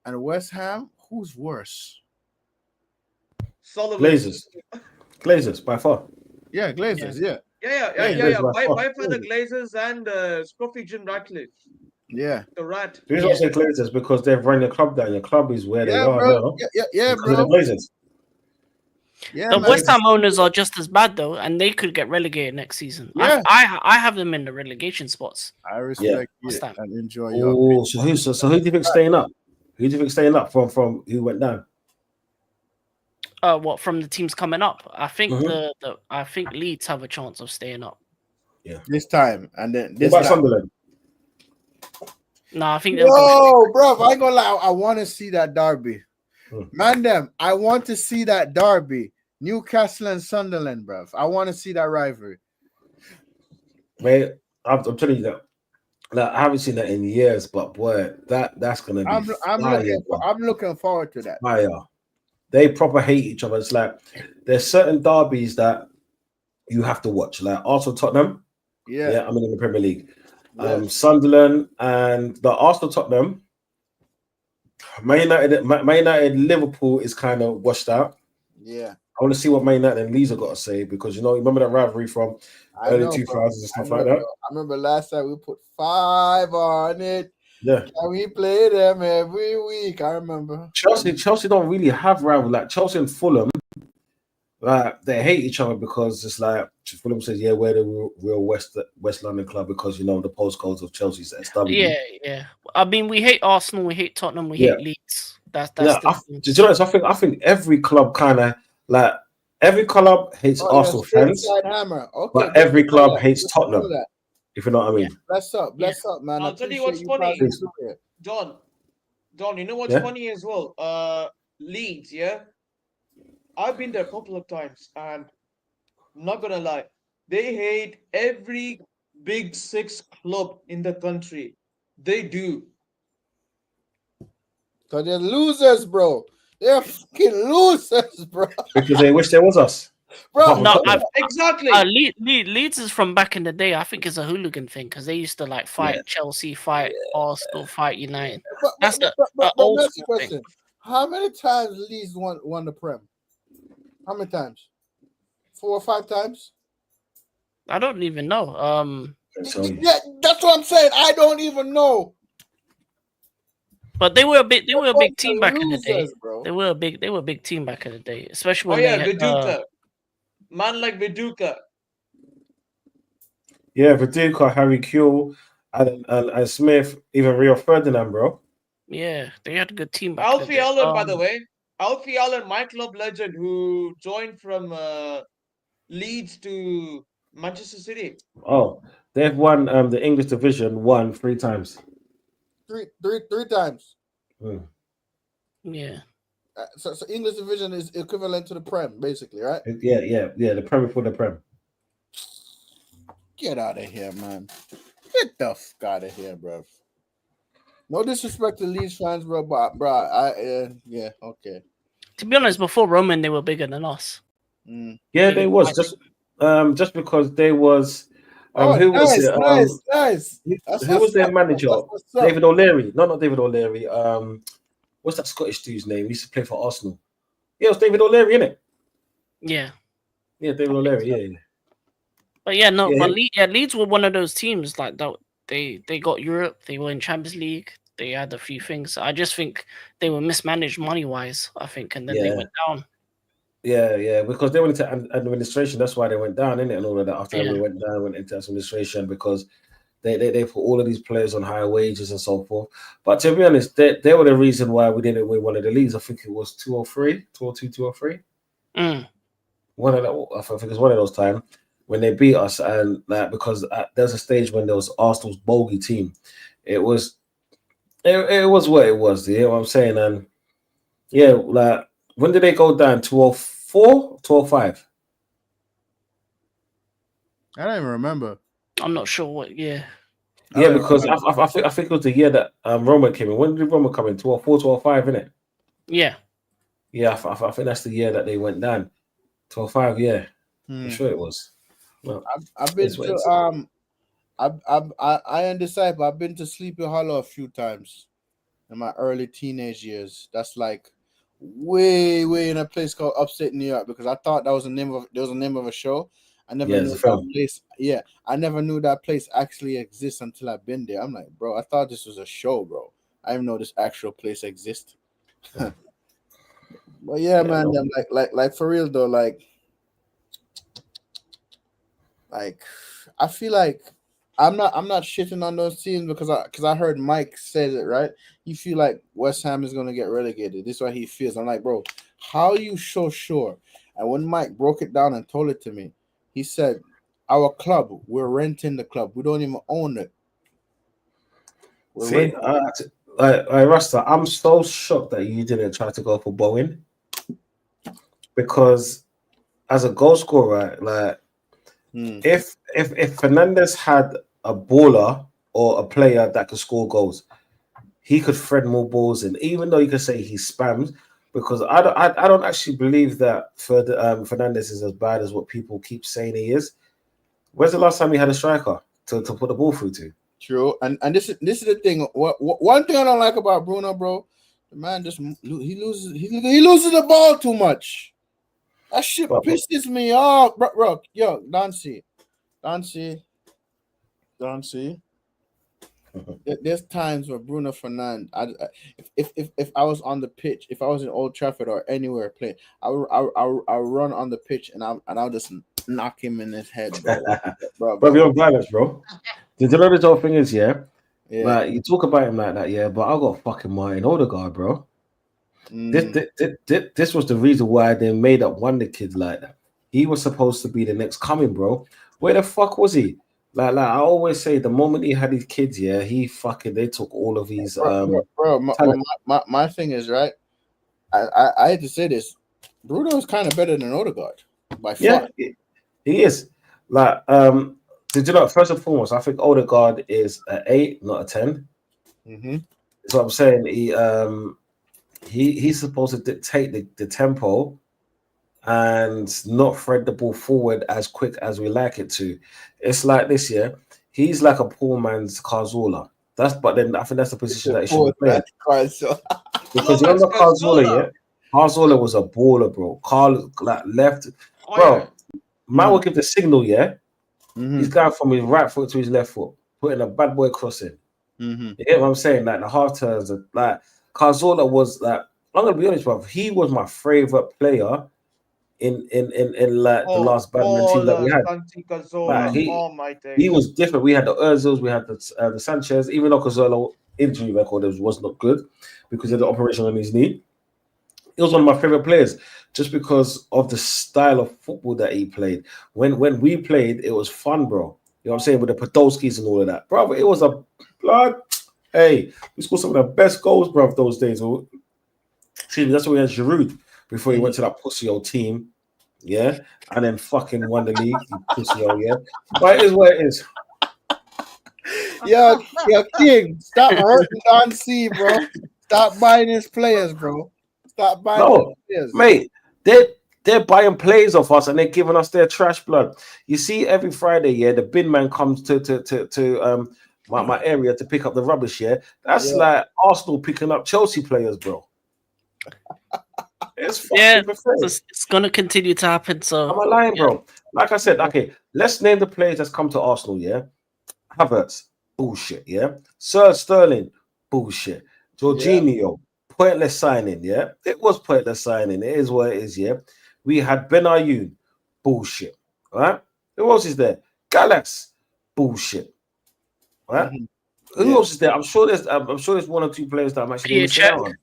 [SPEAKER 1] and West Ham, who's worse?
[SPEAKER 3] Sullivan.
[SPEAKER 4] Glazers by far.
[SPEAKER 1] Yeah, Glazers. Yeah.
[SPEAKER 3] Yeah. By far the Glazers and Scruffy Jim Ratcliffe.
[SPEAKER 1] Yeah.
[SPEAKER 3] The rat.
[SPEAKER 4] The reason I say Glazers because they've run the club down. Your club is where they are now.
[SPEAKER 1] Yeah, bro.
[SPEAKER 4] The Glazers.
[SPEAKER 1] Yeah,
[SPEAKER 2] the West Ham owners are just as bad though, and they could get relegated next season.
[SPEAKER 1] Yeah.
[SPEAKER 2] I have them in the relegation spots.
[SPEAKER 1] I respect it and enjoy your.
[SPEAKER 4] Oh, so who do you think staying up? Who do you think staying up from who went down?
[SPEAKER 2] What from the teams coming up? I think I think Leeds have a chance of staying up.
[SPEAKER 4] Yeah,
[SPEAKER 1] this time and then this.
[SPEAKER 4] What about Sunderland?
[SPEAKER 2] No, I think.
[SPEAKER 1] No, bro, I ain't gonna lie. I want to see that derby, man. I want to see that derby, Newcastle and Sunderland, bro. I want to see that rivalry.
[SPEAKER 4] Mate, I'm telling you that. Like, I haven't seen that in years, but boy, that's gonna be.
[SPEAKER 1] I'm looking forward to that.
[SPEAKER 4] Fire. They proper hate each other. It's like there's certain derbies that you have to watch, like Arsenal Tottenham. Yeah, I mean in the Premier League. Yes. Sunderland and the Arsenal Tottenham. Man United Liverpool is kind of washed out.
[SPEAKER 1] Yeah.
[SPEAKER 4] I want to see what Man United and Leeds have got to say because remember that rivalry from early 2000s and stuff like that.
[SPEAKER 1] I remember last time we put 5 on it.
[SPEAKER 4] Yeah.
[SPEAKER 1] And we play them every week. I remember.
[SPEAKER 4] Chelsea don't really have rival like Chelsea and Fulham. Like they hate each other because it's like Fulham says, "Yeah, we're the real West London club because the postcodes of Chelsea's SW."
[SPEAKER 2] Yeah. I mean, we hate Arsenal, we hate Tottenham, we hate Leeds. That's
[SPEAKER 4] do you know what? I think every club kind of like every club hates Arsenal fans, but every club hates Tottenham. If you know what I mean.
[SPEAKER 1] Bless up, man.
[SPEAKER 3] I'll tell you what's funny, John. You know what's funny as well? Leeds, yeah. I've been there a couple of times, and I'm not gonna lie, they hate every big 6 club in the country. They do.
[SPEAKER 1] So they're losers, bro. They're fucking losers, bro.
[SPEAKER 4] Because they wish there was us.
[SPEAKER 1] Bro,
[SPEAKER 2] no,
[SPEAKER 3] exactly.
[SPEAKER 2] Leeds is from back in the day. I think it's a hooligan thing because they used to like fight Chelsea, fight Arsenal, fight United. That's the old
[SPEAKER 1] question. Thing. How many times Leeds won the Prem? How many times? 4 or 5 times?
[SPEAKER 2] I don't even know.
[SPEAKER 1] Yeah, that's what I'm saying. I don't even know.
[SPEAKER 2] But they were a big team back in the day. Bro. They were a big team back in the day, especially when
[SPEAKER 3] Viduka. Man like Viduka.
[SPEAKER 4] Yeah, Viduka, Harry Kewell, and Smith, even Rio Ferdinand, bro.
[SPEAKER 2] Yeah, they had a good team back
[SPEAKER 3] Alfie Allen, by the way. Alfie Allen, my club legend, who joined from Leeds to Manchester City.
[SPEAKER 4] Oh, they've won the English division 3 times.
[SPEAKER 1] Three times.
[SPEAKER 4] Hmm.
[SPEAKER 2] Yeah.
[SPEAKER 1] So English division is equivalent to the Prem, basically, right?
[SPEAKER 4] Yeah. The Prem for the Prem.
[SPEAKER 1] Get out of here, man. Get the fuck out of here, bro. No disrespect to Leeds fans, bro, but yeah, okay.
[SPEAKER 2] To be honest, before Roman, they were bigger than us.
[SPEAKER 4] Yeah, they was just because they was. Who was it?
[SPEAKER 1] Nice.
[SPEAKER 4] Who was their manager? David O'Leary. No, not David O'Leary. What's that Scottish dude's name? He used to play for Arsenal. Yeah, it was David O'Leary, innit?
[SPEAKER 2] Yeah.
[SPEAKER 4] Yeah, David O'Leary. Yeah.
[SPEAKER 2] But yeah, no.
[SPEAKER 4] Yeah.
[SPEAKER 2] But Leeds were one of those teams like that. They got Europe. They were in Champions League. They had a few things. I just think they were mismanaged money wise. I think, and then they went down.
[SPEAKER 4] Yeah, because they went into administration. That's why they went down, innit? And all of that. After they went down, went into administration because they put all of these players on higher wages and so forth. But to be honest, they were the reason why we didn't win one of the leagues. I think it was 2-3, 2-2, 2-3. One of that, I think it was one of those times when they beat us, and because there's a stage when there was Arsenal's bogey team. It was what it was. You know what I'm saying? And yeah, like when did they go down? 204, 205?
[SPEAKER 1] I don't even remember.
[SPEAKER 2] I'm not sure what. Yeah.
[SPEAKER 4] Yeah, because I think it was the year that Roma came in. When did Roma come in? 204, 205, innit?
[SPEAKER 2] Yeah.
[SPEAKER 4] Yeah, I think that's the year that they went down. 205, yeah. I'm sure it was. Well,
[SPEAKER 1] I've been to I undecide, but I've been to Sleepy Hollow a few times in my early teenage years. That's like way in a place called Upstate New York, because I thought that was the name of a show. I never knew that place. Yeah, I never knew that place actually exists until I've been there. I'm like, bro, I thought this was a show, bro. I didn't know this actual place exists. But yeah, man, no. like for real though, like I feel like I'm not shitting on those teams because I heard Mike says it, right. You feel like West Ham is gonna get relegated. This is what he feels. I'm like, bro, how are you so sure? And when Mike broke it down and told it to me, he said, our club, we're renting the club. We don't even own it.
[SPEAKER 4] Rasta, I'm so shocked that you didn't try to go for Bowen, because as a goal scorer, like if Fernandes had a baller or a player that could score goals, he could thread more balls in. Even though you could say he spams, because I don't actually believe that Fernandes is as bad as what people keep saying he is. When's the last time he had a striker to put the ball through to?
[SPEAKER 1] True, and this is the thing. One thing I don't like about Bruno, bro, the man just he loses the ball too much. That shit pisses me off, bro. Yo, Dancy. There's times where Bruno Fernandes, if I was on the pitch, if I was in Old Trafford or anywhere playing, I'll run on the pitch and I'll just knock him in his head, bro.
[SPEAKER 4] Bro, you're on violence, bro. You know this whole thing is, yeah. Like you talk about him like that, yeah. But I got fucking Martin Odegaard, bro. This was the reason why they made up one of the kids like that. He was supposed to be the next coming, bro. Where the fuck was he? Like I always say, the moment he had his kids, yeah, they took all of his
[SPEAKER 1] my thing is, right, I had to say this. Bruno is kind of better than Odegaard by far.
[SPEAKER 4] Yeah, he is. Like did you know, first and foremost, I think Odegaard is an 8, not a 10. That's what I'm saying. He's supposed to dictate the tempo and not thread the ball forward as quick as we like it to. It's like this, yeah. He's like a poor man's Cazorla. But then I think that's the position that he should play. Because you remember Cazorla, yeah? Cazorla was a baller, bro. Carl like left, bro. Man will give the signal, yeah. He's going from his right foot to his left foot, putting a bad boy crossing. You get what I'm saying? Like the half turns, like Cazorla was like. I'm gonna be honest, bro. He was my favorite player in like the last Batman team that we had. Like, he was different. We had the Ozils, we had the Sanchez. Even though Cazorla injury record was not good because of the operation on his knee, he was one of my favorite players just because of the style of football that he played. When we played, it was fun, bro. You know what I'm saying? With the Podolskis and all of that, bro. It was a blood. Hey, we scored some of the best goals, bro, those days. See, that's why we had Giroud before he went to that pussy old team. Yeah, and then fucking won the league, you pussy old, yeah. But it is what it is.
[SPEAKER 1] Yo, King, stop hurting Don C, bro. Stop buying his players, bro. Stop buying
[SPEAKER 4] No,
[SPEAKER 1] his players.
[SPEAKER 4] mate, they're buying plays off us and they're giving us their trash blood. You see, every Friday, yeah, the bin man comes to my area to pick up the rubbish. Yeah, that's like Arsenal picking up Chelsea players, bro. It's fucking pathetic.
[SPEAKER 2] It's gonna continue to happen. So
[SPEAKER 4] Am I lying, bro? Like I said, okay, let's name the players that's come to Arsenal. Yeah, Havertz, bullshit. Yeah, Sir Sterling, bullshit. Jorginho, pointless signing. Yeah, it was pointless signing. It is what it is. Yeah, we had Ben Ayoun, bullshit. Right? Who else is there? Gallas, bullshit. Right? Who else is there? I'm sure there's one or two players that I'm actually missing out on.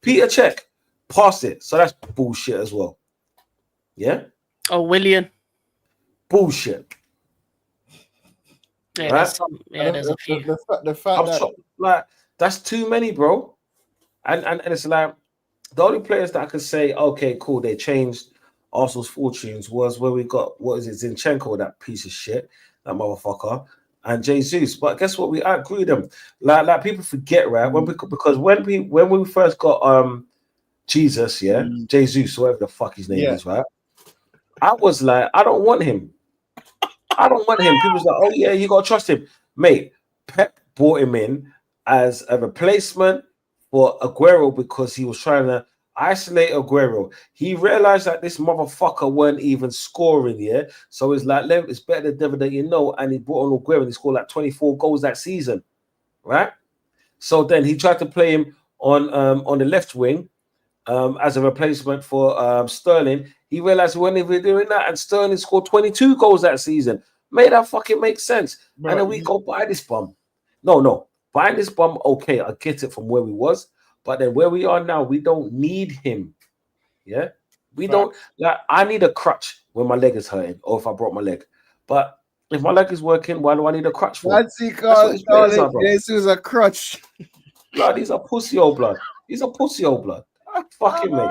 [SPEAKER 4] Peter Cech, pass it. So that's bullshit as well. Yeah.
[SPEAKER 2] Oh, William.
[SPEAKER 4] Bullshit.
[SPEAKER 2] Yeah,
[SPEAKER 4] right?
[SPEAKER 2] there's a few.
[SPEAKER 1] The fact that
[SPEAKER 4] like that's too many, bro. And it's like the only players that I could say, okay, cool, they changed Arsenal's fortunes was where we got Zinchenko, that piece of shit, that motherfucker, and Jesus. But guess what? We outgrew them. Like people forget, right? Because when we first got Jesus, Jesus, whatever the fuck his name is, right? I was like, I don't want him. I don't want him. People's like, oh yeah, you gotta trust him, mate. Pep brought him in as a replacement for Aguero because he was trying to isolate Aguero. He realized that this motherfucker weren't even scoring, yeah. So it's like, it's better the devil that you know. And he brought on Aguero and he scored like 24 goals that season, right? So then he tried to play him on the left wing as a replacement for Sterling. He realized when they were doing that, and Sterling scored 22 goals that season. Made that fucking make sense. Bro, and then we go buy this bum. No. Buying this bum, okay, I get it from where we was, but then where we are now, we don't need him. Yeah? We don't. Like, I need a crutch when my leg is hurting, or if I broke my leg. But if my leg is working, why do I need a crutch for?
[SPEAKER 1] That's because Jesus a crutch.
[SPEAKER 4] Blood, he's a pussy old blood. He's a pussy old blood. Fuck him, mate.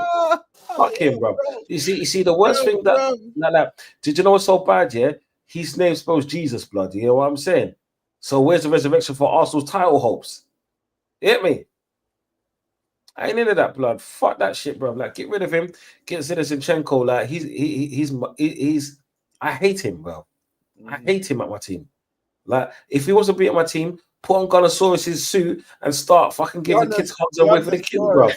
[SPEAKER 4] Fuck him, bro. You see the worst thing that did you know what's so bad, yeah? His name spells Jesus, blood. You know what I'm saying? So where's the resurrection for Arsenal's title hopes? You hit me? I ain't into that, blood. Fuck that shit, bro. Like, get rid of him. Get Zinchenko. Like, he's I hate him, bro. I hate him at my team. Like, if he wasn't beating my team, put on Gunnosaurus's suit and start fucking giving the kids hugs away for the kids, bro.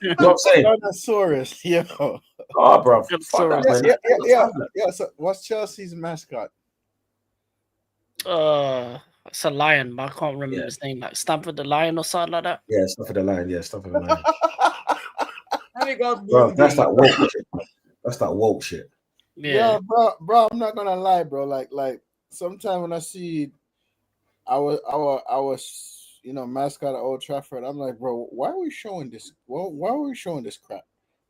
[SPEAKER 4] You know what I'm saying?
[SPEAKER 1] Gunnosaurus, yo.
[SPEAKER 4] Oh, bro. Fuck that,
[SPEAKER 1] yeah. So what's Chelsea's mascot?
[SPEAKER 2] It's a lion, but I can't remember his name. Like Stamford the Lion or something like that.
[SPEAKER 4] Yeah, Stamford the Lion. Yeah, Stamford the Lion.
[SPEAKER 3] Bro,
[SPEAKER 4] that's that woke shit. That's that woke shit.
[SPEAKER 2] Yeah,
[SPEAKER 1] bro. I'm not gonna lie, bro. Like sometimes when I see our mascot at Old Trafford, I'm like, bro, why are we showing this? Well, why are we showing this crap?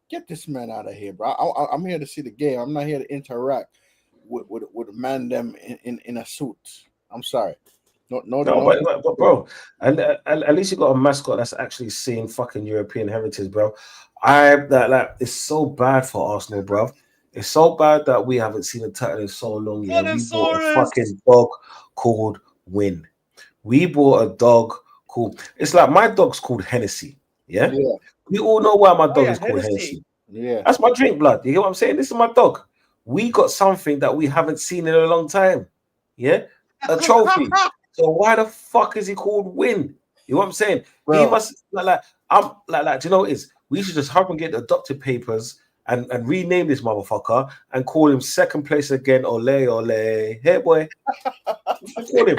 [SPEAKER 1] Get this man out of here, bro. I'm here to see the game. I'm not here to interact with a man them in a suit. I'm sorry. No.
[SPEAKER 4] But bro, and at least you got a mascot that's actually seeing fucking European heritage, bro. It's so bad for Arsenal, bro. It's so bad that we haven't seen a turtle in so long. Yeah, we bought a fucking dog called Win. We bought a dog called. It's like my dog's called Hennessy. Yeah. We all know why my dog is called Hennessy.
[SPEAKER 1] Yeah,
[SPEAKER 4] that's my drink, blood. You hear what I'm saying? This is my dog. We got something that we haven't seen in a long time. Yeah, a trophy. So why the fuck is he called Win? You know what I'm saying? Bro. He must do you know what it is? We should just hurry and get the adopted papers and rename this motherfucker and call him second place again. Ole. Hey boy. Call him.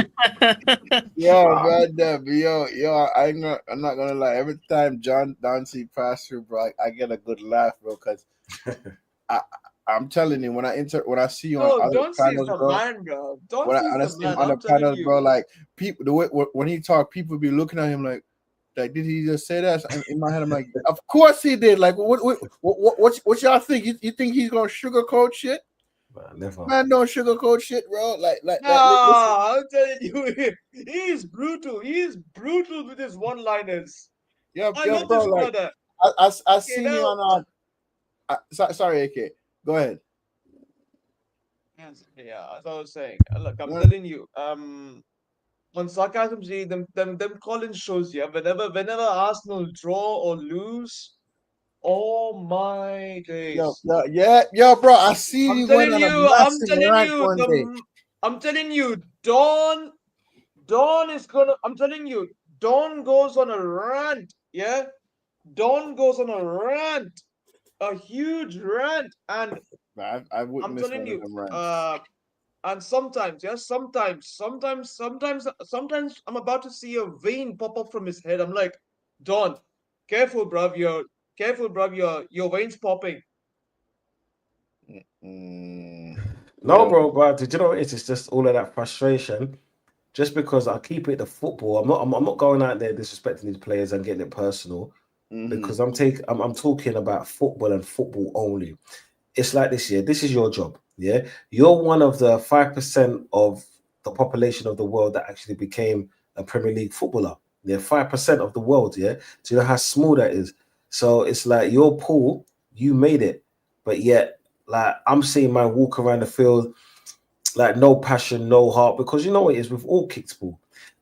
[SPEAKER 1] Yo, I'm not gonna lie. Every time John Dempsey pass through, bro, I get a good laugh, bro, because I'm telling you, when I see you on other panels, bro, when I see him on the panels, bro, like people, the way when he talk, people be looking at him like, Like, did he just say that? In my head, I'm like, of course he did. Like, what y'all think? You think he's gonna sugarcoat shit?
[SPEAKER 4] Never.
[SPEAKER 1] Man, don't sugarcoat shit, bro. Like, listen.
[SPEAKER 3] Nah, I'm telling you, he is brutal. He is brutal with his one-liners.
[SPEAKER 1] Yeah,
[SPEAKER 3] I
[SPEAKER 1] yeah,
[SPEAKER 3] love
[SPEAKER 1] bro.
[SPEAKER 3] this
[SPEAKER 1] Like,
[SPEAKER 3] brother.
[SPEAKER 1] I seen you
[SPEAKER 3] now-
[SPEAKER 1] on. Sorry, AK. Go ahead.
[SPEAKER 3] Yeah, as I was saying, look, I'm
[SPEAKER 1] Yeah.
[SPEAKER 3] telling you, on Sarcasm G, them Collins shows, yeah, whenever Arsenal draw or lose, oh my days.
[SPEAKER 1] Yo, bro. I see
[SPEAKER 3] I'm
[SPEAKER 1] you went
[SPEAKER 3] telling
[SPEAKER 1] on a
[SPEAKER 3] you, I'm
[SPEAKER 1] massive
[SPEAKER 3] telling
[SPEAKER 1] rant
[SPEAKER 3] you,
[SPEAKER 1] one day.
[SPEAKER 3] I'm telling you, Dawn is gonna, I'm telling you, Dawn goes on a rant, yeah? Dawn goes on a rant, a huge rant, and
[SPEAKER 1] I've
[SPEAKER 3] I'm
[SPEAKER 1] witnessed
[SPEAKER 3] telling
[SPEAKER 1] one of
[SPEAKER 3] you,
[SPEAKER 1] them rants.
[SPEAKER 3] and sometimes, yeah, sometimes I'm about to see a vein pop up from his head. I'm like, Dawn, careful, bruv, your veins popping.
[SPEAKER 4] No,
[SPEAKER 1] Yeah.
[SPEAKER 4] bro, but did you know what it is? It's just all of that frustration. Just because I keep it the football, I'm not going out there disrespecting these players and getting it personal. Because I'm talking about football and football only. It's like this year. This is your job. Yeah, you're one of the 5% of the population of the world that actually became a Premier League footballer. Yeah, 5% of the world. Yeah, do you know how small that is? So it's like your pool, you made it, but yet, like I'm seeing man walk around the field like no passion, no heart, because you know what it is, we've all kicked ball.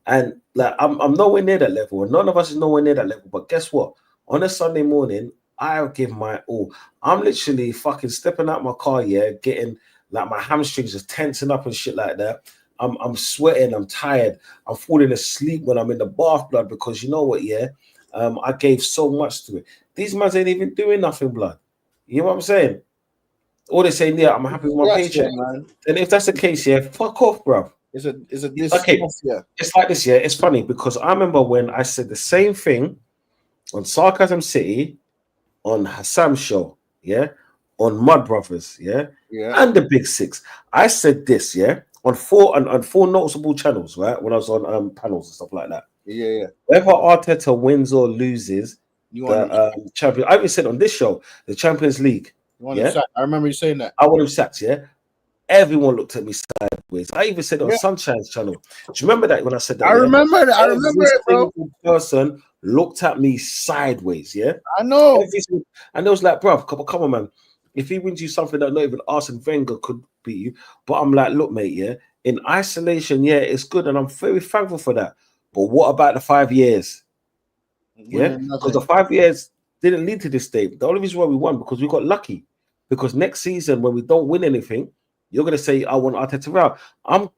[SPEAKER 4] And like I'm nowhere near that level, and none of us is nowhere near that level. But guess what? On a Sunday morning, I'll give my all. I'm literally fucking stepping out my car, yeah, getting like my hamstrings just tensing up and shit like that. I'm sweating, I'm tired, I'm falling asleep when I'm in the bath, blood, because you know what, yeah, I gave so much to it. These mans ain't even doing nothing, blood. You know what I'm saying? All they're saying, yeah, I'm happy with my
[SPEAKER 1] Yes, yeah,
[SPEAKER 4] paycheck.
[SPEAKER 1] man.
[SPEAKER 4] And if that's the case, yeah, fuck off, bro.
[SPEAKER 1] It's a
[SPEAKER 4] Okay,
[SPEAKER 1] yeah.
[SPEAKER 4] it's like this, yeah. It's funny because I remember when I said the same thing on Sarcasm City, on Hassam's show, yeah, on Mud Brothers, yeah, and the Big Six. I said this, yeah, on four noticeable channels, right, when I was on panels and stuff like that.
[SPEAKER 1] Yeah.
[SPEAKER 4] Whether Arteta wins or loses
[SPEAKER 1] You want
[SPEAKER 4] the champion, I even said on this show, the Champions League.
[SPEAKER 1] him sacked. I remember you saying that.
[SPEAKER 4] I want him sacked, yeah. Everyone looked at me sideways. I even said it on Sunshine's channel. Do you remember that when I said that?
[SPEAKER 1] I remember that. I
[SPEAKER 4] Every
[SPEAKER 1] remember it, bro.
[SPEAKER 4] single person looked at me sideways, yeah?
[SPEAKER 1] I know.
[SPEAKER 4] And it was like, bro, come on, man. If he wins you something that not even Arsene Wenger could beat you. But I'm like, look, mate, yeah, in isolation, yeah, it's good. And I'm very thankful for that. But what about the 5 years? Yeah, because the 5 years didn't lead to this day. The only reason why we won because we got lucky. Because next season, when we don't win anything, you're gonna say, "I want Arteta out." I'm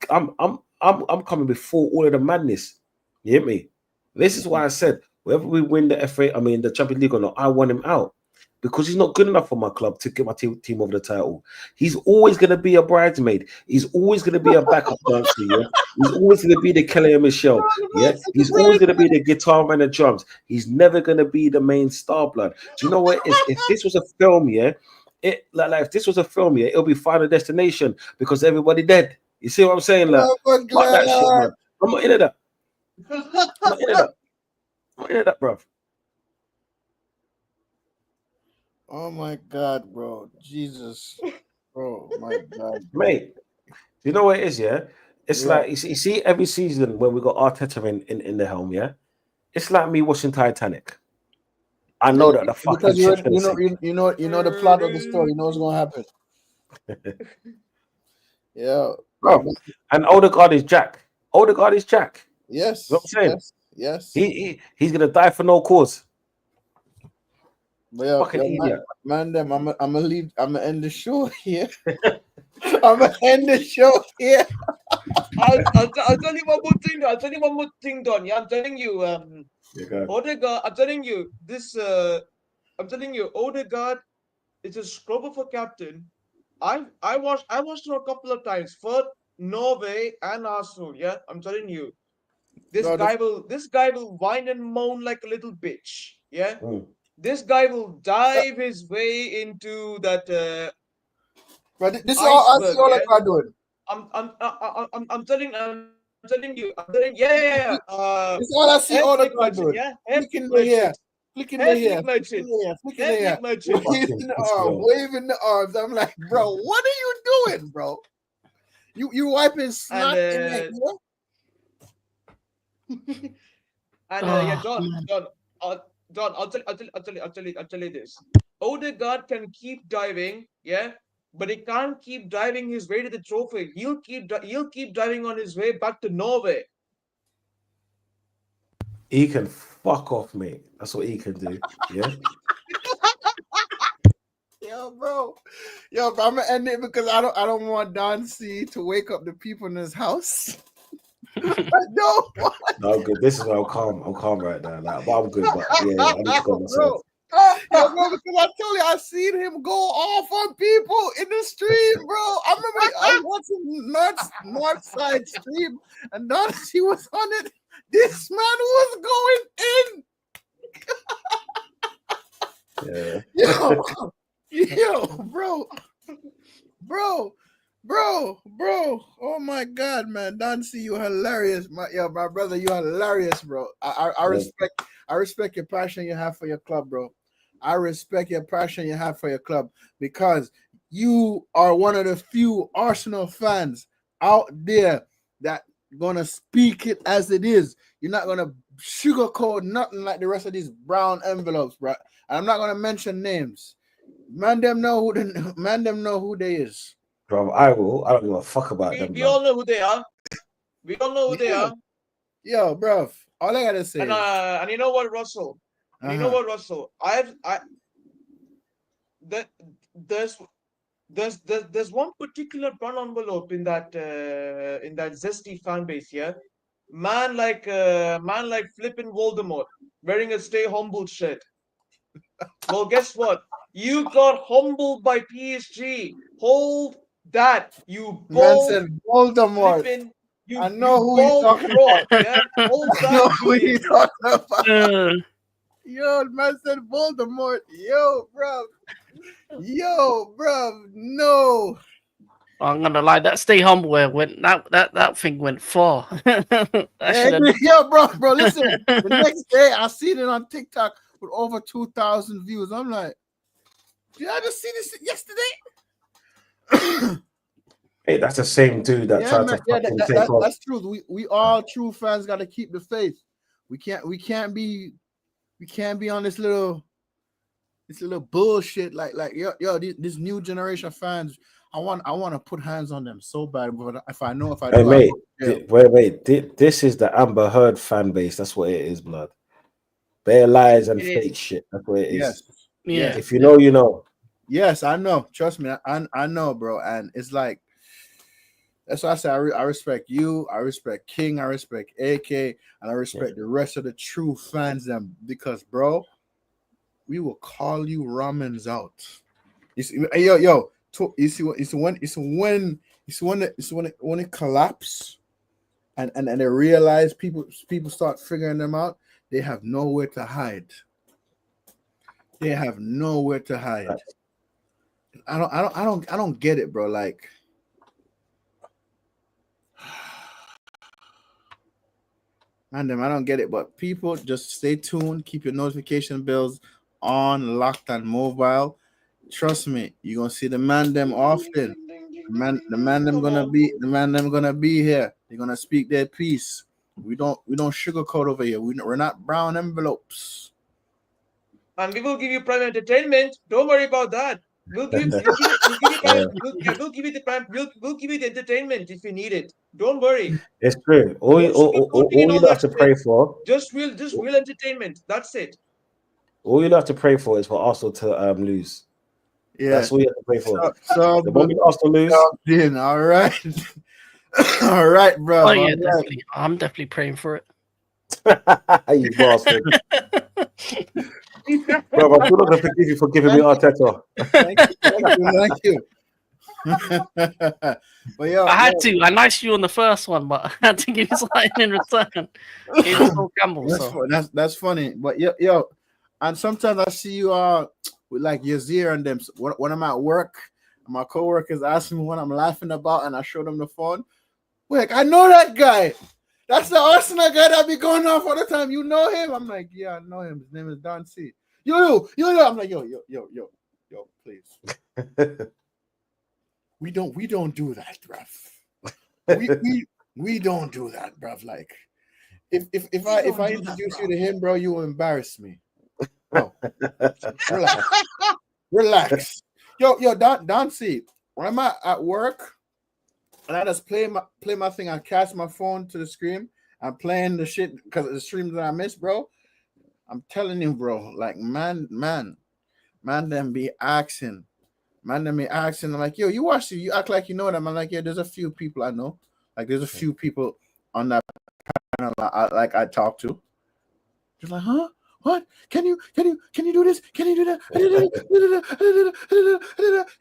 [SPEAKER 4] coming before all of the madness. You hear me? This is why I said, whether we win the the Champions League or not, I want him out because he's not good enough for my club to get my team over the title. He's always gonna be a bridesmaid. He's always gonna be a backup dancer. Yeah, he's always gonna be the Kelly and Michelle. Yeah, he's always gonna be the guitar and the drums. He's never gonna be the main star, blood. Do you know what it is? If this was a film, yeah. It like if this was a film, yeah, it'll be Final Destination because everybody dead. You see what I'm saying? Like, fuck that shit, man. I'm not into that. I'm not into that. I'm not into that, bro.
[SPEAKER 1] Oh my god, bro. Jesus. Bro, my god.
[SPEAKER 4] Mate, you know what it is, yeah? It's like you see every season when we got Arteta in the helm, yeah? It's like me watching Titanic. I know that the fucking shit's gonna sink.
[SPEAKER 1] you know the plot of the story. You know what's gonna happen. Yeah,
[SPEAKER 4] bro. And Odegaard is Jack. Odegaard is Jack.
[SPEAKER 1] Yes.
[SPEAKER 4] You know what I'm saying?
[SPEAKER 1] Yes.
[SPEAKER 4] He's gonna die for no cause.
[SPEAKER 1] But yeah,
[SPEAKER 4] fucking idiot.
[SPEAKER 1] Man, I'm gonna leave. I'm gonna end the show here. I'm gonna end the show here.
[SPEAKER 3] I'll tell you one more thing. I'll tell you one more thing, Don. Yeah, I'm telling you, Odegaard. I'm telling you this. I'm telling you, Odegaard is a scrubber for captain. I watched him a couple of times for Norway and Arsenal. Yeah, I'm telling you, this guy will whine and moan like a little bitch. Yeah, this guy will dive his way into that.
[SPEAKER 1] But this is all I see all I doing.
[SPEAKER 3] I'm telling telling you. Yeah.
[SPEAKER 1] It's all I see all the
[SPEAKER 3] Ethnic
[SPEAKER 1] time,
[SPEAKER 3] merchant,
[SPEAKER 1] dude.
[SPEAKER 3] yeah.
[SPEAKER 1] Flicking
[SPEAKER 3] Ethnic
[SPEAKER 1] the hair,
[SPEAKER 3] merchant.
[SPEAKER 1] flicking the hair,
[SPEAKER 3] Ethnic merchant.
[SPEAKER 1] flicking the hair.
[SPEAKER 3] Ethnic merchant.
[SPEAKER 1] Waving the
[SPEAKER 4] Fucking
[SPEAKER 1] arm,
[SPEAKER 4] piss me
[SPEAKER 1] waving the arms. I'm like, bro, what are you doing, bro? You wiping snot in the
[SPEAKER 3] And
[SPEAKER 1] ear?
[SPEAKER 3] and yeah,
[SPEAKER 2] Oh,
[SPEAKER 3] John,
[SPEAKER 2] man.
[SPEAKER 3] John, I'll tell you this. Odegaard can keep diving, yeah, but he can't keep driving his way to the trophy. He'll keep driving on his way back to Norway.
[SPEAKER 4] He can fuck off, mate. That's what he can do. Yeah.
[SPEAKER 1] Yo, bro, I'm gonna end it because I don't want Don C to wake up the people in his house. I don't want,
[SPEAKER 4] No, I'm good. This is why I'm calm. I'm calm right now. Like, but I'm good. But yeah, I need to go myself.
[SPEAKER 1] Yo, bro, because I told you I seen him go off on people in the stream, bro. I remember I was watching North Side stream, and Don C was on it. This man was going in.
[SPEAKER 4] Yeah.
[SPEAKER 1] Yo, bro. Oh my God, man. Don C, you hilarious. My brother, you hilarious, bro. I respect your passion you have for your club, bro. I respect your passion you have for your club because you are one of the few Arsenal fans out there that gonna speak it as it is. You're not gonna sugarcoat nothing like the rest of these brown envelopes, bro. And I'm not gonna mention names. Man, them know who they is.
[SPEAKER 4] Bro, I will. I don't give a fuck about them.
[SPEAKER 3] We all know who they are. We all know who they
[SPEAKER 1] Yeah.
[SPEAKER 3] are.
[SPEAKER 1] Yo, bro. All I gotta say.
[SPEAKER 3] And you know what, Russell? You know what, Russell? There's one particular brown envelope in that zesty fan base here. Man like flipping Voldemort wearing a stay humble shirt. Well, guess what? You got humbled by PSG. Hold that, you
[SPEAKER 1] Man
[SPEAKER 3] bold
[SPEAKER 1] said Voldemort.
[SPEAKER 3] flipping.
[SPEAKER 1] I know who you're talking
[SPEAKER 3] fraud. Yeah, hold
[SPEAKER 1] I know
[SPEAKER 3] that,
[SPEAKER 1] who you
[SPEAKER 3] Julian.
[SPEAKER 1] talking about.
[SPEAKER 2] Uh,
[SPEAKER 1] Yo, man said Voldemort. Yo, bro. No.
[SPEAKER 2] I'm gonna lie, that stay humble went that thing went far.
[SPEAKER 1] Yo, bro, listen. The next day I seen it on TikTok with over 2,000 views. I'm like, did I just see this yesterday?
[SPEAKER 4] Hey, that's the same dude that tried to fucking take off.
[SPEAKER 1] That's true. We all true fans got to keep the faith. We can't be on this little bullshit like yo this new generation fans. I want to put hands on them so bad, but if I do,
[SPEAKER 4] Mate, wait. This is the Amber Heard fan base. That's what it is, blood. Bare lies and fake shit. That's what it is.
[SPEAKER 1] Yes.
[SPEAKER 2] Yeah.
[SPEAKER 4] If you know, you know.
[SPEAKER 1] Yes, I know. Trust me, I know, bro. And it's like that's why I say I respect you, I respect King, I respect AK, and I respect the rest of the true fans. Them because, bro, we will call you ramens out. You see, yo. You see when it collapse, and they realize people start figuring them out. They have nowhere to hide. I don't get it, bro. Like, man, I don't get it. But people, just stay tuned. Keep your notification bells on, locked on mobile. Trust me, you're gonna see the man them often. The man them gonna be here. They're gonna speak their piece. We don't sugarcoat over here. We're not brown envelopes.
[SPEAKER 3] And we will give you prime entertainment. Don't worry about that. We'll give you the entertainment if you need it. Don't worry.
[SPEAKER 4] It's true. All you have to pray for.
[SPEAKER 3] Just real entertainment. That's it.
[SPEAKER 4] All you have to pray for is for Arsenal to lose.
[SPEAKER 1] Yeah,
[SPEAKER 4] that's all you have to pray for.
[SPEAKER 1] So
[SPEAKER 4] the moment Arsenal lose,
[SPEAKER 1] all right, all right, bro.
[SPEAKER 2] Oh yeah, definitely. I'm definitely praying for it.
[SPEAKER 4] You bastard. Bro, I'm still not gonna forgive you for giving me Arteta.
[SPEAKER 1] Thank you. But yo,
[SPEAKER 2] I had to. I niced you on the first one, but I had to give you something in return. It's so gamble.
[SPEAKER 1] That's funny. But yo, and sometimes I see you with like Yazir and them. When I'm at work, my coworkers ask me what I'm laughing about, and I show them the phone. Wait, I know that guy. That's the Arsenal guy that be going off all the time. You know him? I'm like, yeah, I know him. His name is Don C. Yo. I'm like, yo, please. We don't do that, bruv. We don't do that, bruv. Like, if I introduce you to him, bro, you will embarrass me. Bro, relax. Yo, Don C. When I'm at work, and I just play my thing, I cast my phone to the screen. I'm playing the shit because of the streams that I miss, bro. I'm telling you, bro. Like, man, them be asking. Man, them be asking. I'm like, yo, you watch it. You act like you know them. I'm like, yeah, there's a few people I know. Like, there's a few people on that panel I talk to. Just like, huh? What? Can you do this? Can you do that?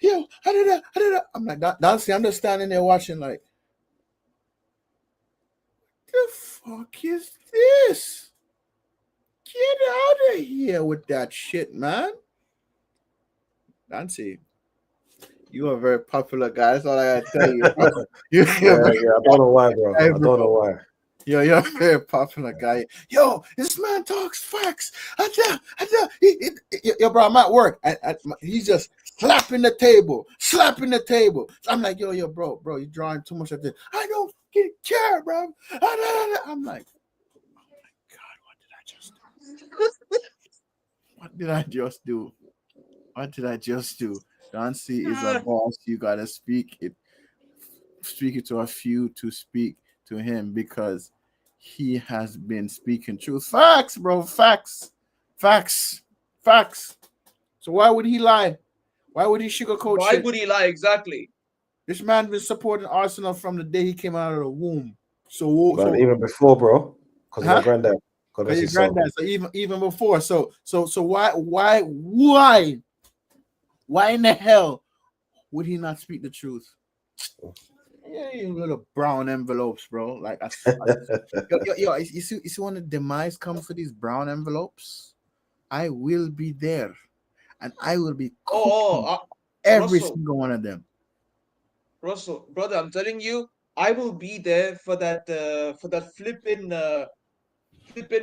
[SPEAKER 1] Yo, I did that. I'm like, Nancy, I'm just standing there watching, like, the fuck is this? Get out of here with that shit, man. Nancy, you are a very popular guy. That's all I gotta tell you.
[SPEAKER 4] I don't know why, bro. I don't know why.
[SPEAKER 1] Yo, you're a very popular guy. Yo, this man talks facts. Yo, bro, I'm at work. He's just slapping the table. I'm like, yo, bro, you're drawing too much of this. I don't fucking care, bro. I'm like, oh my God, what did I just do? What did I just do? Don C is a boss. You gotta speak it to a few to speak to him because he has been speaking truth. Facts, bro. Facts. So why would he lie? Why would he sugarcoat
[SPEAKER 3] Why
[SPEAKER 1] shit?
[SPEAKER 3] would he lie? Exactly.
[SPEAKER 1] This man been supporting Arsenal from the day he came out of the womb. So
[SPEAKER 4] even before, bro, because of my granddad.
[SPEAKER 1] His granddad. So even before. So why in the hell would he not speak the truth? Yeah, you little brown envelopes, bro. Like, yo, you see when the demise comes for these brown envelopes, I will be there, and I will be every single one of them.
[SPEAKER 3] Russell, brother, I'm telling you, I will be there for that flipping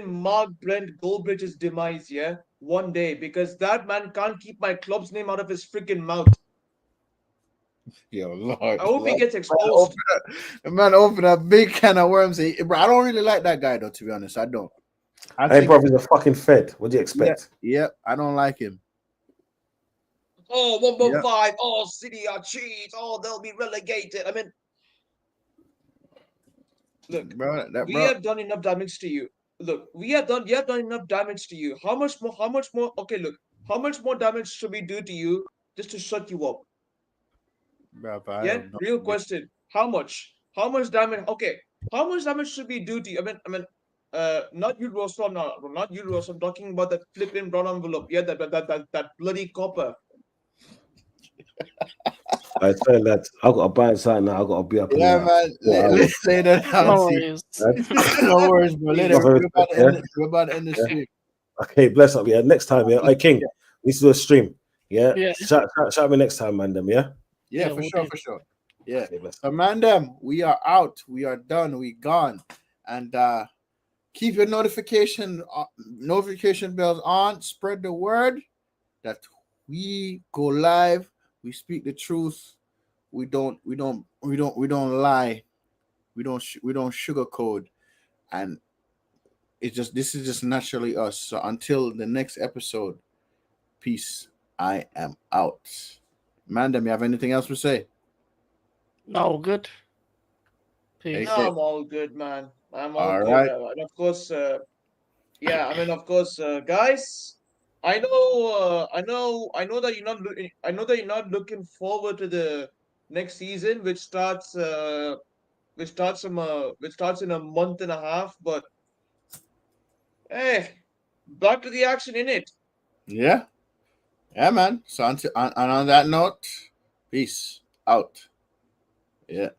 [SPEAKER 3] Mark Brent Goldbridge's demise, yeah, one day, because that man can't keep my club's name out of his freaking mouth.
[SPEAKER 1] Yo, Lord.
[SPEAKER 3] I hope he gets exposed.
[SPEAKER 1] The man opened a big can of worms. Bro, I don't really like that guy, though, to be honest. I don't.
[SPEAKER 4] Hey, bro, he's a fucking Fed. What do you expect?
[SPEAKER 1] Yeah, I don't like him.
[SPEAKER 3] Oh, 115. Oh, City are cheats. Oh, they'll be relegated. I mean, look, we have done enough damage to you. Look, we have done enough damage to you. How much more? Okay, look, how much more damage should we do to you just to shut you up?
[SPEAKER 1] Bro,
[SPEAKER 3] real question. How much damage? Okay, how much damage should we do to you? I mean, not you, Rostam. No, not you, Rostam. I'm talking about that flipping brown envelope. Yeah, that bloody copper.
[SPEAKER 4] I tell you that I got to buy something now. I got to be up.
[SPEAKER 1] Yeah, man. Let's say that. No worries, bro. Later, we're about to end the stream.
[SPEAKER 4] Okay, bless up. Yeah, next time. Yeah, hey King, we do a stream. Yeah, shout me next time, man. Them.
[SPEAKER 1] Yeah, for sure. Yeah, so man, them, we are out. We are done. We gone. And keep your notification bells on. Spread the word that we go live. We speak the truth. We don't lie. We don't sugarcoat. And this is just naturally us. So until the next episode, peace. I am out. Mandem, you have anything else to say?
[SPEAKER 2] No, good. Peace.
[SPEAKER 3] No, I'm all good, man. I'm all good. Right. And of course, guys, I know that you're not looking forward to the next season, which starts in a month and a half. But hey, back to the action, innit?
[SPEAKER 1] Yeah, man. So on that note, peace out. Yeah.